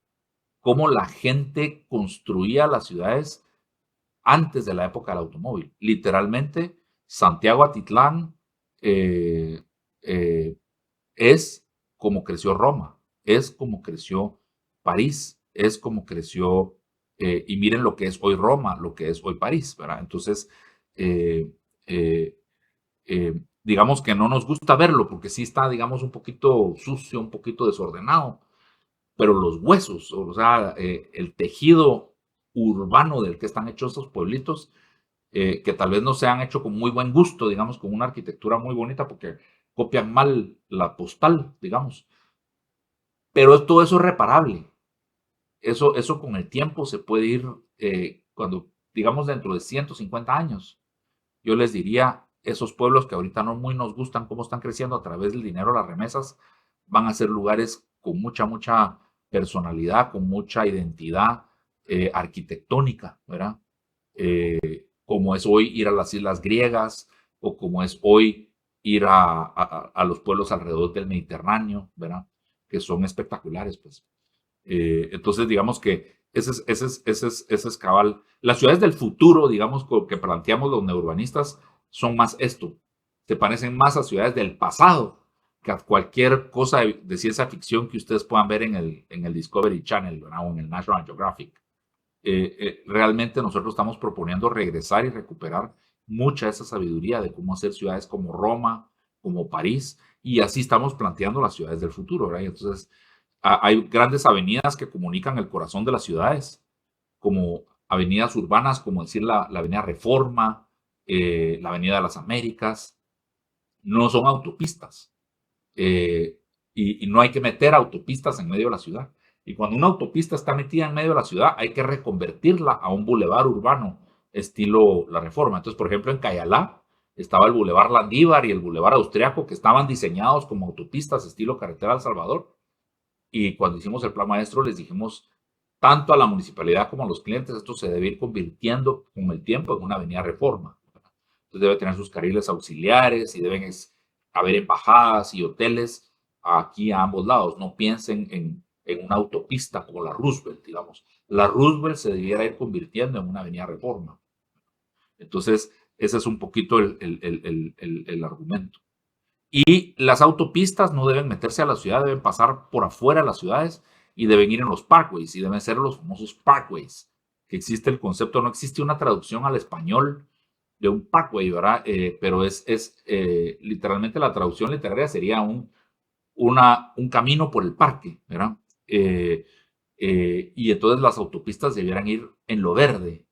cómo la gente construía las ciudades antes de la época del automóvil. Literalmente, Santiago Atitlán es como creció Roma, es como creció París, es como creció, y miren lo que es hoy Roma, lo que es hoy París, ¿verdad? Entonces, digamos que no nos gusta verlo porque sí está, digamos, un poquito sucio, un poquito desordenado, pero los huesos, o sea, el tejido urbano del que están hechos estos pueblitos, que tal vez no se han hecho con muy buen gusto, digamos, con una arquitectura muy bonita porque copian mal la postal, digamos. Pero todo eso es reparable. Eso con el tiempo se puede ir, cuando, digamos, dentro de 150 años, yo les diría, esos pueblos que ahorita no muy nos gustan cómo están creciendo a través del dinero, las remesas, van a ser lugares con mucha personalidad, con mucha identidad arquitectónica, ¿verdad? Como es hoy ir a las islas griegas o como es hoy ir a los pueblos alrededor del Mediterráneo, ¿verdad? Que son espectaculares, pues. Entonces, digamos que ese es cabal. Las ciudades del futuro, digamos, que planteamos los neurbanistas, son más esto. Se parecen más a ciudades del pasado que a cualquier cosa de ciencia ficción que ustedes puedan ver en el Discovery Channel, ¿verdad? O en el National Geographic. Realmente nosotros estamos proponiendo regresar y recuperar mucha de esa sabiduría de cómo hacer ciudades como Roma, como París, y así estamos planteando las ciudades del futuro, ¿verdad? Entonces, hay grandes avenidas que comunican el corazón de las ciudades, como avenidas urbanas, como decir la avenida Reforma, la avenida de las Américas. No son autopistas, y no hay que meter autopistas en medio de la ciudad. Y cuando una autopista está metida en medio de la ciudad, hay que reconvertirla a un bulevar urbano estilo La Reforma. Entonces, por ejemplo, en Cayalá estaba el bulevar Landívar y el bulevar Austriaco, que estaban diseñados como autopistas estilo Carretera El Salvador. Y cuando hicimos el plan maestro, les dijimos tanto a la municipalidad como a los clientes, esto se debe ir convirtiendo con el tiempo en una avenida Reforma. Entonces debe tener sus carriles auxiliares y deben haber embajadas y hoteles aquí a ambos lados. No piensen en una autopista como la Roosevelt, digamos. La Roosevelt se debiera ir convirtiendo en una avenida Reforma. Entonces, ese es un poquito el argumento. Y las autopistas no deben meterse a la ciudad, deben pasar por afuera de las ciudades y deben ir en los parkways, y deben ser los famosos parkways, que existe el concepto, no existe una traducción al español de un parkway, ¿verdad? Pero literalmente la traducción literaria sería un camino por el parque, ¿verdad? Y entonces las autopistas debieran ir en lo verde.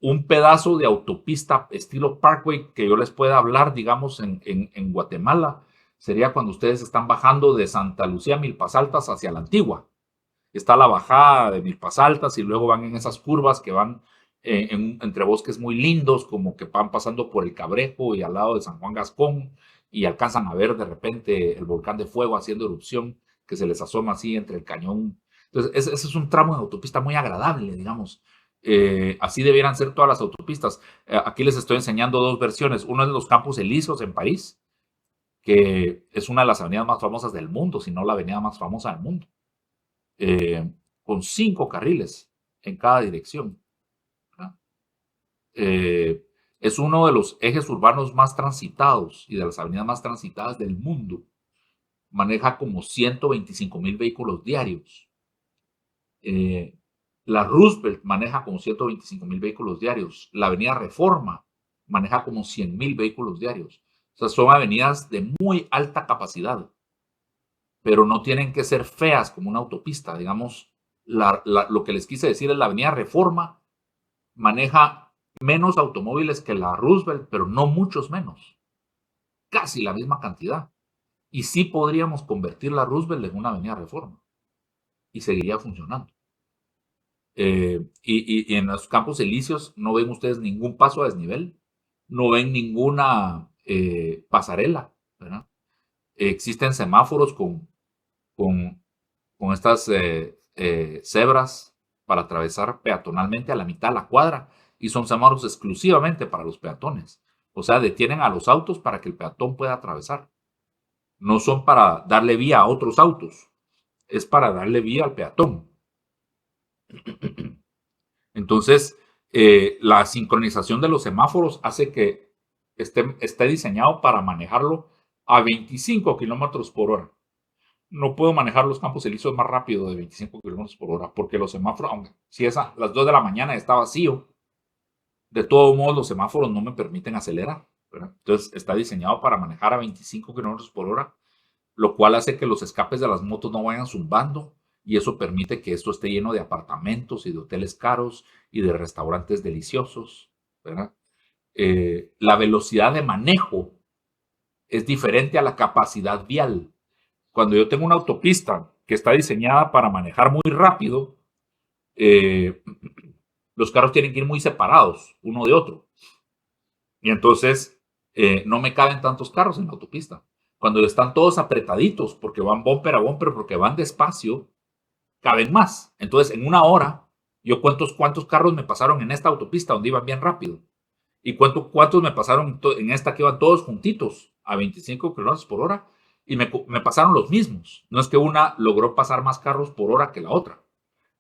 Un pedazo de autopista estilo parkway que yo les pueda hablar, digamos, en Guatemala, sería cuando ustedes están bajando de Santa Lucía, Milpas Altas, hacia la Antigua. Está la bajada de Milpas Altas y luego van en esas curvas que van entre bosques muy lindos, como que van pasando por el Cabrejo y al lado de San Juan Gascón, y alcanzan a ver de repente el volcán de fuego haciendo erupción, que se les asoma así entre el cañón. Entonces, ese es un tramo de autopista muy agradable, digamos. Así debieran ser todas las autopistas. Aquí les estoy enseñando dos versiones. Uno es los Campos Elíseos en París, que es una de las avenidas más famosas del mundo, si no la avenida más famosa del mundo, con 5 carriles en cada dirección. Es uno de los ejes urbanos más transitados y de las avenidas más transitadas del mundo. Maneja como 125,000 vehículos diarios. La Roosevelt maneja como 125,000 vehículos diarios. La avenida Reforma maneja como 100,000 vehículos diarios. O sea, son avenidas de muy alta capacidad, pero no tienen que ser feas como una autopista. Digamos, lo que les quise decir es la avenida Reforma maneja menos automóviles que la Roosevelt, pero no muchos menos. Casi la misma cantidad. Y sí podríamos convertir la Roosevelt en una avenida Reforma y seguiría funcionando. Y en los Campos Elíseos no ven ustedes ningún paso a desnivel, no ven ninguna pasarela, ¿verdad? Existen semáforos con estas cebras para atravesar peatonalmente a la mitad de la cuadra, y son semáforos exclusivamente para los peatones. O sea, detienen a los autos para que el peatón pueda atravesar. No son para darle vía a otros autos, es para darle vía al peatón. Entonces, la sincronización de los semáforos hace que esté diseñado para manejarlo a 25 kilómetros por hora. No puedo manejar los Campos Elíseos más rápido de 25 kilómetros por hora, porque los semáforos, aunque si es a las 2 de la mañana está vacío, de todos modos los semáforos no me permiten acelerar, ¿verdad? Entonces, está diseñado para manejar a 25 kilómetros por hora, lo cual hace que los escapes de las motos no vayan zumbando, y eso permite que esto esté lleno de apartamentos y de hoteles caros y de restaurantes deliciosos, ¿verdad? La velocidad de manejo es diferente a la capacidad vial. Cuando yo tengo una autopista que está diseñada para manejar muy rápido, los carros tienen que ir muy separados uno de otro. Y entonces no me caben tantos carros en la autopista. Cuando están todos apretaditos porque van bumper a bumper, porque van despacio, caben más. Entonces, en una hora, yo cuántos carros me pasaron en esta autopista donde iban bien rápido. Y cuántos me pasaron en esta que iban todos juntitos a 25 kilómetros por hora. Y me pasaron los mismos. No es que una logró pasar más carros por hora que la otra.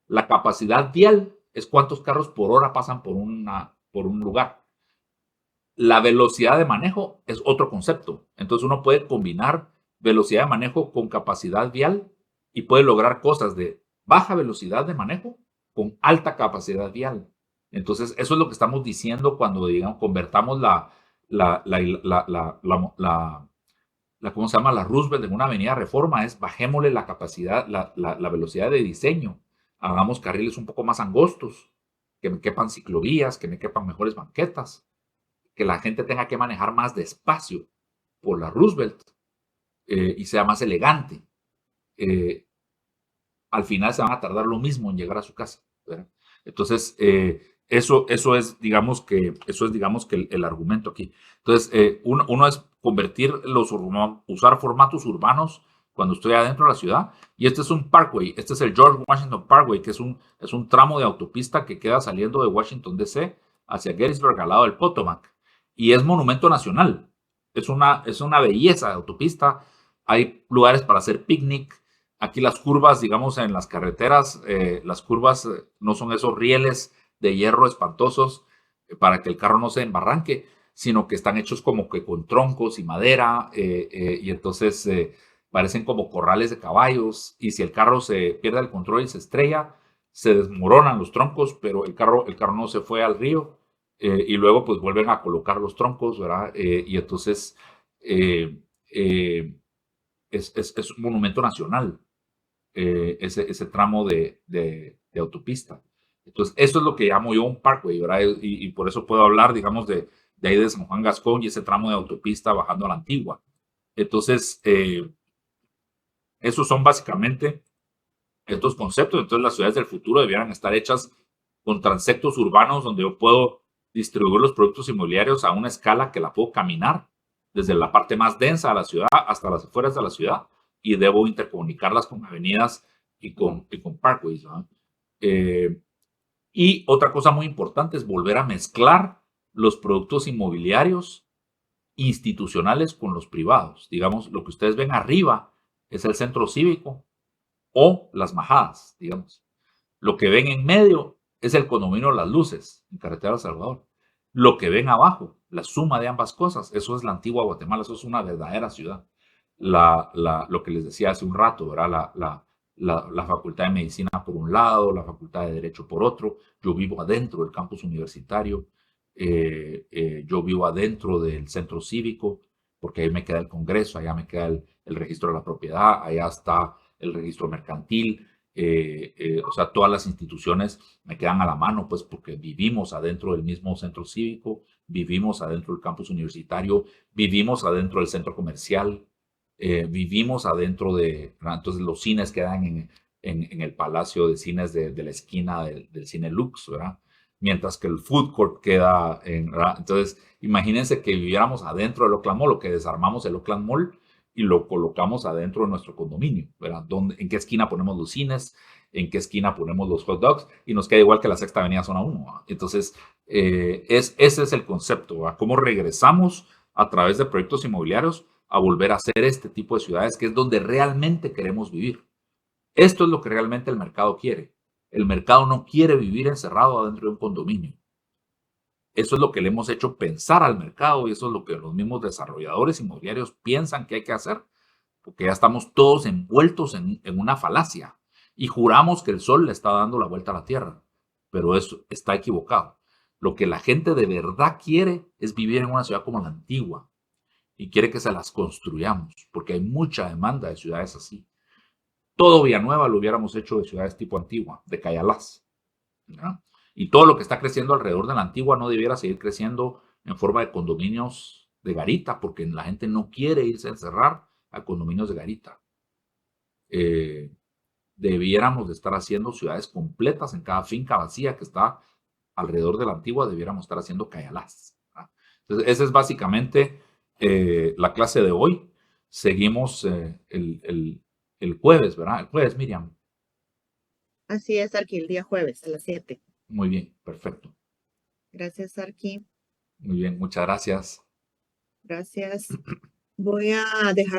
La capacidad vial es cuántos carros por hora pasan por un lugar. La velocidad de manejo es otro concepto. Entonces uno puede combinar velocidad de manejo con capacidad vial y puede lograr cosas de baja velocidad de manejo con alta capacidad vial. Entonces eso es lo que estamos diciendo cuando, digamos, convertamos ¿cómo se llama? La Roosevelt en una avenida Reforma. Es bajémosle la capacidad, la velocidad de diseño. Hagamos carriles un poco más angostos, que me quepan ciclovías, que me quepan mejores banquetas, que la gente tenga que manejar más despacio por la Roosevelt y sea más elegante. Al final se van a tardar lo mismo en llegar a su casa, ¿verdad? Entonces, eso es, digamos que el argumento aquí. Entonces, uno es usar formatos urbanos cuando estoy adentro de la ciudad. Y este es un parkway, este es el George Washington Parkway, que es un tramo de autopista que queda saliendo de Washington, D.C. hacia Gettysburg, al lado del Potomac. Y es monumento nacional. es una belleza de autopista. Hay lugares para hacer picnic. Aquí las curvas, digamos, en las carreteras, las curvas no son esos rieles de hierro espantosos para que el carro no se embarranque, sino que están hechos como que con troncos y madera, y entonces parecen como corrales de caballos, y si el carro se pierde el control y se estrella, se desmoronan los troncos, pero el carro no se fue al río, y luego pues vuelven a colocar los troncos, ¿verdad? Y entonces eh, eh, es un monumento nacional, ese tramo de autopista. Entonces, eso es lo que llamo yo un parkway, ¿verdad? Y por eso puedo hablar, digamos, de ahí de San Juan Gascón y ese tramo de autopista bajando a la Antigua. Entonces, esos son básicamente estos conceptos. Entonces, las ciudades del futuro debieran estar hechas con transectos urbanos donde yo puedo distribuir los productos inmobiliarios a una escala que la puedo caminar desde la parte más densa de la ciudad hasta las afueras de la ciudad, y debo intercomunicarlas con avenidas y con parkways, ¿no? Y otra cosa muy importante es volver a mezclar los productos inmobiliarios institucionales con los privados. Digamos, lo que ustedes ven arriba es el centro cívico o las majadas, digamos. Lo que ven en medio es el condominio Las Luces, en Carretera El Salvador. Lo que ven abajo, la suma de ambas cosas, eso es la antigua Guatemala, eso es una verdadera ciudad. Lo que les decía hace un rato, ¿verdad? La Facultad de Medicina por un lado, la Facultad de Derecho por otro. Yo vivo adentro del campus universitario, yo vivo adentro del centro cívico, porque ahí me queda el Congreso, allá me queda el registro de la propiedad, allá está el registro mercantil. O sea, todas las instituciones me quedan a la mano, pues porque vivimos adentro del mismo centro cívico, vivimos adentro del campus universitario, vivimos adentro del centro comercial, vivimos adentro entonces los cines quedan en el Palacio de Cines de la esquina del Cine Lux, ¿verdad? Mientras que el food court queda ¿verdad? Entonces, imagínense que viviéramos adentro del Oakland Mall, o que desarmamos el Oakland Mall y lo colocamos adentro de nuestro condominio, ¿verdad? ¿En qué esquina ponemos los cines? ¿En qué esquina ponemos los hot dogs? Y nos queda igual que la Sexta Avenida Zona 1, ¿verdad? Entonces, ese es el concepto, ¿verdad? Cómo regresamos a través de proyectos inmobiliarios a volver a hacer este tipo de ciudades, que es donde realmente queremos vivir. Esto es lo que realmente el mercado quiere. El mercado no quiere vivir encerrado adentro de un condominio. Eso es lo que le hemos hecho pensar al mercado, y eso es lo que los mismos desarrolladores inmobiliarios piensan que hay que hacer, porque ya estamos todos envueltos en una falacia y juramos que el sol le está dando la vuelta a la tierra, pero eso está equivocado. Lo que la gente de verdad quiere es vivir en una ciudad como la Antigua, y quiere que se las construyamos, porque hay mucha demanda de ciudades así. Todo Villanueva lo hubiéramos hecho de ciudades tipo Antigua, de Cayalás, ¿verdad? Y todo lo que está creciendo alrededor de la Antigua no debiera seguir creciendo en forma de condominios de garita, porque la gente no quiere irse a encerrar a condominios de garita. Debiéramos de estar haciendo ciudades completas en cada finca vacía que está alrededor de la Antigua, debiéramos estar haciendo Cayalás, ¿verdad? Entonces, esa es básicamente la clase de hoy. Seguimos el jueves, ¿verdad? El jueves, Miriam. Así es, Arqui, el día jueves a las 7. Muy bien, perfecto. Gracias, Arqui. Muy bien, muchas gracias. Gracias. Voy a dejar